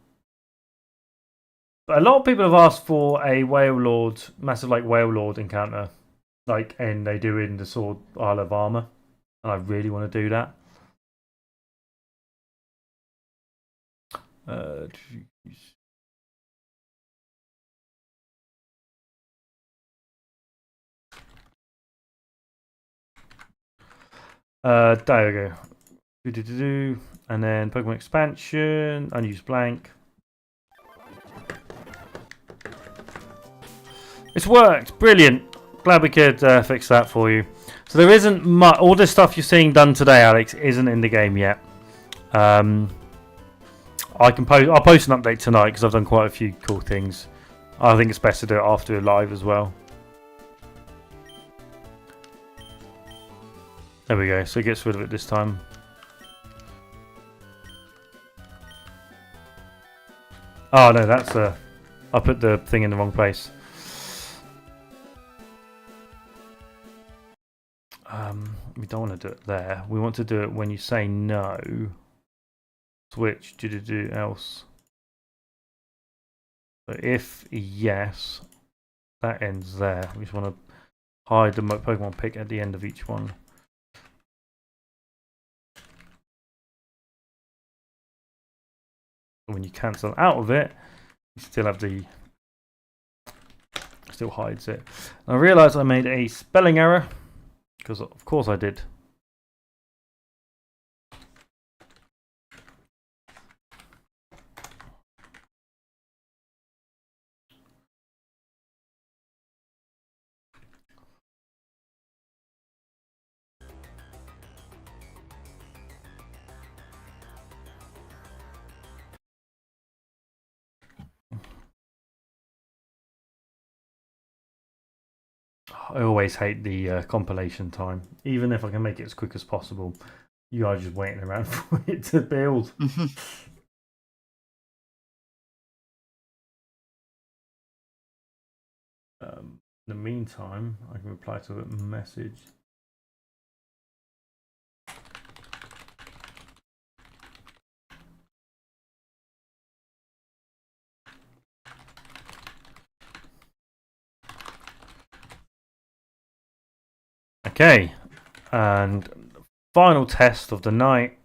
But a lot of people have asked for a Whale Lord, massive like Whale Lord encounter, like and they do in the Sword Isle of Armor, and I really want to do that. There we go. And then Pokemon expansion, unused blank. It's worked, brilliant. Glad we could fix that for you. So there isn't much. All this stuff you're seeing done today, Alex, isn't in the game yet. I'll post an update tonight because I've done quite a few cool things. I think it's best to do it after live as well. There we go. So it gets rid of it this time. Oh no, that's I put the thing in the wrong place. We don't want to do it there. We want to do it when you say no. Switch do else. So if yes, that ends there. We just want to hide the Pokemon pick at the end of each one. When you cancel out of it, you still have the still hides it. I realised I made a spelling error because of course I did. I always hate the compilation time. Even if I can make it as quick as possible, you are just waiting around for it to build. In the meantime, I can reply to a message. Okay, and final test of the night,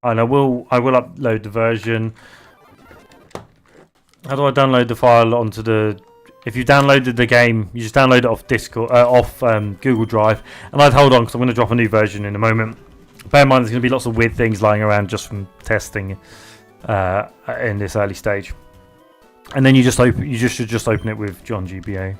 and I will upload the version. How do I download the file onto the? If you downloaded the game, you just download it off Discord, off Google Drive, and I'd hold on because I'm going to drop a new version in a moment. Bear in mind, there's going to be lots of weird things lying around just from testing in this early stage, and then you should just open it with John GBA.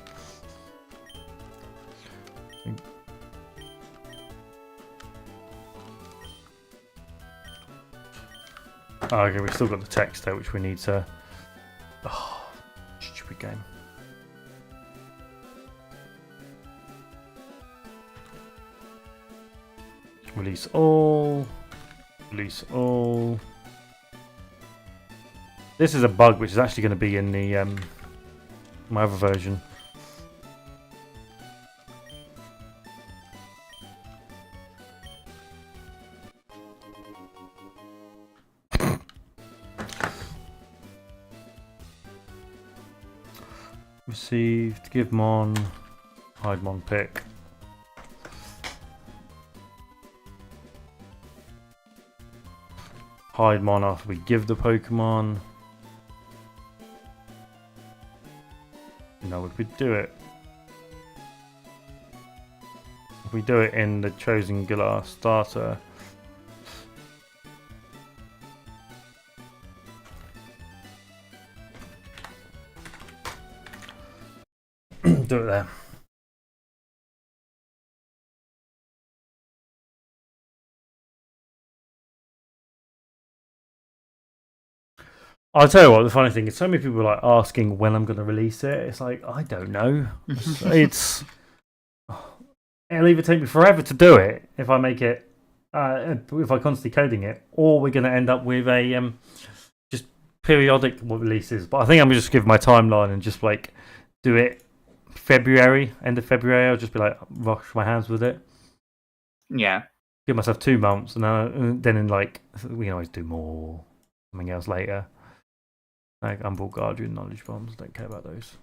Oh, okay, we've still got the text there, which we need to. Oh, stupid game. Release all. Release all. This is a bug which is actually going to be in the my other version. Received, give mon, hide mon pick. Hide mon after we give the Pokemon. No, would we do it? If we do it in the chosen Galar starter. Do it there. I'll tell you what, the funny thing is so many people are like asking when I'm going to release it. It's like, I don't know. It'll either take me forever to do it if I make it, if I constantly coding it, or we're going to end up with a just periodic releases. But I think I'm just give my timeline and just like do it February, end of February. I'll just be like rush my hands with it. Yeah. Give myself 2 months, and then in like we can always do more something else later. Like Umbral Guardian, Knowledge Bombs, don't care about those.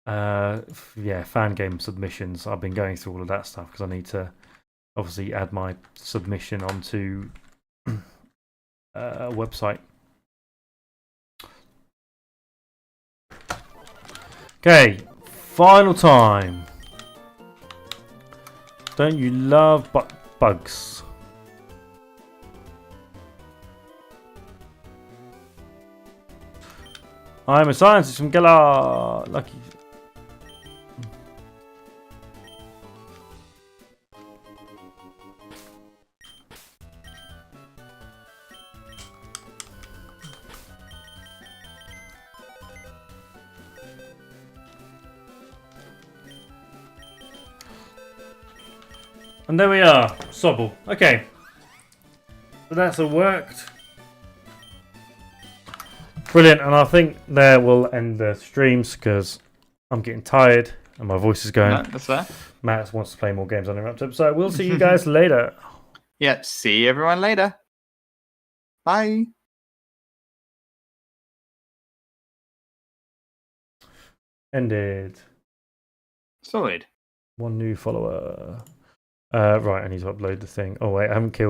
Yeah, fan game submissions. I've been going through all of that stuff because I need to obviously add my submission onto a website. Okay, final time. Don't you love bugs? I'm a scientist from Galar. Lucky. And there we are, Sobble. Okay. So that's all worked. Brilliant, and I think there we'll end the streams because I'm getting tired and my voice is going. No, that's fair. Matt wants to play more games uninterrupted, so we'll see you guys later. Yep, see everyone later. Bye. Ended. Solid. 1 new follower. Right, I need to upload the thing. Oh wait, I haven't killed